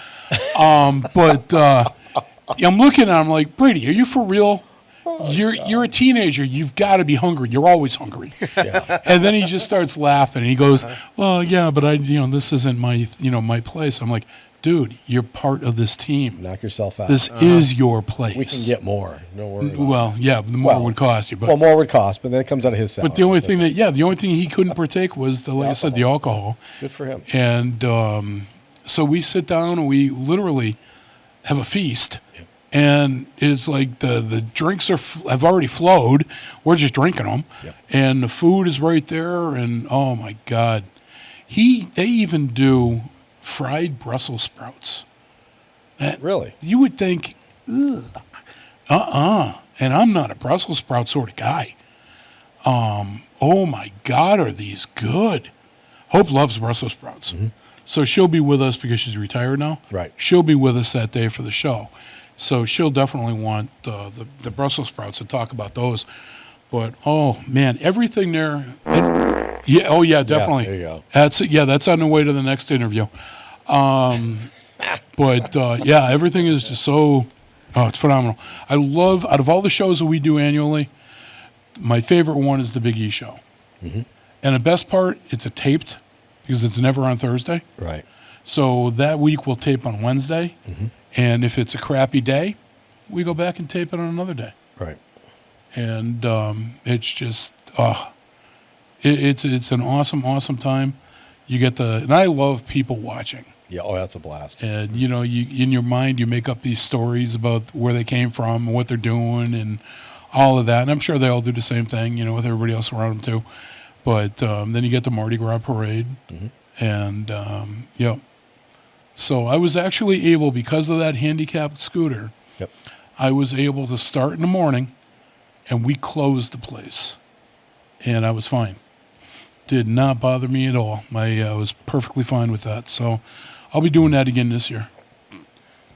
But I'm looking at him like, Brady, are you for real? You're a teenager. You've got to be hungry. You're always hungry. Yeah. And then he just starts laughing. And he goes, well, yeah, but this isn't my place. I'm like, dude, you're part of this team. Knock yourself out. This is your place. We can get more. No worry. Well, yeah, the more would cost you. But, more would cost, but then it comes out of his salary. But the only thing he couldn't partake was I said, the alcohol. Good for him. And so we sit down and we literally have a feast. And it's like the drinks have already flowed. We're just drinking them. Yep. And the food is right there. And, oh, my God. They even do fried Brussels sprouts. Really? You would think, ugh. And I'm not a Brussels sprout sort of guy. Oh, my God, are these good. Hope loves Brussels sprouts. Mm-hmm. So she'll be with us because she's retired now. Right. She'll be with us that day for the show. So she'll definitely want the Brussels sprouts to talk about those. But, oh, man, everything there. Definitely. Yeah, there you go. That's on the way to the next interview. But, everything is just so, it's phenomenal. I love, out of all the shows that we do annually, my favorite one is the Big E show. Mm-hmm. And the best part, it's a taped because it's never on Thursday. Right. So that week we'll tape on Wednesday. Mm-hmm. And if it's a crappy day, we go back and tape it on another day. Right. And it's just, it's an awesome time. You get and I love people watching. Yeah, that's a blast. And, you in your mind, you make up these stories about where they came from and what they're doing and all of that. And I'm sure they all do the same thing, with everybody else around them too. But then you get the Mardi Gras parade. Mm-hmm. And, So I was actually able, because of that handicapped scooter, yep. I was able to start in the morning, and we closed the place. And I was fine. Did not bother me at all. I was perfectly fine with that. So I'll be doing that again this year.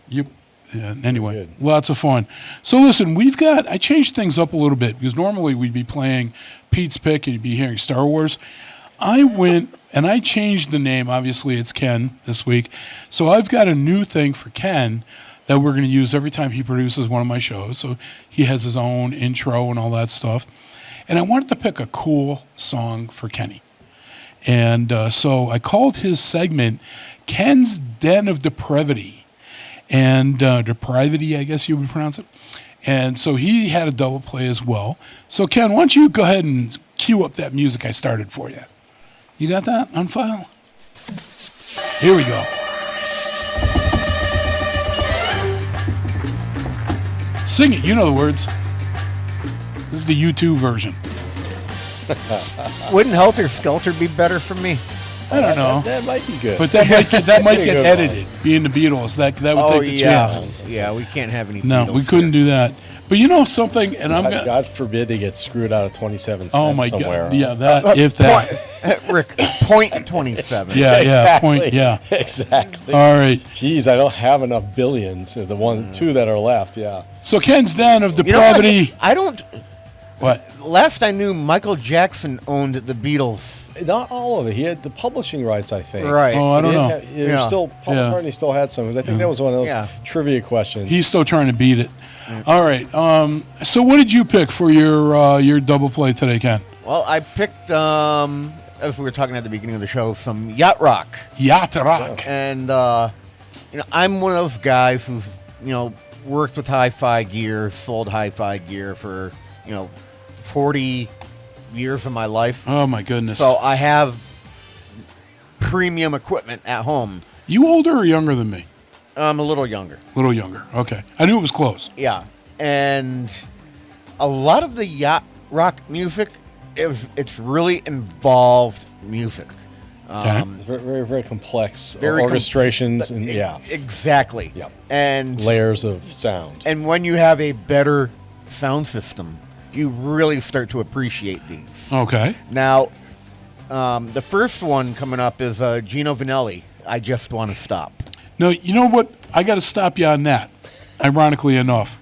Yep. Yeah, anyway, lots of fun. So listen, I changed things up a little bit because normally we'd be playing Pete's Pick and you'd be hearing Star Wars. I went and I changed the name. Obviously, it's Ken this week. So I've got a new thing for Ken that we're going to use every time he produces one of my shows. So he has his own intro and all that stuff. And I wanted to pick a cool song for Kenny. And so I called his segment Ken's Den of Depravity. And Depravity, I guess you would pronounce it. And so he had a double play as well. So Ken, why don't you go ahead and cue up that music I started for you. You got that on file? Here we go. Sing it. You know the words. This is the U2 version. Wouldn't Helter Skelter be better for me? I don't know. That might be good. But that might get edited. Being the Beatles, that would take the chance. Yeah, we can't have any. No, Beatles we couldn't do that. But you know something, and God forbid they get screwed out of 27 cents oh my somewhere. God! Yeah, that if that. Rick, point 27. Yeah, exactly. Point. Yeah, exactly. All right. Jeez, I don't have enough billions. The two that are left. Yeah. So Ken's Den of Depravity. You know, I don't. What? Last I knew, Michael Jackson owned the Beatles. Not all of it. He had the publishing rights, I think. Right. Oh, I don't know. Paul McCartney still had some. Because I think that was one of those trivia questions. He's still trying to beat it. All right. So what did you pick for your double play today, Ken? Well, I picked, as we were talking at the beginning of the show, some yacht rock. Yacht rock. And I'm one of those guys who's worked with hi-fi gear, sold hi-fi gear for 40 years of my life. Oh my goodness. So I have premium equipment at home. You older or younger than me? I'm a little younger. A little younger. Okay. I knew it was close. Yeah. And a lot of the yacht rock music, it's really involved music. It's very, very, very complex orchestrations and exactly. Yeah. And layers of sound. And when you have a better sound system, you really start to appreciate these. Okay. Now, the first one coming up is Gino Vanelli, I Just Want to Stop. No, you know what? I got to stop you on that, ironically enough.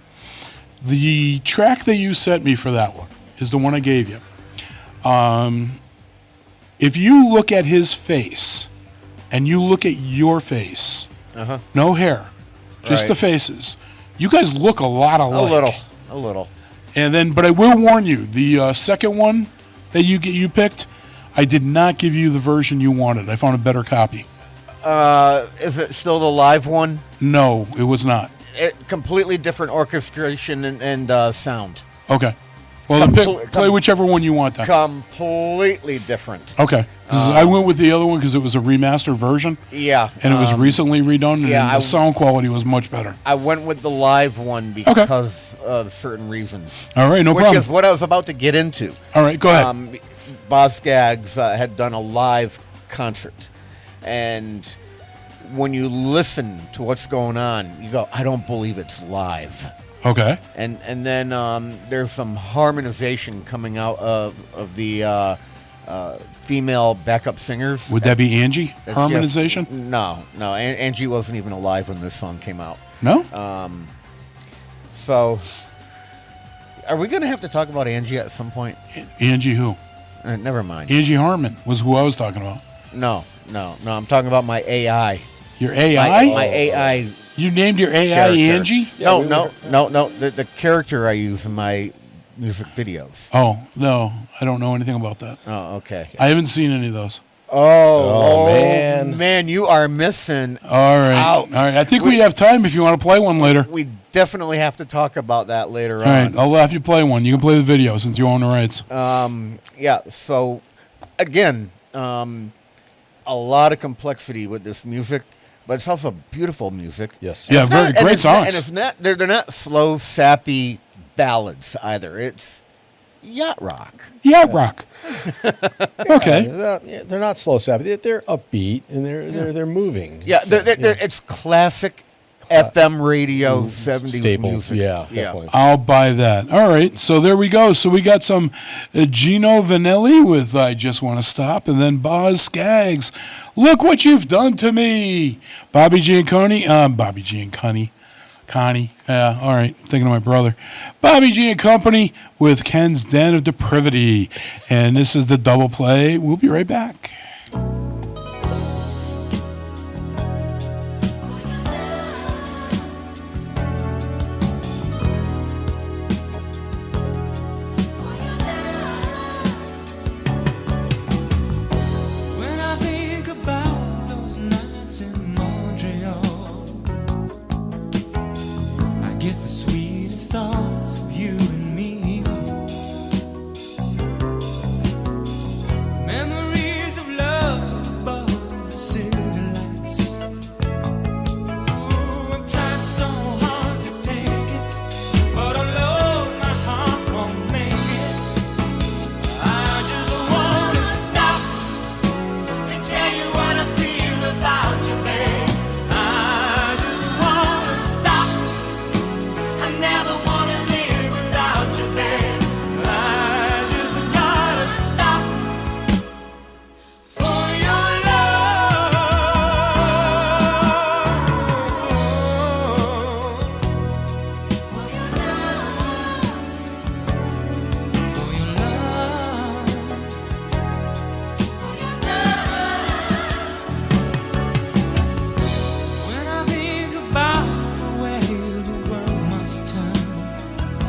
The track that you sent me for that one is the one I gave you. If you look at his face and you look at your face, no hair, just the faces, you guys look a lot alike. A little. And then, but I will warn you, the second one that you picked, I did not give you the version you wanted. I found a better copy. Is it still the live one? No, it was not. Completely different orchestration and sound. Okay. Well, then play whichever one you want then. Completely different. Okay. I went with the other one because it was a remastered version. Yeah. And it was recently redone, and the sound quality was much better. I went with the live one because of certain reasons. All right, no problem. Which is what I was about to get into. All right, go ahead. Boz Scaggs had done a live concert. And when you listen to what's going on, you go, I don't believe it's live. Okay. And then there's some harmonization coming out of the female backup singers. Would that be Angie? Harmonization? No. Angie wasn't even alive when this song came out. No? So, are we going to have to talk about Angie at some point? Angie who? Never mind. Angie Harmon was who I was talking about. No. I'm talking about my AI. Your AI? My AI. You named your AI character. Angie? No. The character I use in my music videos. Oh, no. I don't know anything about that. Oh, okay. I haven't seen any of those. Oh man. Man, you are missing All right. out. All right. I think we have time if you want to play one later. We definitely have to talk about that later on. All right. I'll have you play one. You can play the video since you own the rights. Yeah. So, again, a lot of complexity with this music, but it's also beautiful music. Yes. Yeah, very great songs. And it's not they're not slow, sappy ballads either. It's yacht rock. Yacht rock. Okay. They're not slow sappy. They're upbeat and they're moving. Yeah, it's classic FM radio 70s staples. music. Yeah, definitely. I'll buy that. All right, so there we go. So we got some Gino Vanelli with I Just Want to Stop, and then Boz Scaggs, Look What You've Done to Me. Bobby Gianconi. Connie. Yeah, all right. Thinking of my brother. Bobby G and Company with Ken's Den of Depravity. And this is the double play. We'll be right back. When I think about those nights in Montreal, I get the sweetest thoughts of you and me. Memories of love above the city lights. Ooh, I've tried so hard to take it, but alone my heart won't make it. I just wanna stop and tell you what I feel about you, babe. I just wanna stop. I never wanna live without you, babe. I just gotta stop for your love. For your love. For your love. For your love. When I think about the way the world must turn, I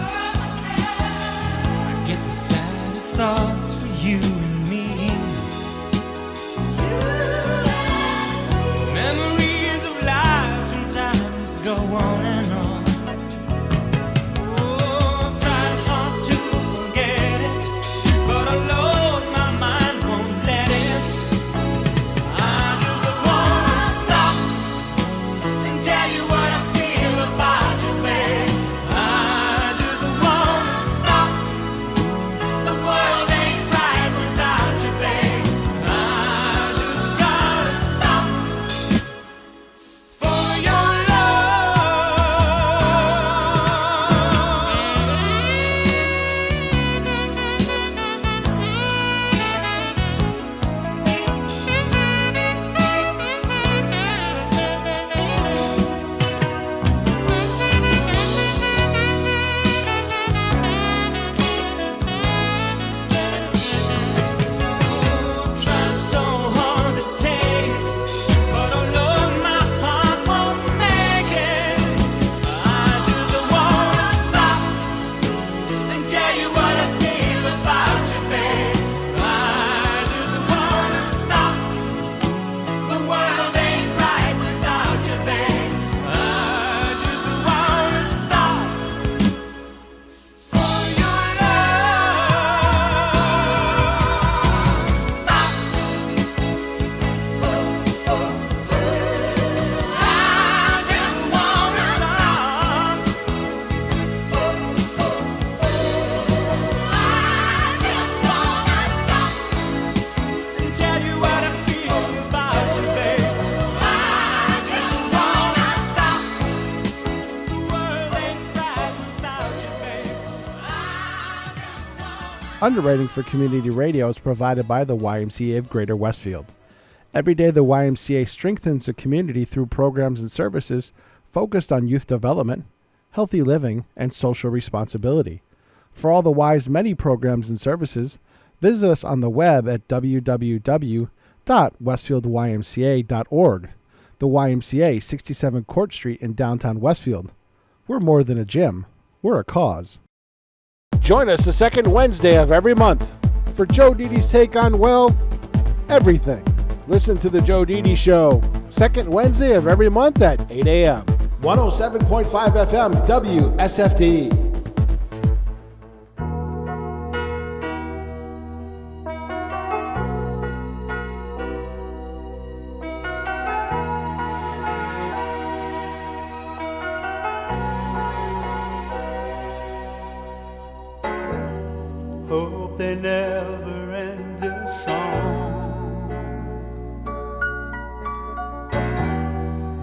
get the saddest thoughts for you and me. Memories of lives and times go on and on. Oh, I've tried hard to forget it, but alone my mind won't let it. I just wanna stop and tell you what I feel about you, babe. I just wanna stop. The world ain't right without you, babe. I just gotta stop for your Tried so hard to take it, but alone my heart won't make it. I just wanna stop and tell you what I feel about you, babe. I just wanna stop. The world ain't right without you, babe. I just wanna stop for your love. Stop. I just wanna stop. I just wanna stop and tell you what I feel about you, babe. I just wanna stop. The world ain't right without you, babe. Underwriting for community radio is provided by the YMCA of Greater Westfield. Every day, the YMCA strengthens the community through programs and services focused on youth development, healthy living, and social responsibility. For all the Y's many programs and services, visit us on the web at www.westfieldymca.org. The YMCA, 67 Court Street in downtown Westfield. We're more than a gym, we're a cause. Join us the second Wednesday of every month for Joe Didi's take on, well, everything. Listen to The Joe Didi Show, second Wednesday of every month at 8 a.m. 107.5 FM WSFD. Hope they never end this song.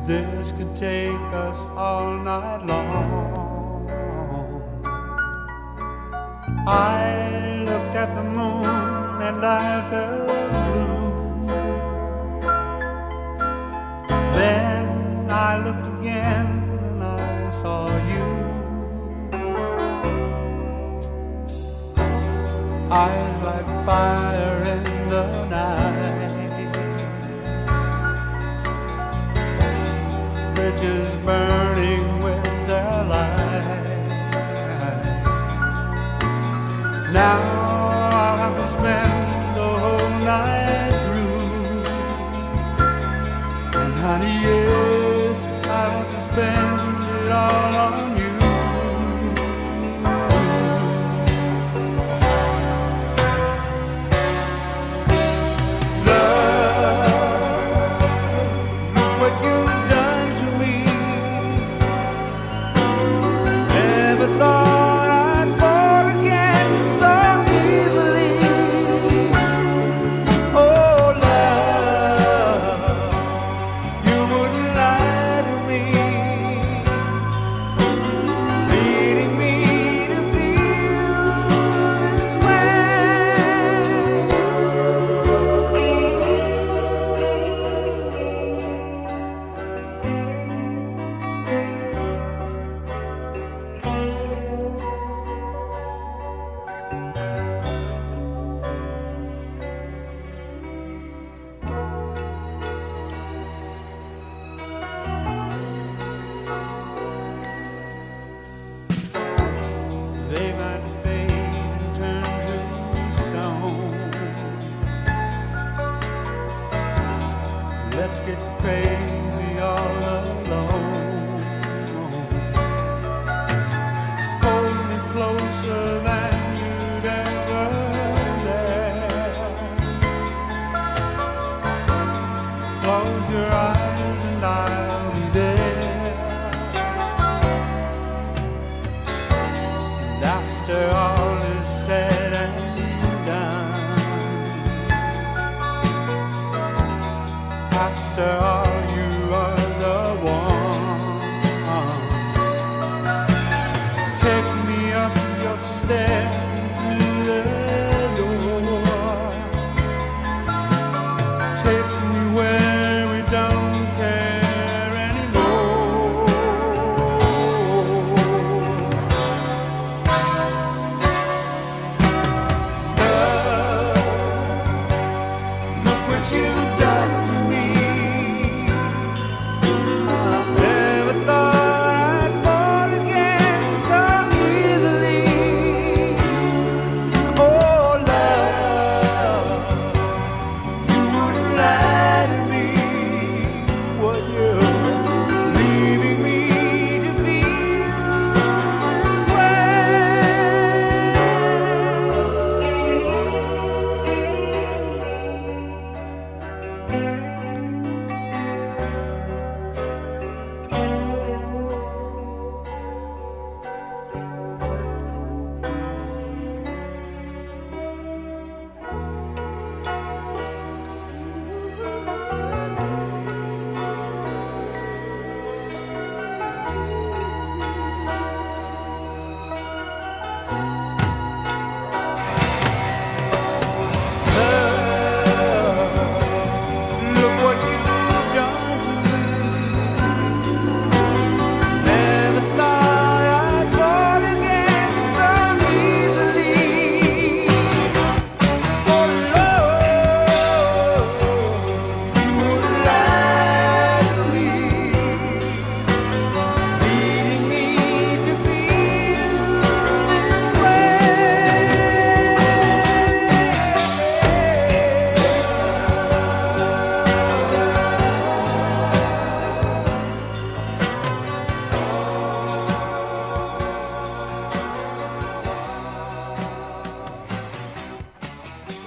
This could take us all night long. I looked at the moon and I felt blue. Then I looked again and I saw you. Eyes like fire in the night, bridges burning with their light. Now I'll have to spend the whole night through, and honey, yes, I'll have to spend it all on you. Let's get crazy all alone. Hold me closer than you'd ever dare. Close your eyes and I'll be there. And after all is said and after all, you are the one. Take me up your stair to the door. Take me where we don't care anymore. Love, look what you've done to me.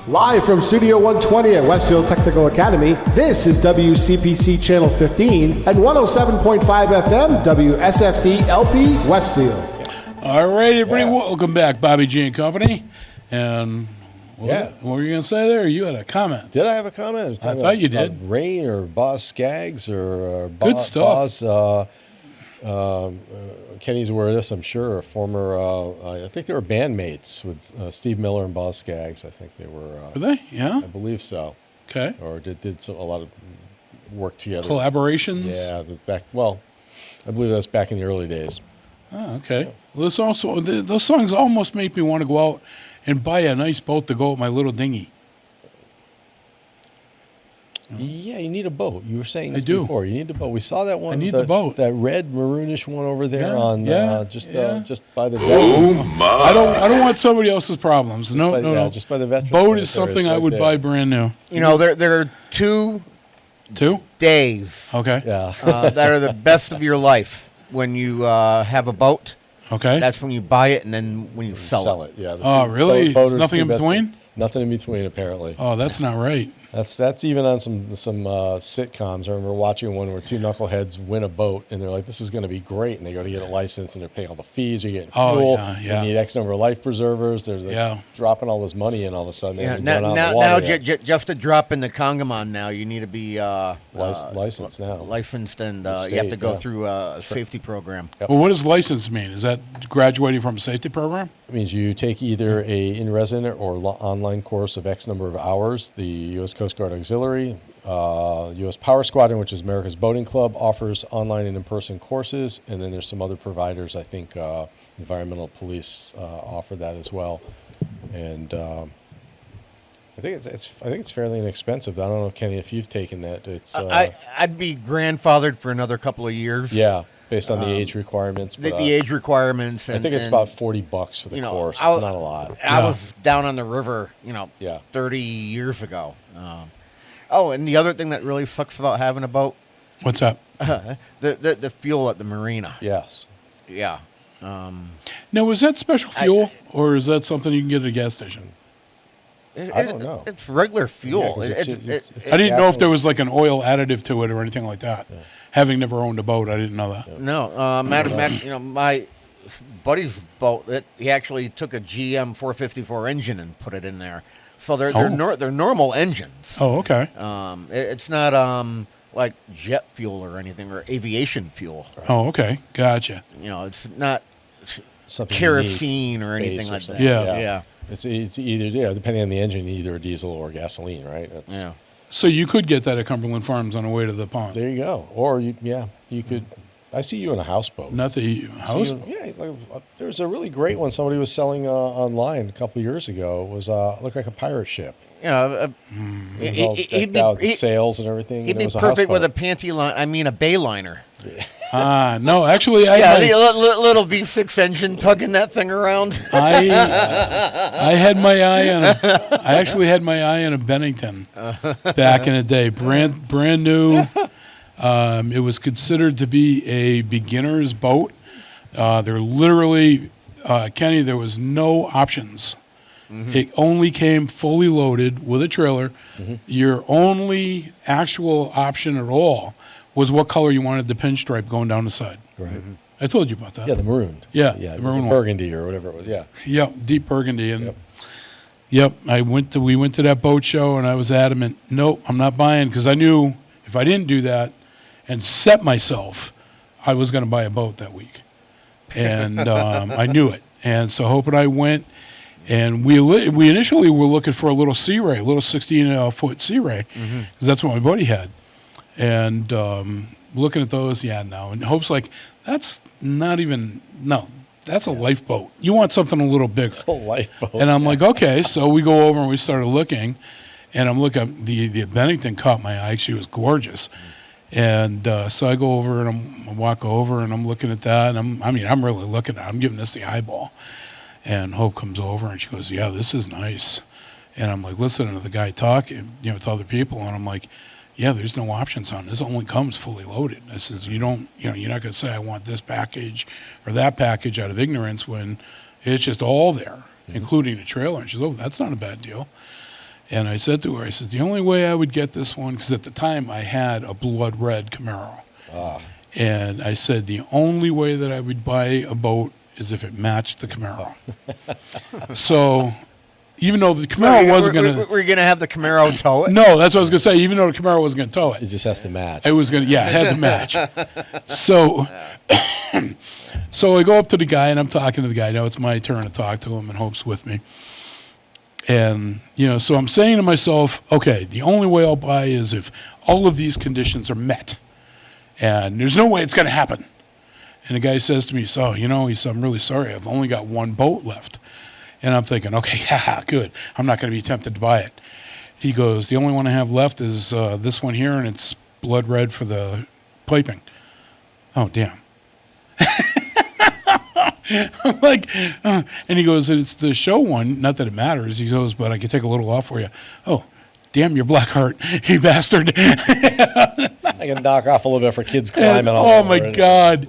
Live from Studio 120 at Westfield Technical Academy, this is WCPC Channel 15 and 107.5 FM WSFD-LP Westfield. All right, everybody, welcome back, Bobby G and Company. And what were you going to say there? You had a comment. Did I have a comment? I thought you did. Rain or Boz Skaggs or Good stuff. Boz, Kenny's aware of this, I'm sure. A former, I think they were bandmates with Steve Miller and Boz Skaggs. I think they were. Were they? Yeah. I believe so. Okay. Or did a lot of work together. Collaborations. Yeah. I believe that's back in the early days. Oh, okay. Well, this also those songs almost make me want to go out and buy a nice boat to go with my little dinghy. Yeah, you need a boat. You were saying this I do. before. You need a boat. We saw that one. I need the boat. That red maroonish one over there just by the Oh veterans. my! I don't want somebody else's problems. No. Just by the veterans. Boat is cemetery. something It's I right would there. buy brand new. You know, there are two days Okay. Yeah. that are the best of your life. When you have a boat, Okay. that's when you buy it, and then when you sell it. Yeah. Oh, really? Boat There's are nothing two in best between? things. Nothing in between, apparently. Oh, that's not right. That's even on some sitcoms. I remember watching one where two knuckleheads win a boat, and they're like, "This is going to be great," and they go to get a license, and they're paying all the fees. You're getting fuel. Yeah. You need X number of life preservers. There's dropping all this money in all of a sudden. They haven't gone out in the water yet. Just to drop in the Congamon now, you need to be licensed now. Licensed, and The you have to state, go yeah. through a safety program. Well, what does license mean? Is that graduating from a safety program? It means you take either a in-resident or online course of X number of hours. The U.S. Coast Guard Auxiliary, U.S. Power Squadron, which is America's Boating Club, offers online and in-person courses, and then there's some other providers. I think environmental police offer that as well, and I think it's fairly inexpensive. I don't know, Kenny, if you've taken that. It's I'd be grandfathered for another couple of years. yeah. Based on the age requirements. The But, age requirements. I think it's about $40 for the course. It's not a lot. I was down on the river, 30 years ago. And the other thing that really sucks about having a boat. What's that? The fuel at the marina. Yes. Yeah. Now, is that special fuel, or is that something you can get at a gas station? I don't know. It's regular fuel. Yeah, 'cause it's I didn't know if there was like an oil additive to it or anything like that. Yeah. Having never owned a boat, I didn't know that. No, my buddy's boat. He actually took a GM 454 engine and put it in there. So they're normal engines. Oh, okay. It's not like jet fuel or anything or aviation fuel. Oh, okay. Gotcha. It's not Something kerosene unique, or anything base or like that. something. Yeah. It's either depending on the engine, either diesel or gasoline, right? Yeah. So you could get that at Cumberland Farms on the way to the pond. There you go. Or you could. I see you in a houseboat. Not the houseboat. Yeah, there's a really great one somebody was selling online a couple of years ago. It was looked like a pirate ship. Yeah, it was all decked out, the sails and everything. He'd and be it was perfect with a houseboat. panty line. I mean, a bay liner. No, actually, little V6 engine tugging that thing around. I had my eye on I actually had my eye on a Bennington back in the day, brand new. It was considered to be a beginner's boat. There literally, Kenny, there was no options. Mm-hmm. It only came fully loaded with a trailer. Mm-hmm. Your only actual option at all was what color you wanted the pinstripe going down the side. Right. Mm-hmm. I told you about that. Yeah, the maroon. Yeah, the maroon burgundy or whatever it was. Yeah. Yep, deep burgundy. And we went to that boat show, and I was adamant, nope, I'm not buying, because I knew if I didn't do that and set myself, I was going to buy a boat that week. And I knew it. And so Hope and I went, and we initially were looking for a little Sea Ray, a little 16-foot Sea Ray, because that's what my buddy had. And looking at those, and Hope's like, that's not even, that's a lifeboat. You want something a little bigger. It's a lifeboat. And I'm like, okay. So we go over and we started looking, and I'm looking, the Bennington caught my eye. She was gorgeous. And so I go over and I walk over and I'm looking at that, and I'm really looking at it. I'm giving this the eyeball. And Hope comes over and she goes, yeah, this is nice. And I'm like listening to the guy talking, to other people, and I'm like, yeah, there's no options on it. This only comes fully loaded. I says, you're not going to say I want this package or that package out of ignorance when it's just all there, including the trailer. And she says, oh, that's not a bad deal. And I said to her, I says, the only way I would get this one, because at the time I had a blood red Camaro. And I said, the only way that I would buy a boat is if it matched the Camaro. So even though the Camaro wasn't going to... Were you going to have the Camaro tow it? No, that's what I was going to say. Even though the Camaro wasn't going to tow it. It just has to match. It was going to, it had to match. So so I go up to the guy, and I'm talking to the guy. Now it's my turn to talk to him, and Hope's with me. And, so I'm saying to myself, okay, the only way I'll buy is if all of these conditions are met. And there's no way it's going to happen. And the guy says to me, so, he said, I'm really sorry. I've only got one boat left. And I'm thinking, okay, haha, good. I'm not going to be tempted to buy it. He goes, the only one I have left is this one here, and it's blood red for the piping. Oh, damn. I'm like, and he goes, it's the show one. Not that it matters. He goes, but I can take a little off for you. Oh, damn your black heart, you bastard. I can knock off a little bit for kids climbing. Oh, my God.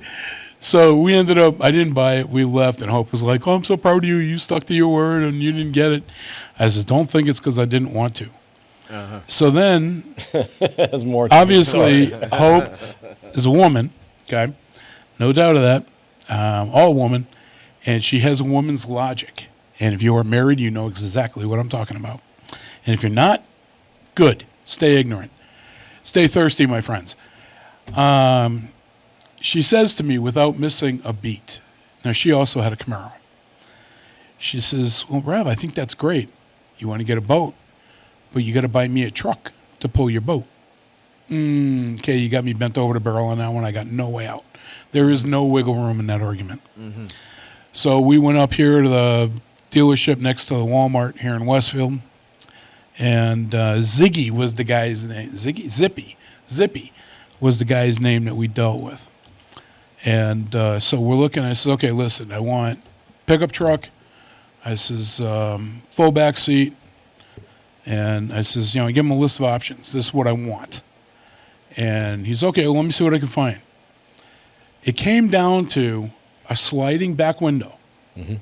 So we ended up, I didn't buy it. We left, and Hope was like, oh, I'm so proud of you. You stuck to your word, and you didn't get it. I said, don't think it's because I didn't want to. Uh-huh. So then, obviously, Hope is a woman, okay? No doubt of that. All woman. And she has a woman's logic. And if you are married, you know exactly what I'm talking about. And if you're not, good. Stay ignorant. Stay thirsty, my friends. She says to me without missing a beat. Now, she also had a Camaro. She says, well, Rob, I think that's great. You want to get a boat, but you got to buy me a truck to pull your boat. Okay, you got me bent over the barrel on that one. I got no way out. There is no wiggle room in that argument. Mm-hmm. So we went up here to the dealership next to the Walmart here in Westfield, and Ziggy was the guy's name. Zippy was the guy's name that we dealt with. And so we're looking. I said, okay, listen, I want pickup truck. I says, full back seat. And I says, give him a list of options. This is what I want. And he's, okay, well, let me see what I can find. It came down to a sliding back window. Mm-hmm.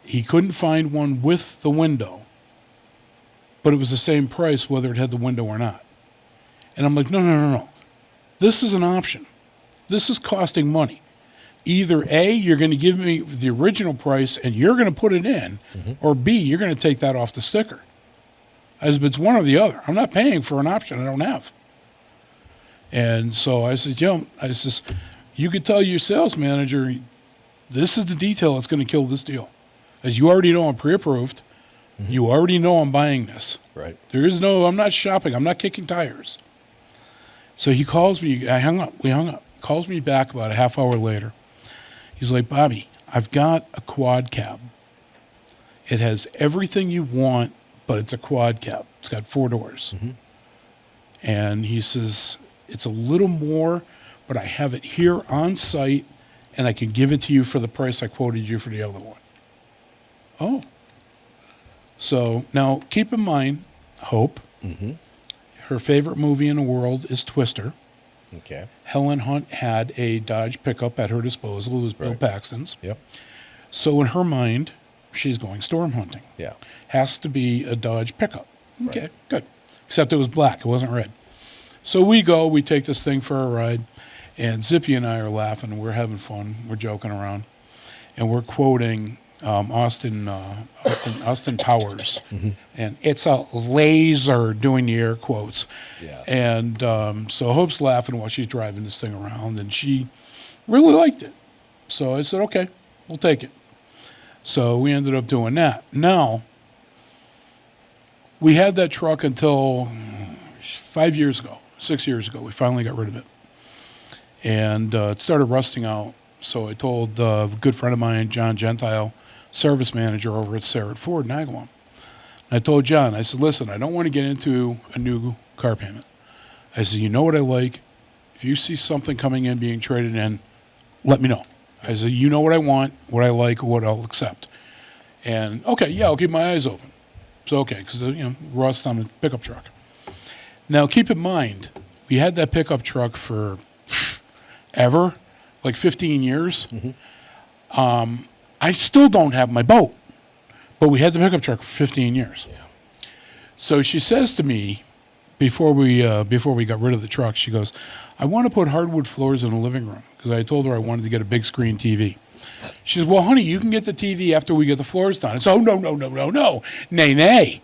He couldn't find one with the window, but it was the same price whether it had the window or not. And I'm like, no. This is an option. This is costing money. Either A, you're going to give me the original price and you're going to put it in, mm-hmm. or B, you're going to take that off the sticker. As if it's one or the other. I'm not paying for an option I don't have. And so I said, you could tell your sales manager, this is the detail that's going to kill this deal. As you already know, I'm pre-approved. Mm-hmm. You already know I'm buying this. Right. I'm not shopping. I'm not kicking tires. So he calls me. We hung up. Calls me back about a half hour later. He's like, Bobby, I've got a quad cab. It has everything you want, but it's a quad cab. It's got 4 doors. Mm-hmm. And he says, it's a little more, but I have it here on site, and I can give it to you for the price I quoted you for the other one. Oh. So now keep in mind, Hope, mm-hmm. her favorite movie in the world is Twister. Okay. Helen Hunt had a Dodge pickup at her disposal. It was Bill Paxton's. Yep. So in her mind, she's going storm hunting. Yeah. Has to be a Dodge pickup. Okay, good. Except it was black. It wasn't red. So we take this thing for a ride, and Zippy and I are laughing. We're having fun. We're joking around. And we're quoting Austin Powers. Mm-hmm. And it's a laser, doing the air quotes. Yeah. And so Hope's laughing while she's driving this thing around, and she really liked it. So I said, okay, we'll take it. So we ended up doing that. Now, we had that truck until 6 years ago. We finally got rid of it. And it started rusting out. So I told a good friend of mine, John Gentile, service manager over at Sarah Ford in Agawam. And I told John, I said, listen, I don't want to get into a new car payment. I said, you know what I like? If you see something coming in being traded in, let me know. I said, you know what I want, what I like, what I'll accept. And, okay, yeah, I'll keep my eyes open. So, okay, because, rust on a pickup truck. Now, keep in mind, we had that pickup truck for ever, like 15 years. Mm-hmm. I still don't have my boat, but we had the pickup truck for 15 years. Yeah. So she says to me, before we got rid of the truck, she goes, I want to put hardwood floors in the living room, because I told her I wanted to get a big screen TV. She says, well, honey, you can get the TV after we get the floors done. It's, oh, no. Nay.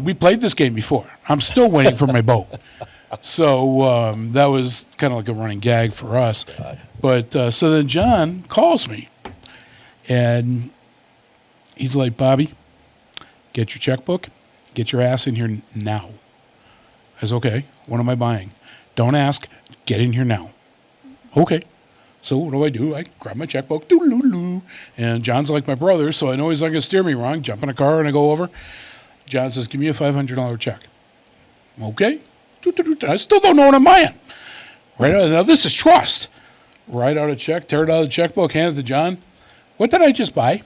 We played this game before. I'm still waiting for my boat. So that was kind of like a running gag for us. God. But so then John calls me, and he's like, Bobby, get your checkbook, get your ass in here now. I said, okay, what am I buying? Don't ask. Get in here now. Okay. So what do? I grab my checkbook, doo-doo-doo, and John's like my brother, so I know he's not going to steer me wrong. Jump in a car and I go over. John says, give me a $500 check. Okay. I still don't know what I'm buying. Right now, this is trust. Write out a check, tear it out of the checkbook, hand it to John. What did I just buy?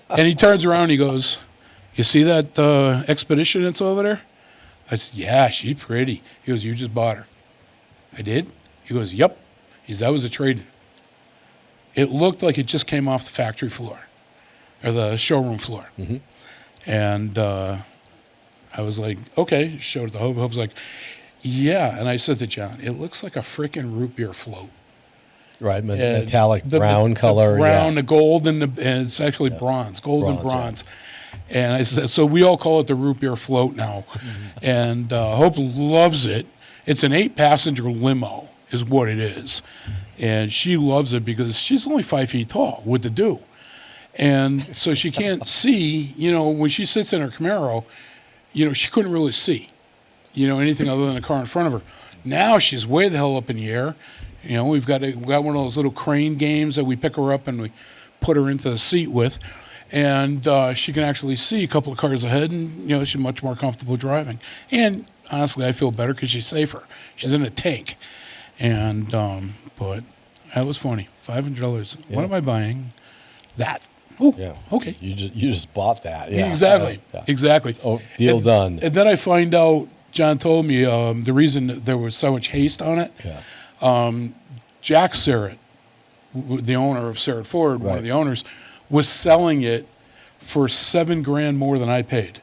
And he turns around and he goes, you see that Expedition that's over there? I said, yeah, she's pretty. He goes, you just bought her. I did? He goes, yep. He said, that was a trade. It looked like it just came off the factory floor or the showroom floor. Mm-hmm. And I was like, okay. Showed it to Hope. Hope's like, yeah. And I said to John, it looks like a freaking root beer float. Right, metallic brown color. The brown, the gold, and it's actually bronze, gold and bronze. Yeah. And I said, so we all call it the root beer float now. Mm-hmm. And Hope loves it. It's an 8-passenger limo is what it is. And she loves it because she's only 5 feet tall with the dew. And so she can't see, when she sits in her Camaro, she couldn't really see, anything other than the car in front of her. Now she's way the hell up in the air. We've got one of those little crane games that we pick her up and we put her into the seat with. And she can actually see a couple of cars ahead, and she's much more comfortable driving. And honestly, I feel better because she's safer. She's in a tank. And but that was funny. $500. Yeah. What am I buying? That. Oh, yeah. Okay. You just bought that. Yeah. Exactly. Yeah. Exactly. Oh, deal done. And then I find out. John told me the reason there was so much haste on it. Yeah. Jack Serrett, the owner of Serrett Ford, one of the owners, was selling it for $7,000 more than I paid.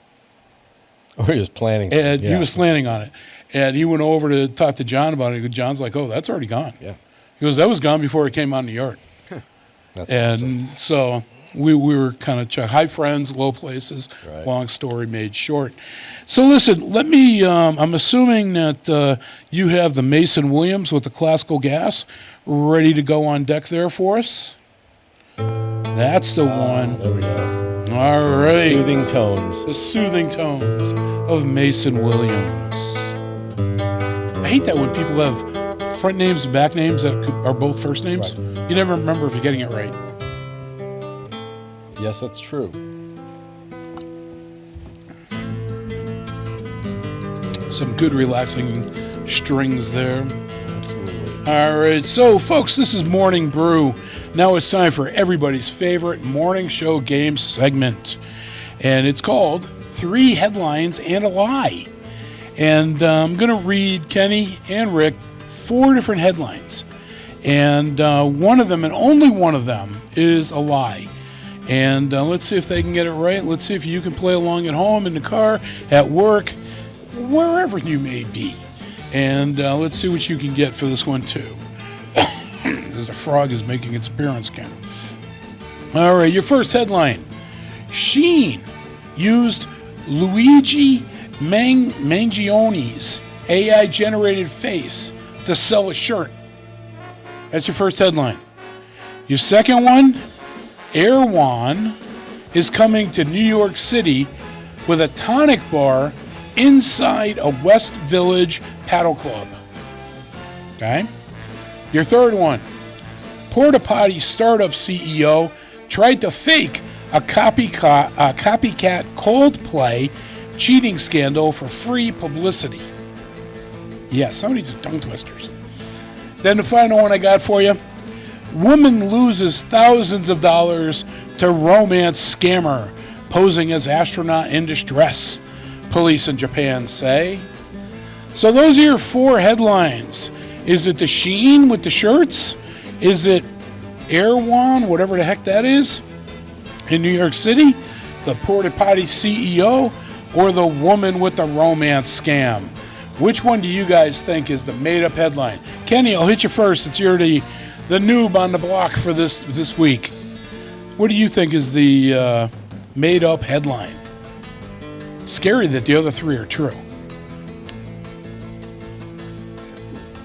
Oh, he was planning. And he was planning on it. And he went over to talk to John about it. John's like, oh, that's already gone. Yeah. He goes, that was gone before it came out in the yard. That's awesome. So we were kind of high friends, low places. Right. Long story made short. So listen, let me, I'm assuming that you have the Mason Williams with the classical gas ready to go on deck there for us. That's the one. There we go. All right. Soothing tones. The soothing tones of Mason Williams. I hate that when people have front names and back names that are both first names. Right. You never remember if you're getting it right. Yes, that's true. Some good relaxing strings there. Absolutely. All right, so folks, this is Morning Brew. Now it's time for everybody's favorite morning show game segment. And it's called 3 Headlines and a Lie. And I'm going to read Kenny and Rick 4 different headlines. And one of them, and only one of them, is a lie. And let's see if they can get it right. Let's see if you can play along at home, in the car, at work, wherever you may be. And let's see what you can get for this one, too. As the frog is making its appearance again. All right, your first headline. Shein used Luigi Mangioni's AI-generated face to sell a shirt. That's your first headline. Your second one, Erewhon is coming to New York City with a tonic bar inside a West Village paddle club. Okay? Your third one, Porta Potty startup CEO tried to fake a copycat Coldplay cheating scandal for free publicity. Yeah, some of these are tongue twisters. Then the final one I got for you. Woman loses thousands of dollars to romance scammer posing as astronaut in distress, police in Japan say. So those are your 4 headlines. Is it the Shein with the shirts? Is it Erewhon, whatever the heck that is, in New York City? The Porta Potty CEO? Or the woman with the romance scam? Which one do you guys think is the made-up headline? Kenny, I'll hit you first. It's you're the noob on the block for this week. What do you think is the made-up headline? Scary that the other 3 are true.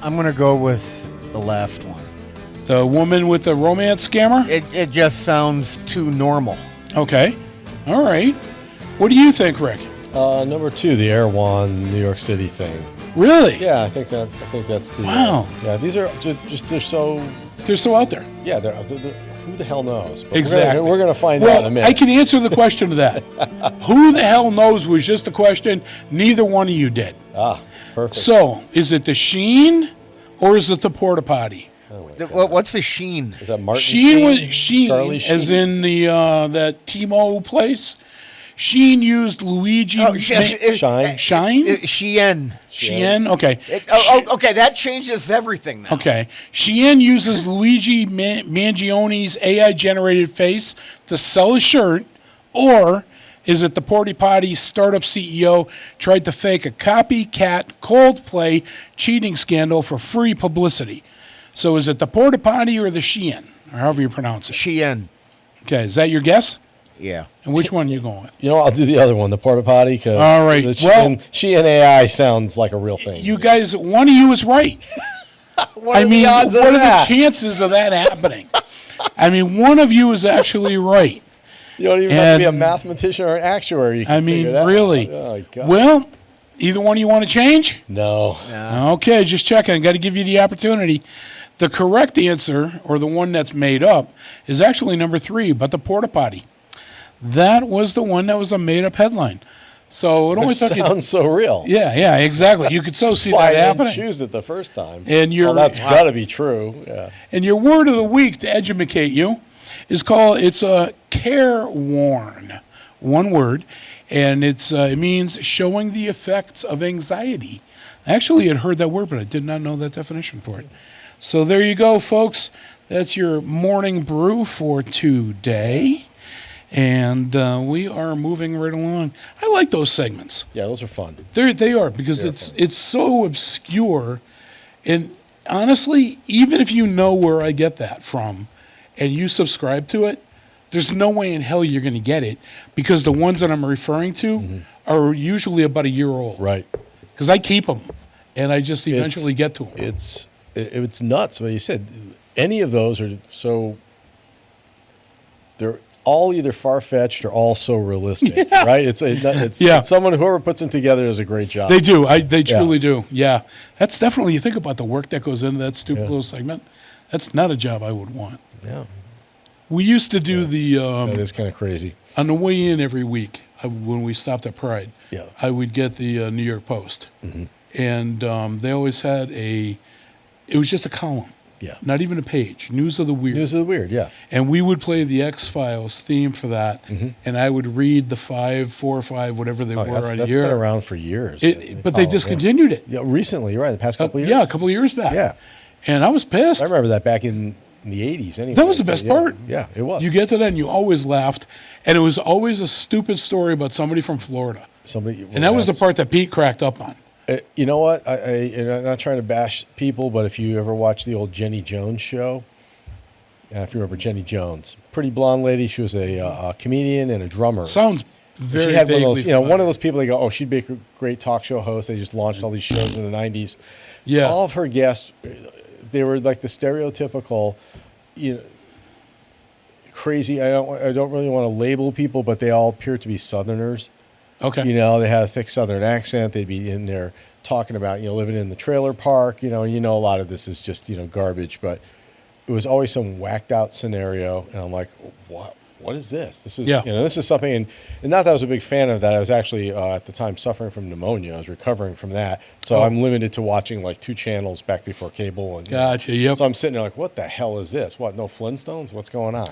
I'm going to go with the last one. The woman with the romance scammer? It just sounds too normal. Okay. All right. What do you think, Rick? Number 2, the Erewhon New York City thing. Really? Yeah, I think that's the. Wow. Yeah, these are just they're so out there. Yeah, they're who the hell knows? But Exactly. We're gonna find out in a minute. I can answer the question to that. Who the hell knows was just the question. Neither one of you did. Ah, perfect. So, is it the Sheen or is it the porta potty? What's the Sheen? Is that Martin Sheen? Charlie As Sheen? in the that Timo place. Sheen used Luigi. Shine. Shein. Okay. Okay, that changes everything now. Okay. Shein uses Luigi Mangioni's AI-generated face to sell a shirt, or is it the Porta Potty startup CEO tried to fake a copycat Coldplay cheating scandal for free publicity? So is it the Porta Potty or the Shein, or however you pronounce it? Shein. Okay, is that your guess? Yeah. And which one are you going with? You know, I'll do the other one, the porta potty. Cause all right. Shein AI sounds like a real thing. You guys, one of you is right. What are the odds of what are that? the chances of that happening? I mean, one of you is actually right. You don't even have to be a mathematician or an actuary. You can figure that really. out. Oh, God. Well, either one of you want to change? No. Okay, just checking. Got to give you the opportunity. The correct answer, or the one that's made up, is actually number 3, but the porta potty. That was the one that was a made-up headline. So it only took you. Sounds so real. Yeah, exactly. You could so see Why that I happening. didn't choose it the first time. And that's got to be true. Yeah. And your word of the week to educate you is it's a careworn, one word, and it means showing the effects of anxiety. I actually had heard that word, but I did not know that definition for it. So there you go, folks. That's your morning brew for today. And we are moving right along. I like those segments. Yeah, those are fun. They are, because it's so obscure. And honestly, even if you know where I get that from and you subscribe to it, there's no way in hell you're going to get it, because the ones that I'm referring to are usually about a year old. Right. Because I keep them, and I just eventually get to them. It's nuts. But you said any of those are so... They're all either far-fetched or all so realistic, right? It's someone, whoever puts them together does a great job. They do. They truly do. Yeah. That's definitely, you think about the work that goes into that stupid little segment. That's not a job I would want. Yeah. We used to do that is kind of crazy. On the way in every week, when we stopped at Pride, I would get the New York Post. Mm-hmm. And they always had it was just a column. Yeah. Not even a page. News of the Weird. News of the Weird, yeah. And we would play the X-Files theme for that, and I would read the 4 or 5, whatever they were on a year. That's been around for years. But they discontinued it. Yeah, recently, right? The past couple of years? Yeah, a couple of years back. Yeah. And I was pissed. I remember that back in the 80s anyway. That was the best part. Yeah, it was. You get to that and you always laughed, and it was always a stupid story about somebody from Florida. And that was the part that Pete cracked up on. You know what? I'm not trying to bash people, but if you ever watch the old Jenny Jones show, if you remember Jenny Jones, pretty blonde lady, she was a comedian and a drummer. Sounds very She had one of vaguely those, one of those people. They go, oh, she'd be a great talk show host. They just launched all these shows in the '90s. Yeah, all of her guests, they were like the stereotypical, crazy. I don't really want to label people, but they all appear to be Southerners. Okay. They had a thick Southern accent. They'd be in there talking about, living in the trailer park. A lot of this is just, garbage, but it was always some whacked out scenario. And I'm like, what is this? This is, this is something. And not that I was a big fan of that. I was actually, at the time, suffering from pneumonia. I was recovering from that. So I'm limited to watching like 2 channels back before cable. And, gotcha. Yep. So I'm sitting there like, what the hell is this? What? No Flintstones? What's going on?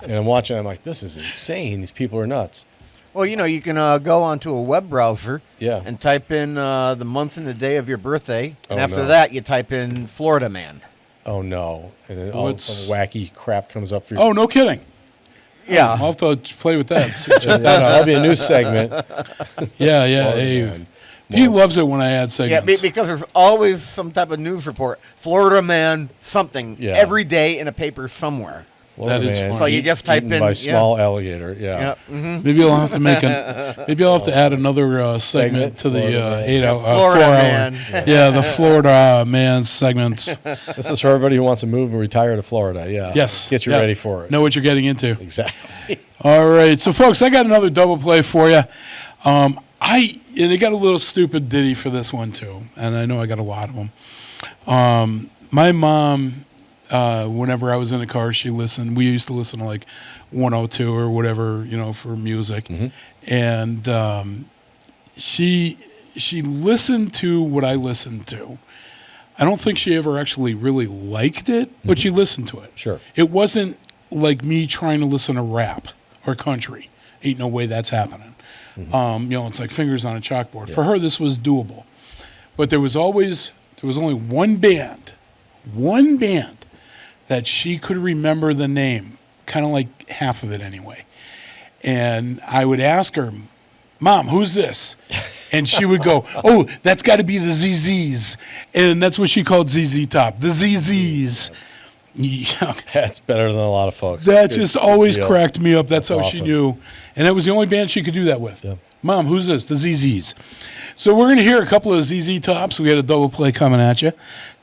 And I'm watching. I'm like, this is insane. These people are nuts. Well, you can go onto a web browser and type in the month and the day of your birthday. And after that, you type in Florida Man. Oh, no. And then all some wacky crap comes up for you. Oh, no kidding. Yeah. I'll have to play with that. That'll be a new segment. Yeah. Hey, Pete loves it when I add segments. Yeah, because there's always some type of news report. Florida Man something every day in a paper somewhere. That is funny. So you just type in by small alligator. Yeah. Mm-hmm. Maybe I'll have to maybe I'll have to add another segment to the 4 Florida hour. Man. Yeah, the Florida Man segment. This is for everybody who wants to move and retire to Florida. Yeah. Yes. Get you ready for it. Know what you're getting into. Exactly. All right. So, folks, I got another double play for you. And they got a little stupid ditty for this one too, and I know I got a lot of them. My mom, whenever I was in the car, she listened. We used to listen to like 102 or whatever, for music, and she listened to what I listened to. I don't think she ever actually really liked it, but she listened to it. Sure. It wasn't like me trying to listen to rap or country. Ain't no way that's happening. It's like fingers on a chalkboard. Yeah. For her, this was doable. But there was only one band that she could remember the name, kind of like half of it anyway. And I would ask her, Mom, who's this? And she would go, oh, that's got to be the ZZs. And that's what she called ZZ Top, the ZZs. Yeah. That's better than a lot of folks. That just always cracked me up. That's how awesome. she knew. And that was the only band she could do that with. Yeah. Mom, who's this? The ZZs. So we're going to hear a couple of ZZ Tops. We had a double play coming at you.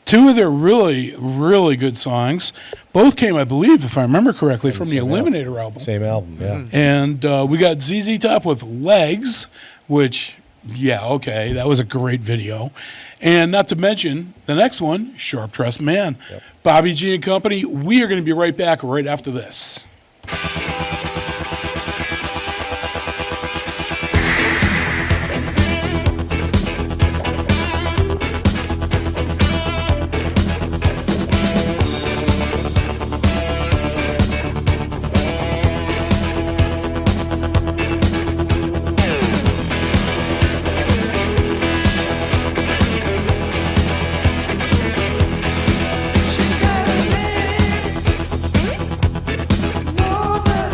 Two of their really, really good songs. Both came, I believe, if I remember correctly, from the Eliminator album. Same album, yeah. And we got ZZ Top with Legs, which, that was a great video. And not to mention the next one, Sharp Dressed Man. Yep. Bobby G and Company. We are going to be right back right after this. She got a leg, knows how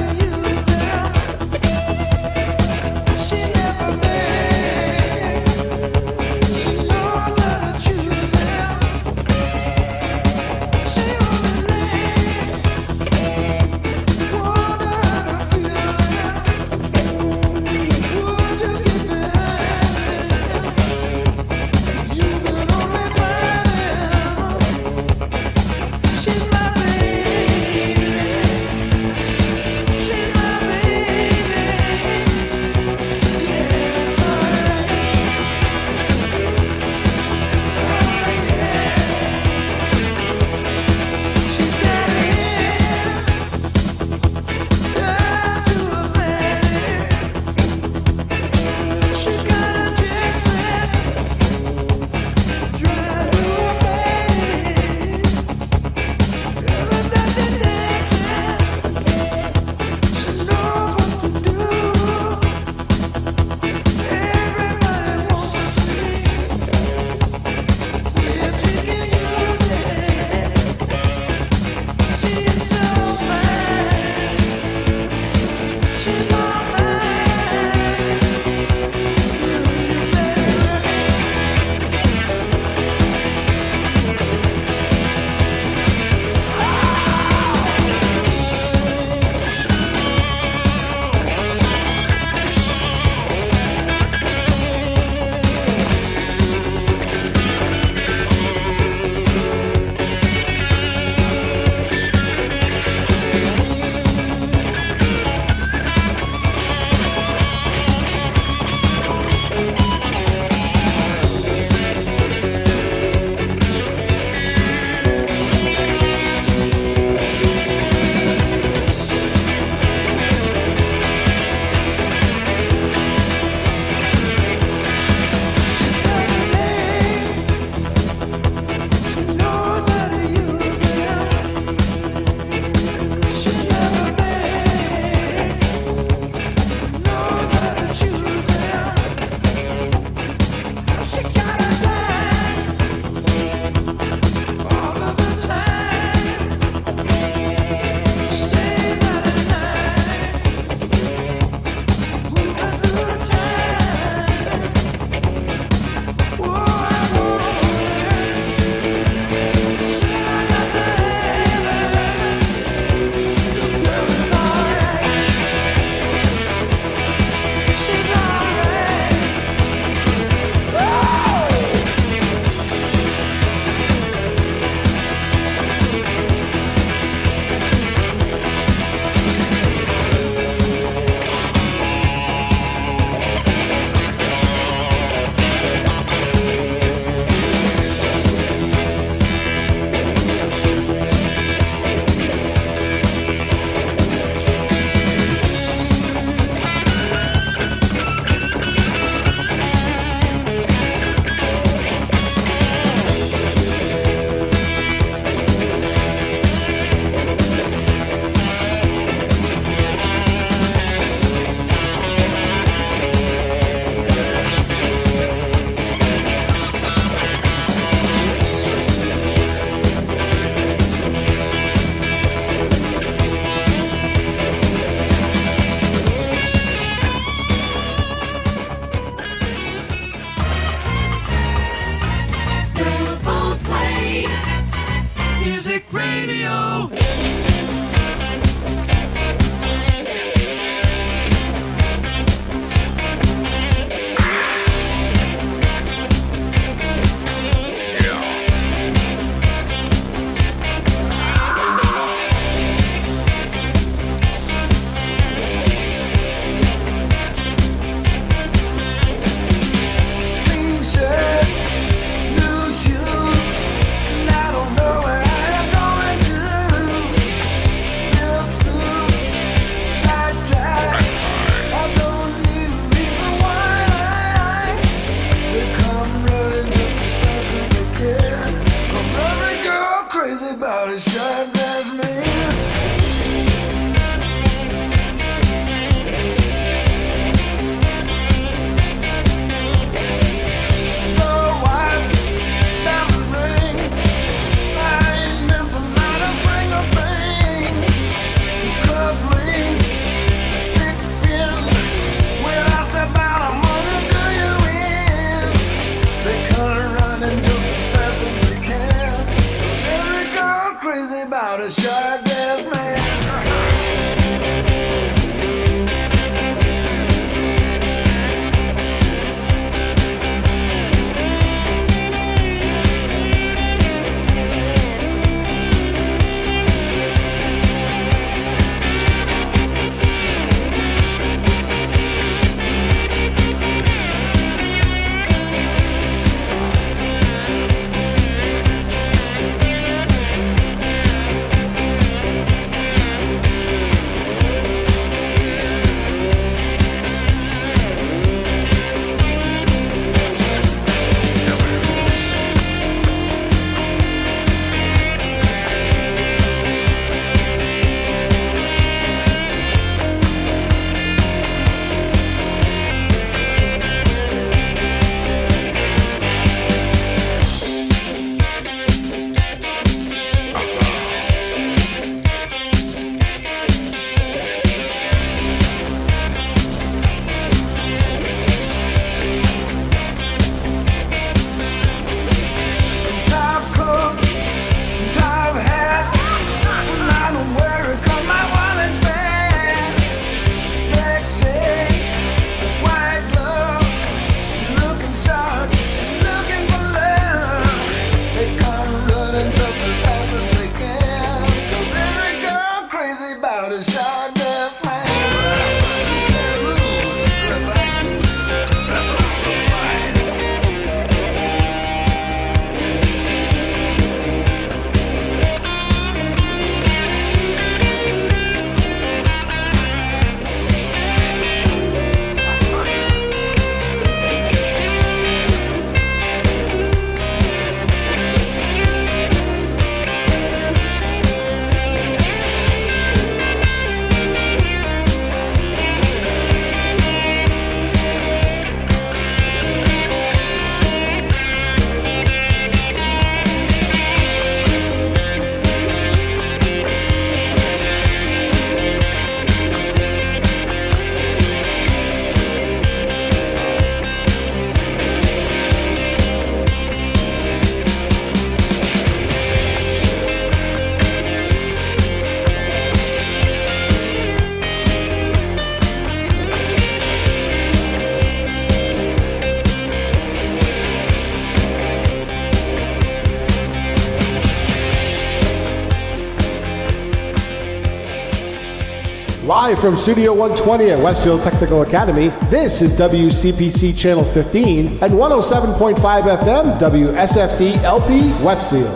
Live from Studio 120 at Westfield Technical Academy, this is WCPC Channel 15 and 107.5 FM WSFD-LP Westfield.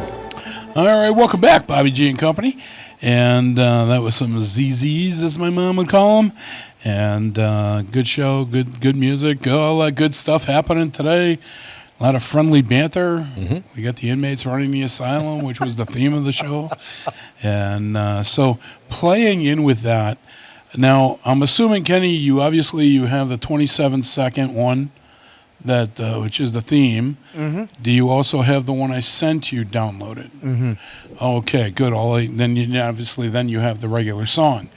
All right, welcome back, Bobby G and Company. And that was some ZZs, as my mom would call them. And good show, good music, all that good stuff happening today. A lot of friendly banter. Mm-hmm. We got the inmates running the asylum, which was the theme of the show. And so playing in with that. Now, I'm assuming, Kenny, you have the 27-second one, that which is the theme. Mm-hmm. Do you also have the one I sent you downloaded? Mm-hmm. Okay, good. Then you have the regular song.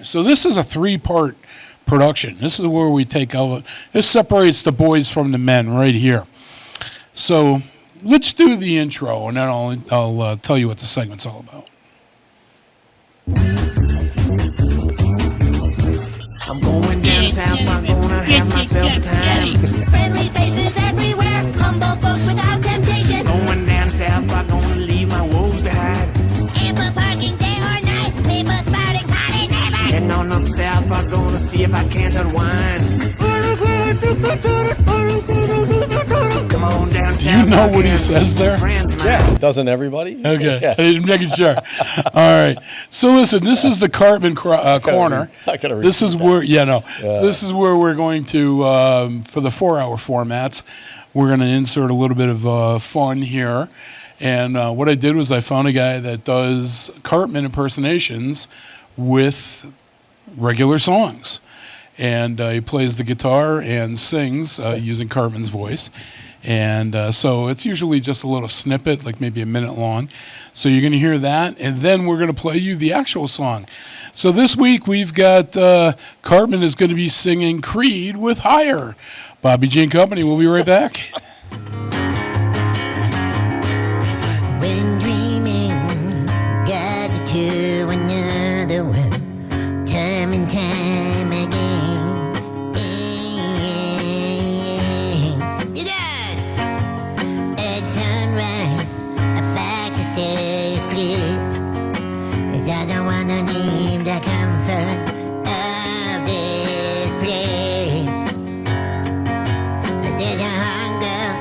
So this is a 3-part production. This is where we take out. This separates the boys from the men right here. So let's do the intro, and then I'll tell you what the segment's all about. I'm going down south, I'm gonna have myself a time. Friendly faces everywhere, humble folks without temptation. Going down south, I'm gonna leave my woes behind. Ample parking day or night, people spouting party never. Heading on up south, I'm gonna see if I can't unwind. So come on down south. You know what he says there? Yeah, doesn't everybody? Okay, yeah. Making sure. All right. So listen, this is the Cartman corner. This is where, this is where we're going to, for the 4-hour formats, we're going to insert a little bit of fun here. And what I did was I found a guy that does Cartman impersonations with regular songs. And he plays the guitar and sings using Cartman's voice. And so it's usually just a little snippet, like maybe a minute long. So you're going to hear that, and then we're going to play you the actual song. So this week we've got Cartman is going to be singing Creed with Higher. Bobby G and Company, we'll be right back. When dreaming, gather to another world, time and time again. At sunrise, I fight to stay asleep, 'cause I don't wanna leave the comfort of this place. There's a hunger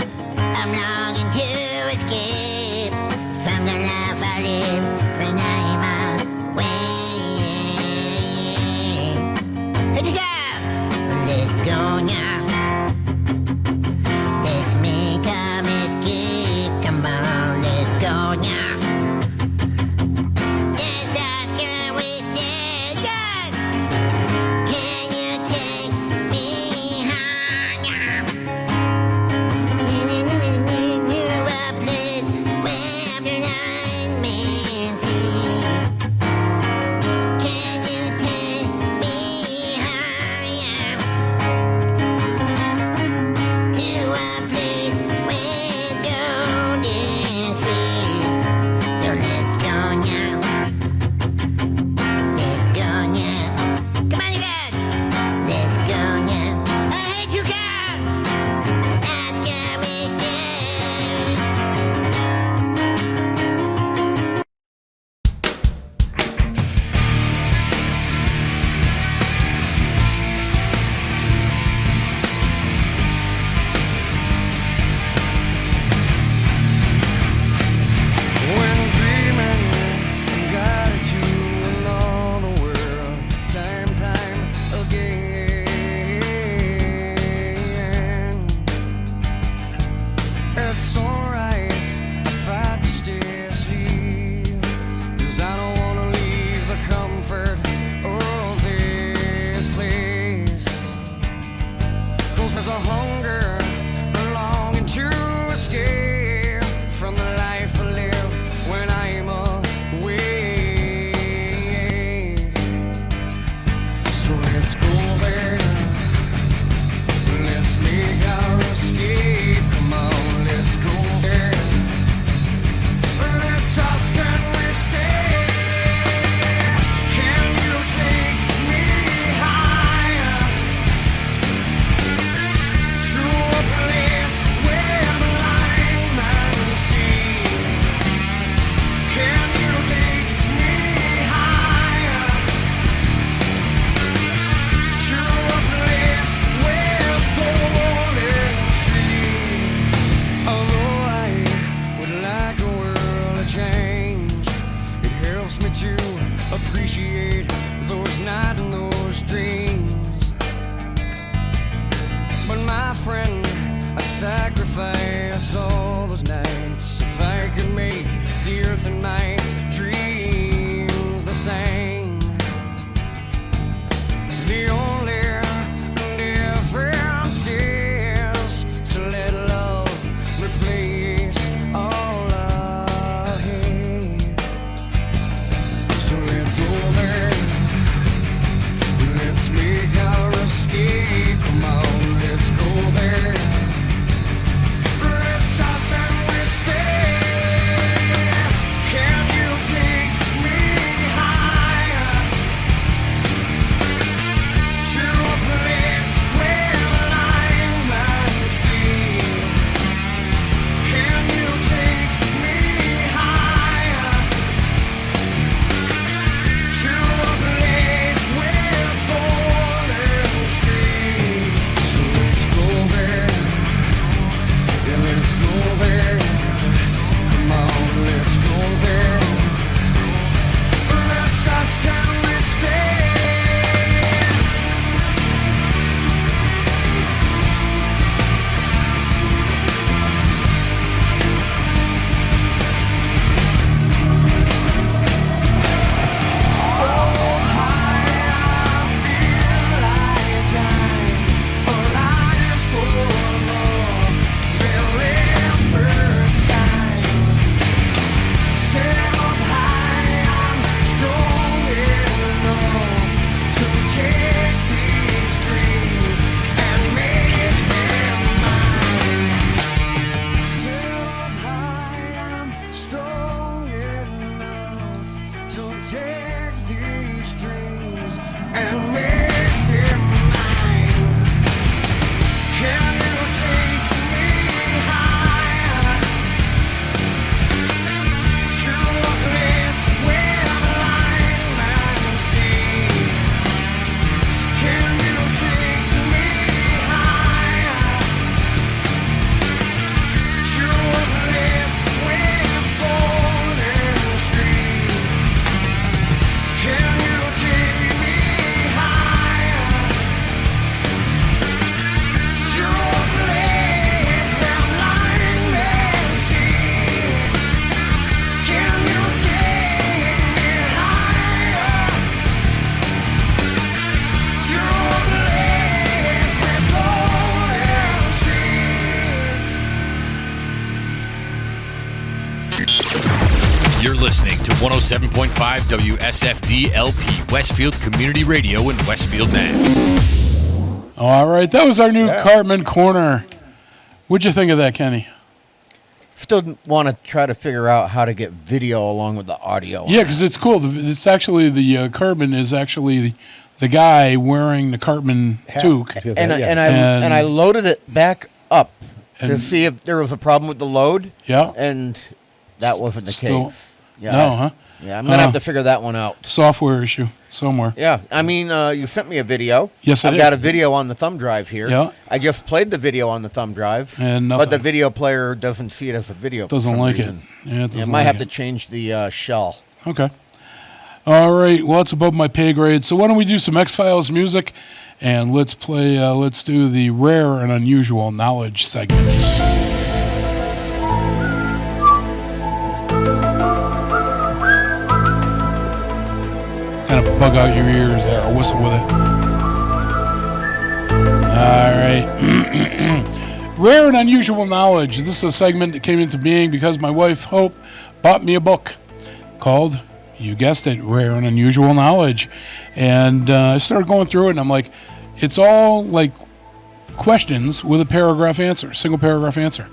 sacrifice all those nights if I could make the earth and my dreams the same. The only difference is to let love replace all I hate. So let's over, let's make our escape. Come on, let's go there. Let's toss and we stay. Can you take me higher to a place where light might see? Can you take me higher to a place with golden streams? So let's go there, yeah, let's go there. Come on, let's go there. Let's just can we stay? Take these dreams and make them mine. Can you take me higher to a place where light might see? Can you take me higher to a place with golden streams? Can you take me higher to a place where light may see? Can you take me higher to a place with golden streets? You're listening to 107.5 WSFD-LP, Westfield Community Radio in Westfield, Mass. All right, that was our new Cartman Corner. What'd you think of that, Kenny? Still want to try to figure out how to get video along with the audio. Yeah, because it's cool. It's actually the Cartman is actually the guy wearing the Cartman toque. And I loaded it back up to see if there was a problem with the load. Yeah. And that wasn't the Still- case. Yeah. No, huh? Yeah, I'm going to have to figure that one out. Software issue somewhere. Yeah, I mean, you sent me a video. Yes, I I've did. got a video on the thumb drive here. Yeah. I just played the video on the thumb drive, And but nothing. the video player doesn't see it as a video. for Doesn't some like reason. it. Yeah, it doesn't might like have it. to change the shell. Okay. All right. Well, it's above my pay grade. So why don't we do some X-Files music, and let's play. Let's do the rare and unusual knowledge segment. Kind of bug out your ears there, or whistle with it. All right. Rare and unusual knowledge. This is a segment that came into being because my wife, Hope, bought me a book called, you guessed it, Rare and Unusual Knowledge. And I started going through it, and I'm like, it's all like questions with a paragraph answer, single paragraph answer.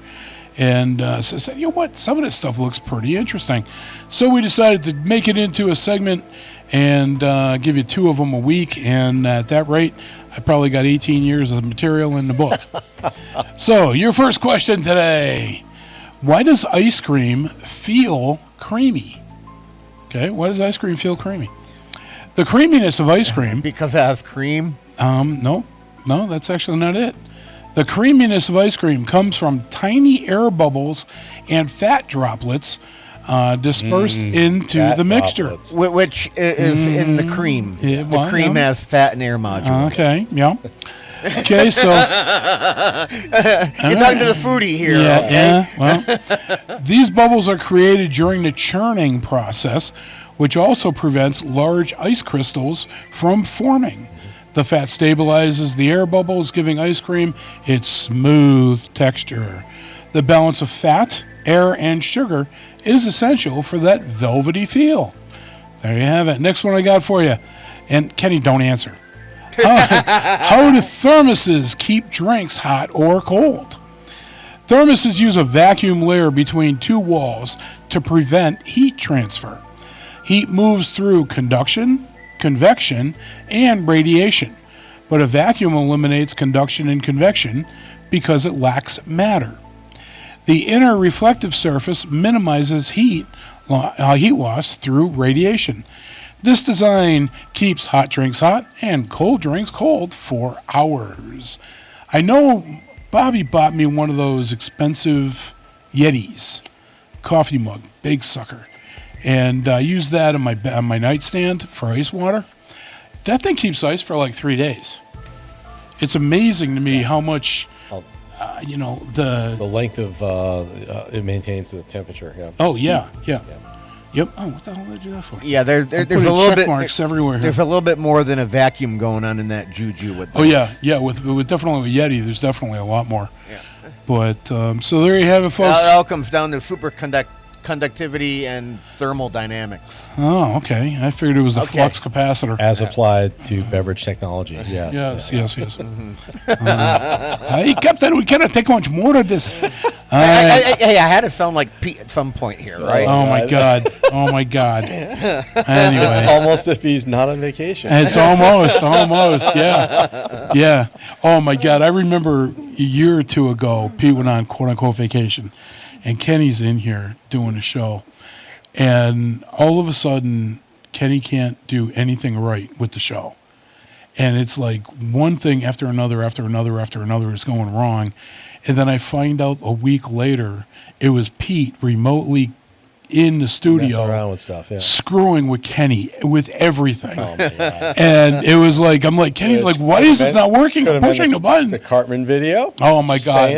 And so I said, you know what, some of this stuff looks pretty interesting. So we decided to make it into a segment and give you 2 of them a week. And at that rate, I probably got 18 years of material in the book. So your first question today, why does ice cream feel creamy? Okay, why does ice cream feel creamy? The creaminess of ice cream... Because it has cream? No, that's actually not it. The creaminess of ice cream comes from tiny air bubbles and fat droplets dispersed into the mixture. Which is in the cream. Yeah, well, the cream yeah. has fat and air modules. Okay, yeah. Okay, so you're talking to the foodie here. Yeah, okay? Well, these bubbles are created during the churning process, which also prevents large ice crystals from forming. The fat stabilizes the air bubbles, giving ice cream its smooth texture. The balance of fat, air, and sugar is essential for that velvety feel. There you have it. Next one I got for you. And Kenny, don't answer. How do thermoses keep drinks hot or cold? Thermoses use a vacuum layer between two walls to prevent heat transfer. Heat moves through conduction, convection, and radiation, but a vacuum eliminates conduction and convection because it lacks matter. The inner reflective surface minimizes heat loss through radiation. This design keeps hot drinks hot and cold drinks cold for hours. I know Bobby bought me one of those expensive Yetis coffee mug, big sucker, and I use that on my nightstand for ice water. That thing keeps ice for like 3 days. It's amazing to me how much, the length of it maintains the temperature. Yeah. Oh yeah. Yep. Oh, what the hell did I do that for? Yeah, there's a little check bit marks everywhere. Here. There's a little bit more than a vacuum going on in that juju with. Oh yeah. With definitely with Yeti, there's definitely a lot more. Yeah. But so there you have it, folks. It all comes down to conductivity and thermodynamics. Oh, okay. I figured it was the flux capacitor. As applied to beverage technology. Yes. Yes. He kept that. We cannot take much more of this. Hey, I had to sound like Pete at some point here, right? Oh my God. Anyway, it's almost if he's not on vacation. It's almost. Yeah. Oh my God. I remember a year or two ago, Pete went on quote unquote vacation, and Kenny's in here doing a show, and all of a sudden, Kenny can't do anything right with the show. And it's like one thing after another is going wrong. And then I find out a week later, it was Pete remotely in the studio messing around with stuff, screwing with Kenny with everything. Oh, my God. And it was like, I'm like, Kenny's like, why is this not working? I'm pushing the button. The Cartman video. Oh my God.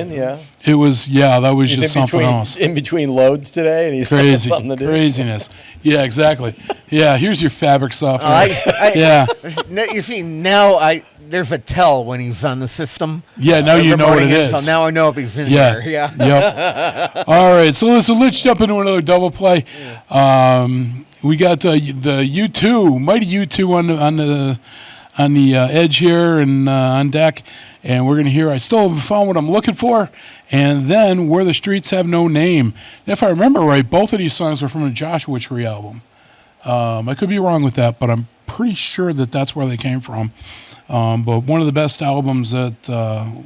It was, that was he's just something else. In between loads today, and he's got something to do. Craziness. Yeah, exactly. Yeah, here's your fabric software. You see, now there's a tell when he's on the system. Yeah, now you know what it is. So now I know if he's in there. Yeah. Yep. All right, so let's jump into another double play. We got the U2, mighty U2 on the edge here and on deck, and we're gonna hear "I Still Haven't Found What I'm Looking For," and then "Where the Streets Have No Name." And if I remember right, both of these songs were from the Joshua Tree album. I could be wrong with that, but I'm pretty sure that that's where they came from. But one of the best albums that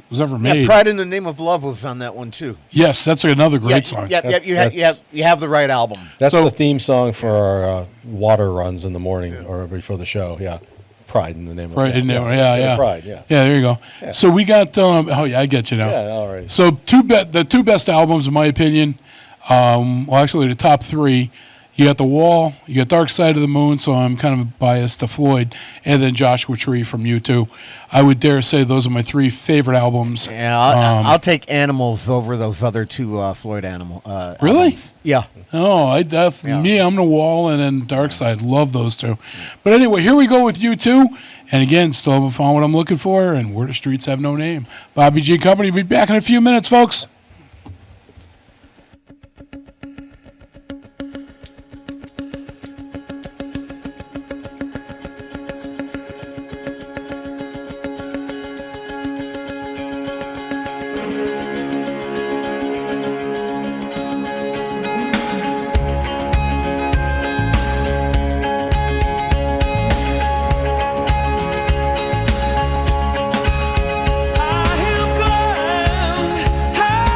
was ever made. Yeah, Pride in the Name of Love was on that one too. Yes, that's another great song. Yeah, you have the right album. That's the theme song for our water runs in the morning or before the show. Yeah, Pride in the Name of Love. Yeah. Pride. Yeah. Yeah, there you go. Yeah. So we got. I get you now. Yeah, all right. So the two best albums, in my opinion. Actually, the top three. You got The Wall, you got Dark Side of the Moon, so I'm kind of biased to Floyd, and then Joshua Tree from U2. I would dare say those are my three favorite albums. Yeah, I'll take Animals over those other two Floyd Really? Albums. Yeah. Oh, I'm The Wall and then Dark Side. Love those two. But anyway, here we go with U2. And again, still haven't found what I'm looking for, and Where the Streets Have No Name. Bobby G Company will be back in a few minutes, folks. I have climbed high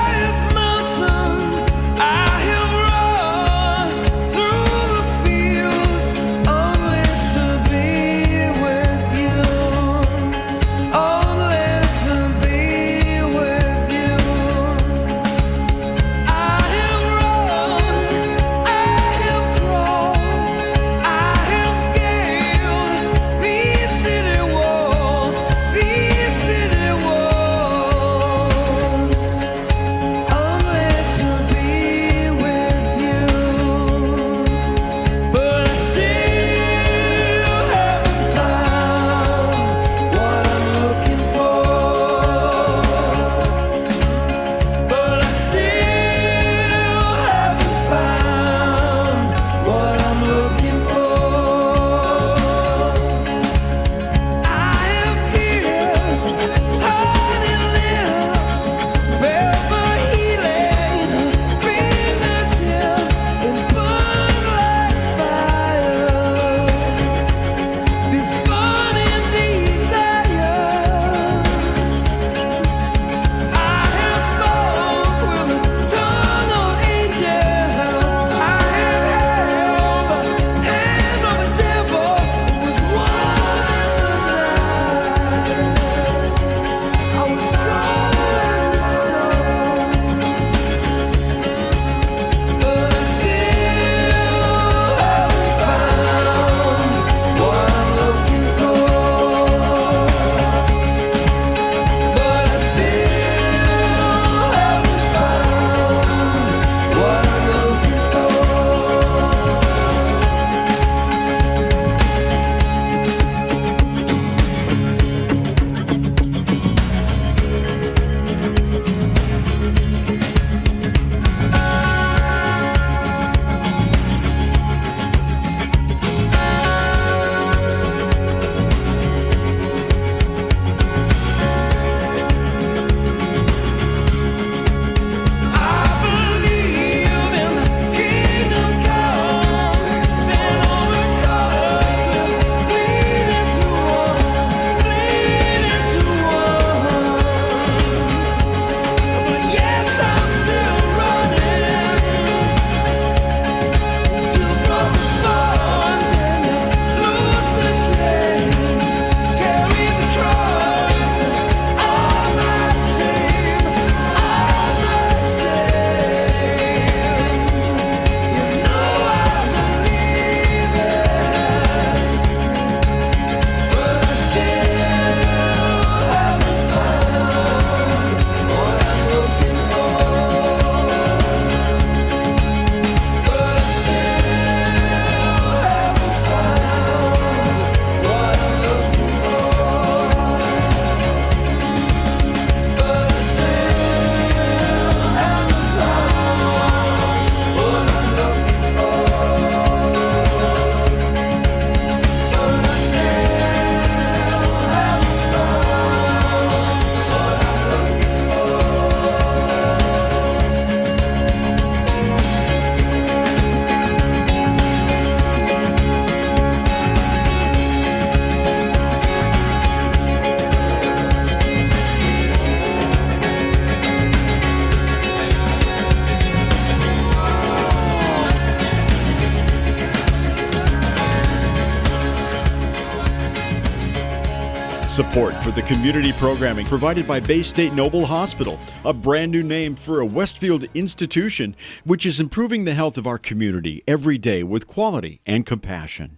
Support for the community programming provided by Bay State Noble Hospital, a brand new name for a Westfield institution which is improving the health of our community every day with quality and compassion.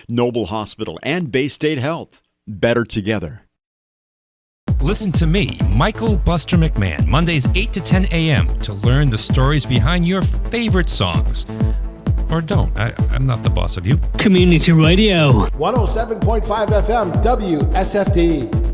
Noble Hospital and Bay State Health, better together. Listen to me, Michael Buster McMahon, Mondays 8 to 10 a.m. to learn the stories behind your favorite songs. Or don't. I'm not the boss of you. Community Radio. 107.5 FM, WSFD.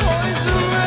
Poison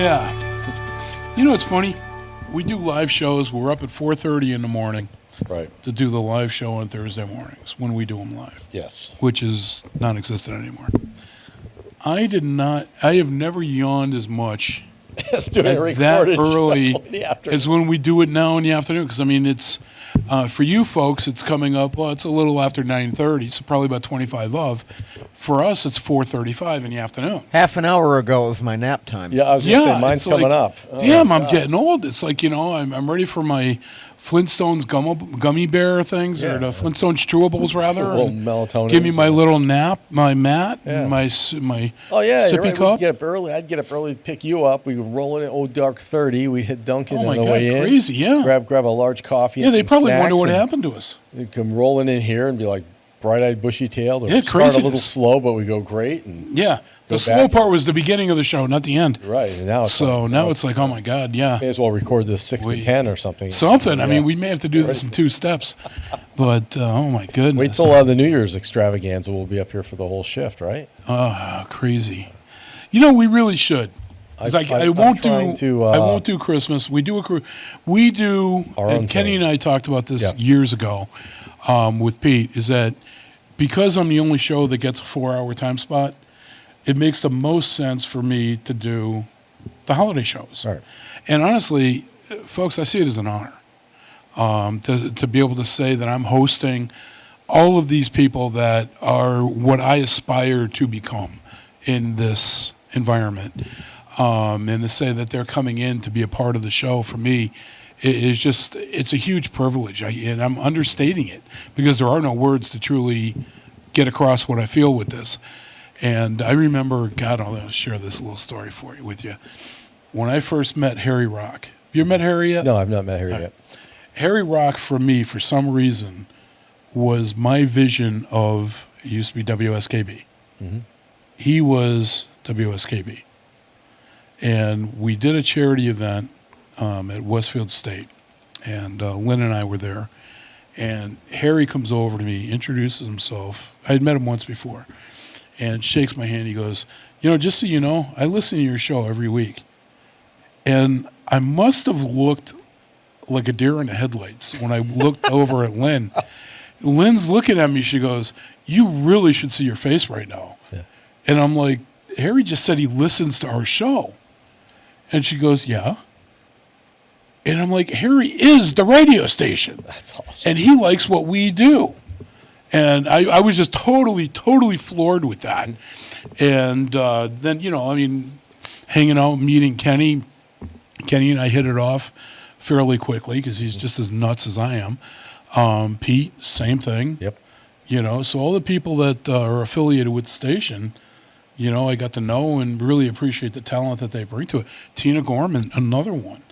Yeah. You know, it's funny. We do live shows. We're up at 4:30 in the morning. Right. To do the live show on Thursday mornings when we do them live. Yes. Which is non-existent anymore. I have never yawned as much Let's do it that recorded early show in the afternoon. as when we do it now in the afternoon. Because, I mean, it's, for you folks, it's coming up, well, it's a little after 9:30, so probably about 25 of. For us, it's 4:35 in the afternoon. Half an hour ago was my nap time. Yeah, I was going to say, mine's it's coming up. Damn, I'm getting old. It's like, you know, I'm ready for my Flintstones gummy bear things, or the Flintstones chewables, rather. A little and melatonin. Give me my little nap, my mat, Yeah. my Oh, yeah, sippy you're right. cup. We'd get up early. I'd get up early to pick you up. We would roll in at Old Dark 30. We hit Dunkin' Oh, on my the God, way in. crazy, yeah. Grab a large coffee. Yeah, and they some probably wonder snacks what and happened to us. They'd come rolling in here and be like bright-eyed, bushy-tailed. Or Yeah, start a little craziness. slow, but we go great. And Yeah, go the slow back. part was the beginning of the show, not the end. Right, and now it's so like, now it's like, oh my God, yeah. May as well record this 6 to 10 or something. Something. I Yeah. mean, we may have to do this in 2 steps, but oh my goodness. Wait till the New Year's extravaganza. We'll be up here for the whole shift, right? Oh, crazy. You know, we really should. 'Cause I I'm won't trying do. to, I won't do Christmas. We do Our own and Kenny thing. and I talked about this Yeah. years ago with Pete. Is that because I'm the only show that gets a 4-hour time spot, it makes the most sense for me to do the holiday shows. Right. And honestly, folks, I see it as an honor to be able to say that I'm hosting all of these people that are what I aspire to become in this environment. And to say that they're coming in to be a part of the show for me is just, it's a huge privilege. And I'm understating it because there are no words to truly get across what I feel with this. And I remember, God, I'll share this little story with you. When I first met Harry Rock, have you ever met Harry yet? No, I've not met Harry yet. Harry Rock, for me, for some reason, was my vision of, it used to be WSKB. Mm-hmm. He was WSKB. And we did a charity event at Westfield State, and Lynn and I were there. And Harry comes over to me, introduces himself. I had met him once before, and shakes my hand. He goes, you know, just so you know, I listen to your show every week. And I must have looked like a deer in the headlights when I looked over at Lynn. Lynn's looking at me. She goes, you really should see your face right now. Yeah. And I'm like, Harry just said he listens to our show. And she goes, yeah. And I'm like, Harry is the radio station. That's awesome. And he likes what we do. And I was just totally floored with that. And then, you know, I mean, hanging out, meeting Kenny. Kenny and I hit it off fairly quickly because he's just as nuts as I am. Pete, same thing. Yep. You know, so all the people that are affiliated with the station, you know, I got to know and really appreciate the talent that they bring to it. Tina Gorman, another one.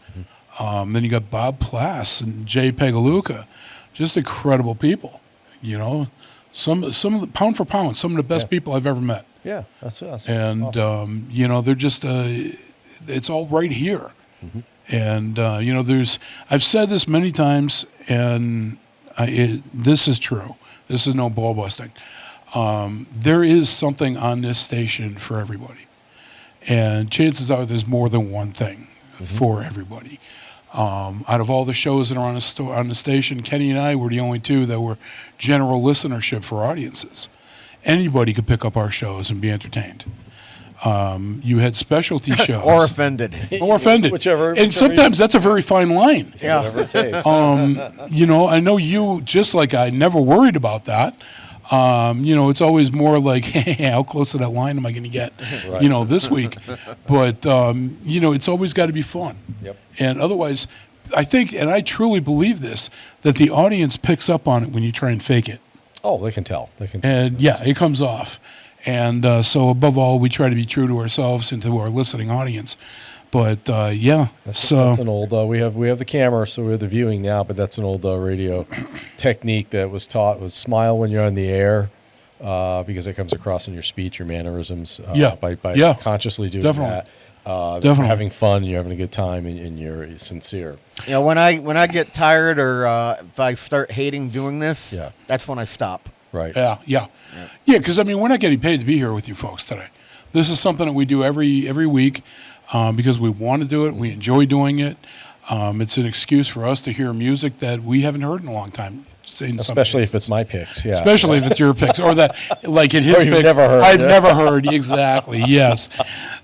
Then you got Bob Plass and Jay Pegaluca, just incredible people. You know, some of the pound for pound, some of the best people I've ever met. Yeah, that's And awesome. you know, they're just it's all right here. Mm-hmm. And you know, I've said this many times, and this is true. This is no ball busting. There is something on this station for everybody, and chances are there's more than one thing for everybody. Out of all the shows that are on the station, Kenny and I were the only two that were general listenership for audiences. Anybody could pick up our shows and be entertained. You had specialty shows. Or offended. Or offended. And sometimes that's a very fine line. Yeah. Whatever it takes. You know, I know you, just like I, never worried about that. You know, it's always more like, hey, how close to that line am I going to get, Right. you know, this week? But, you know, it's always got to be fun. Yep. And otherwise, I think, and I truly believe this, that the audience picks up on it when you try and fake it. Oh, they can tell. They can tell. And yeah, it comes off. And so above all, we try to be true to ourselves and to our listening audience. But yeah, that's an old. We have the camera, so we have the viewing now. But that's an old radio technique that was taught: was smile when you're on the air, because it comes across in your speech, your mannerisms. By consciously doing that. Definitely having fun, you're having a good time, and you're sincere. You know, when I get tired or if I start hating doing this, that's when I stop. Right. Yeah. Because I mean, we're not getting paid to be here with you folks today. This is something that we do every week. because we want to do it. We enjoy doing it. It's an excuse for us to hear music that we haven't heard in a long time. Especially if it's my picks, yeah. Especially if it's your picks, or that, like in his Or you've picks, never heard, I've yeah. never heard. Exactly, yes.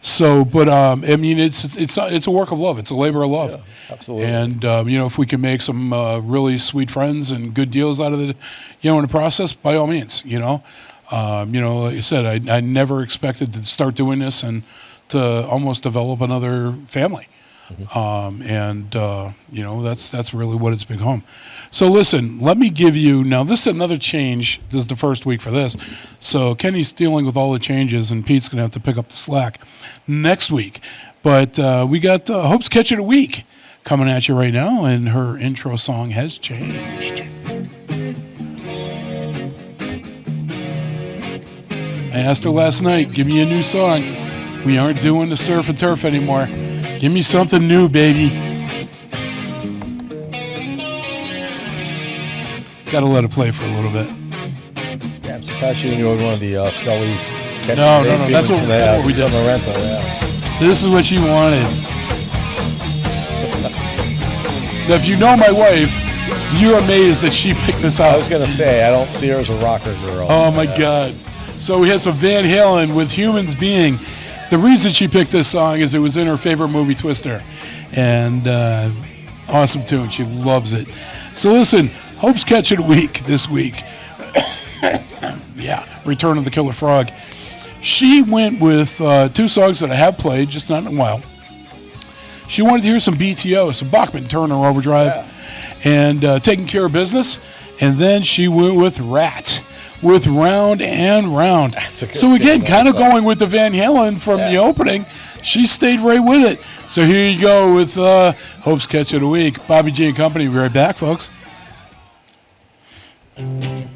So, but I mean, it's a work of love. It's a labor of love. Yeah, absolutely. And you know, if we can make some really sweet friends and good deals out of it, you know, in the process, by all means, you know, like you said, I never expected to start doing this and to almost develop another family. You know, that's really what it's become. So listen, let me give you, now this is another change. This is the first week for this. So Kenny's dealing with all the changes and Pete's going to have to pick up the slack next week. But we got Hope's Catch of the Week coming at you right now, and her intro song has changed. I asked her last night, give me a new song. We aren't doing the surf and turf anymore. Give me something new, baby. Got to let it play for a little bit. Yeah, I'm surprised you didn't go with one of the Scully's. No. That's what we did. Rental, yeah. This is what she wanted. Now, if you know my wife, you're amazed that she picked this out. I was going to say, I don't see her as a rocker girl. Oh, my God. So we had some Van Halen with Humans Being. The reason she picked this song is it was in her favorite movie, Twister. And awesome tune. She loves it. So listen, Hope's Catch of the Week this week. Yeah, Return of the Killer Frog. She went with two songs that I have played, just not in a while. She wanted to hear some BTO, some Bachman Turner Overdrive, and Taking Care of Business. And then she went with Rat, with Round and Round. So again, kind of going with the Van Halen from the opening. She stayed right with it. So here you go with Hope's Catch of the Week. Bobby G and Company. We'll be right back, folks. They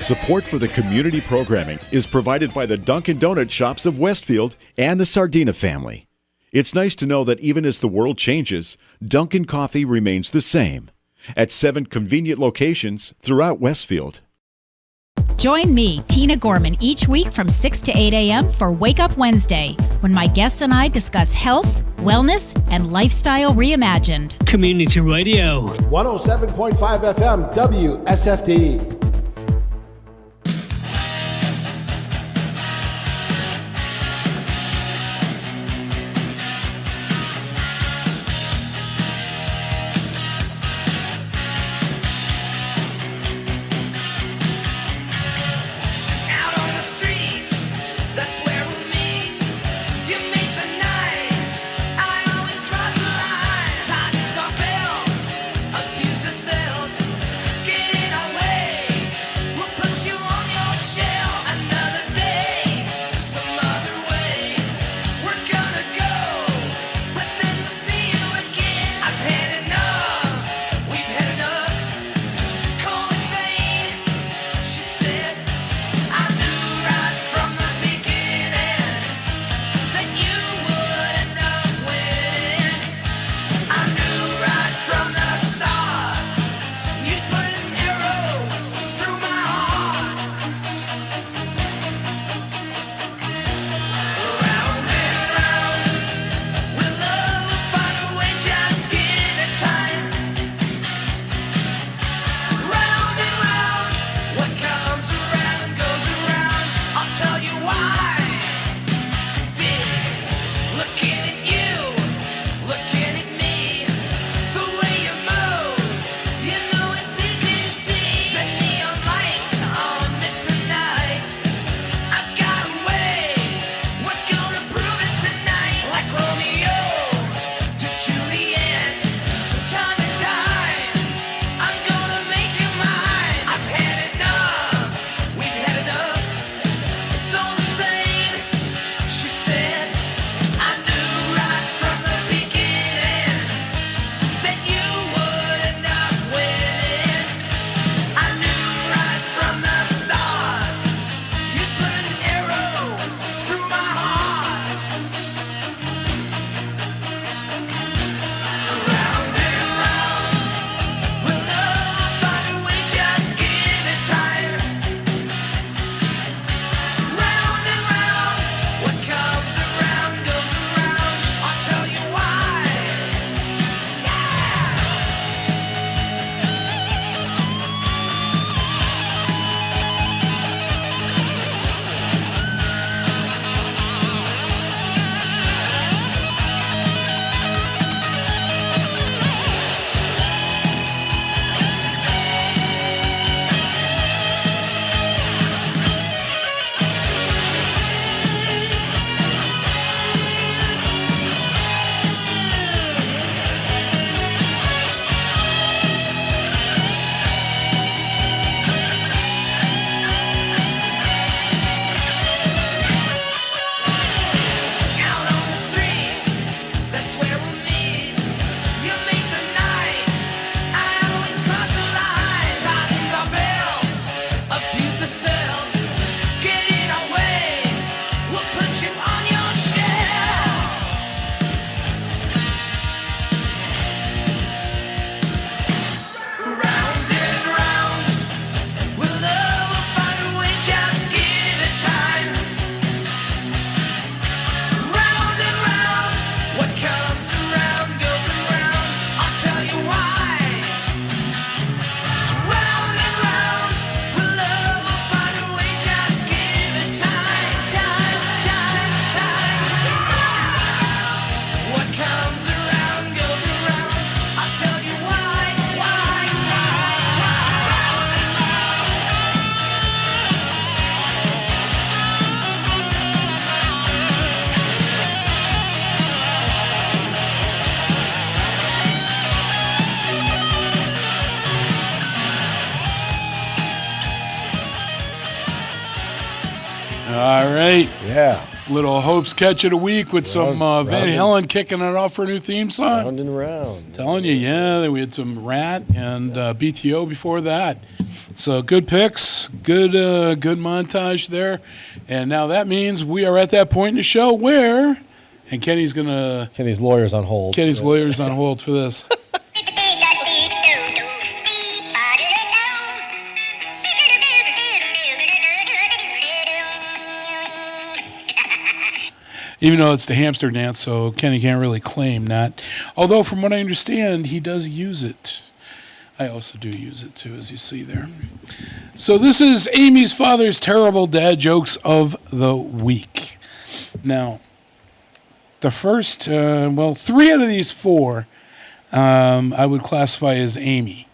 Support for the community programming is provided by the Dunkin' Donut shops of Westfield and the Sardina family. It's nice to know that even as the world changes, Dunkin' Coffee remains the same at 7 convenient locations throughout Westfield. Join me, Tina Gorman, each week from 6 to 8 a.m. for Wake Up Wednesday, when my guests and I discuss health, wellness, and lifestyle reimagined. Community Radio. 107.5 FM, WSFD. All right. Yeah. Little Hope's Catch of the Week with some Van Halen kicking it off for a new theme song. Round and round. Telling you, yeah, we had some Rat and BTO before that. So good picks, good montage there. And now that means we are at that point in the show where, and Kenny's lawyer's on hold. Kenny's lawyer's on hold for this. Even though it's the hamster dance, so Kenny can't really claim that. Although, from what I understand, he does use it. I also do use it, too, as you see there. So this is Amy's father's terrible dad jokes of the week. Now, the first, 3 out of these 4 I would classify as Amy.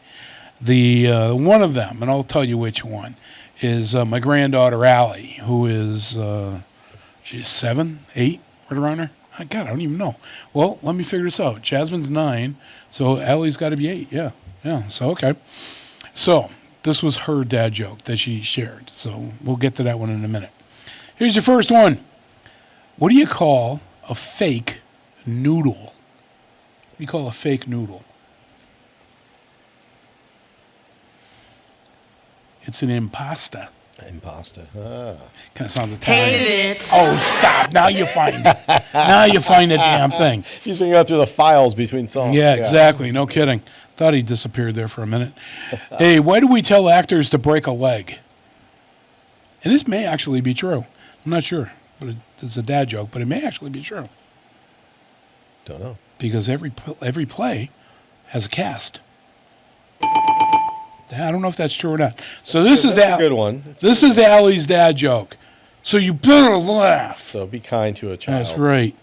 The one of them, and I'll tell you which one, is my granddaughter, Allie, who is... she's 7, 8, right around her. God, I don't even know. Well, let me figure this out. Jasmine's 9, so Allie's got to be 8. Yeah. So okay. So this was her dad joke that she shared. So we'll get to that one in a minute. Here's your first one. What do you call a fake noodle? What do you call a fake noodle? It's an impasta. Impasta. Kind of sounds Italian. Oh, stop. Now you find it. Now you find the damn thing. He's been going through the files between songs. Yeah, exactly. No kidding. Thought he disappeared there for a minute. Hey, why do we tell actors to break a leg? And this may actually be true. I'm not sure. But it's a dad joke, but it may actually be true. Don't know. Because every play has a cast. I don't know if that's true or not. So this is a good one. This is Allie's dad joke. So you better laugh. So be kind to a child. That's right.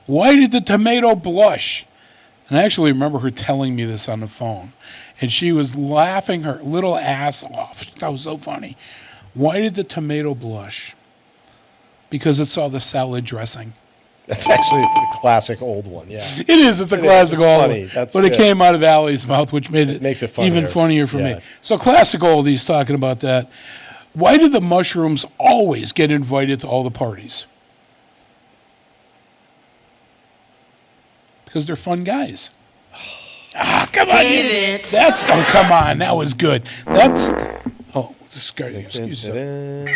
Why did the tomato blush? And I actually remember her telling me this on the phone. And she was laughing her little ass off. That was so funny. Why did the tomato blush? Because it saw the salad dressing. That's actually a classic old one, yeah. It is. It's a classic old one. That's but good. It came out of Allie's mouth, which made it makes it funnier. Even funnier for me. So classic old, he's talking about that. Why do the mushrooms always get invited to all the parties? Because they're fun guys. Come on. Come on. That was good. Excuse me.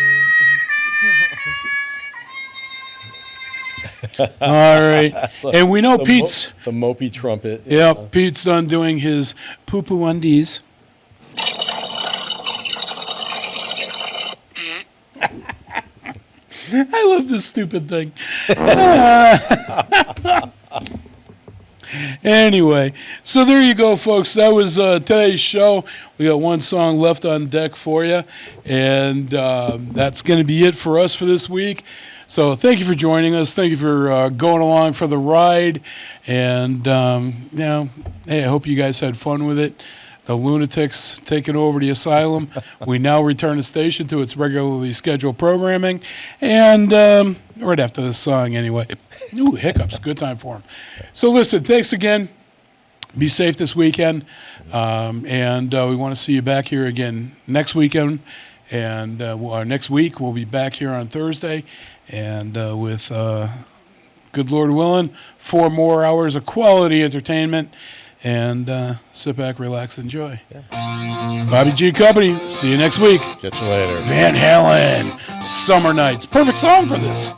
All right. And we know Pete's... the mopey trumpet. Yeah, Pete's done doing his poo-poo undies. I love this stupid thing. Anyway, so there you go, folks. That was today's show. We got one song left on deck for you, and that's going to be it for us for this week. So thank you for joining us. Thank you for going along for the ride, and hey, I hope you guys had fun with it. The lunatics taking over the asylum. We now return the station to its regularly scheduled programming, and right after this song anyway. Ooh, hiccups. Good time for them. So listen, thanks again. Be safe this weekend, and we want to see you back here again next weekend, and next week we'll be back here on Thursday, and with good Lord willing, 4 more hours of quality entertainment. And sit back, relax, enjoy. Yeah. Bobby G Company. See you next week. Catch you later. Van Halen, Summer Nights. Perfect song for this.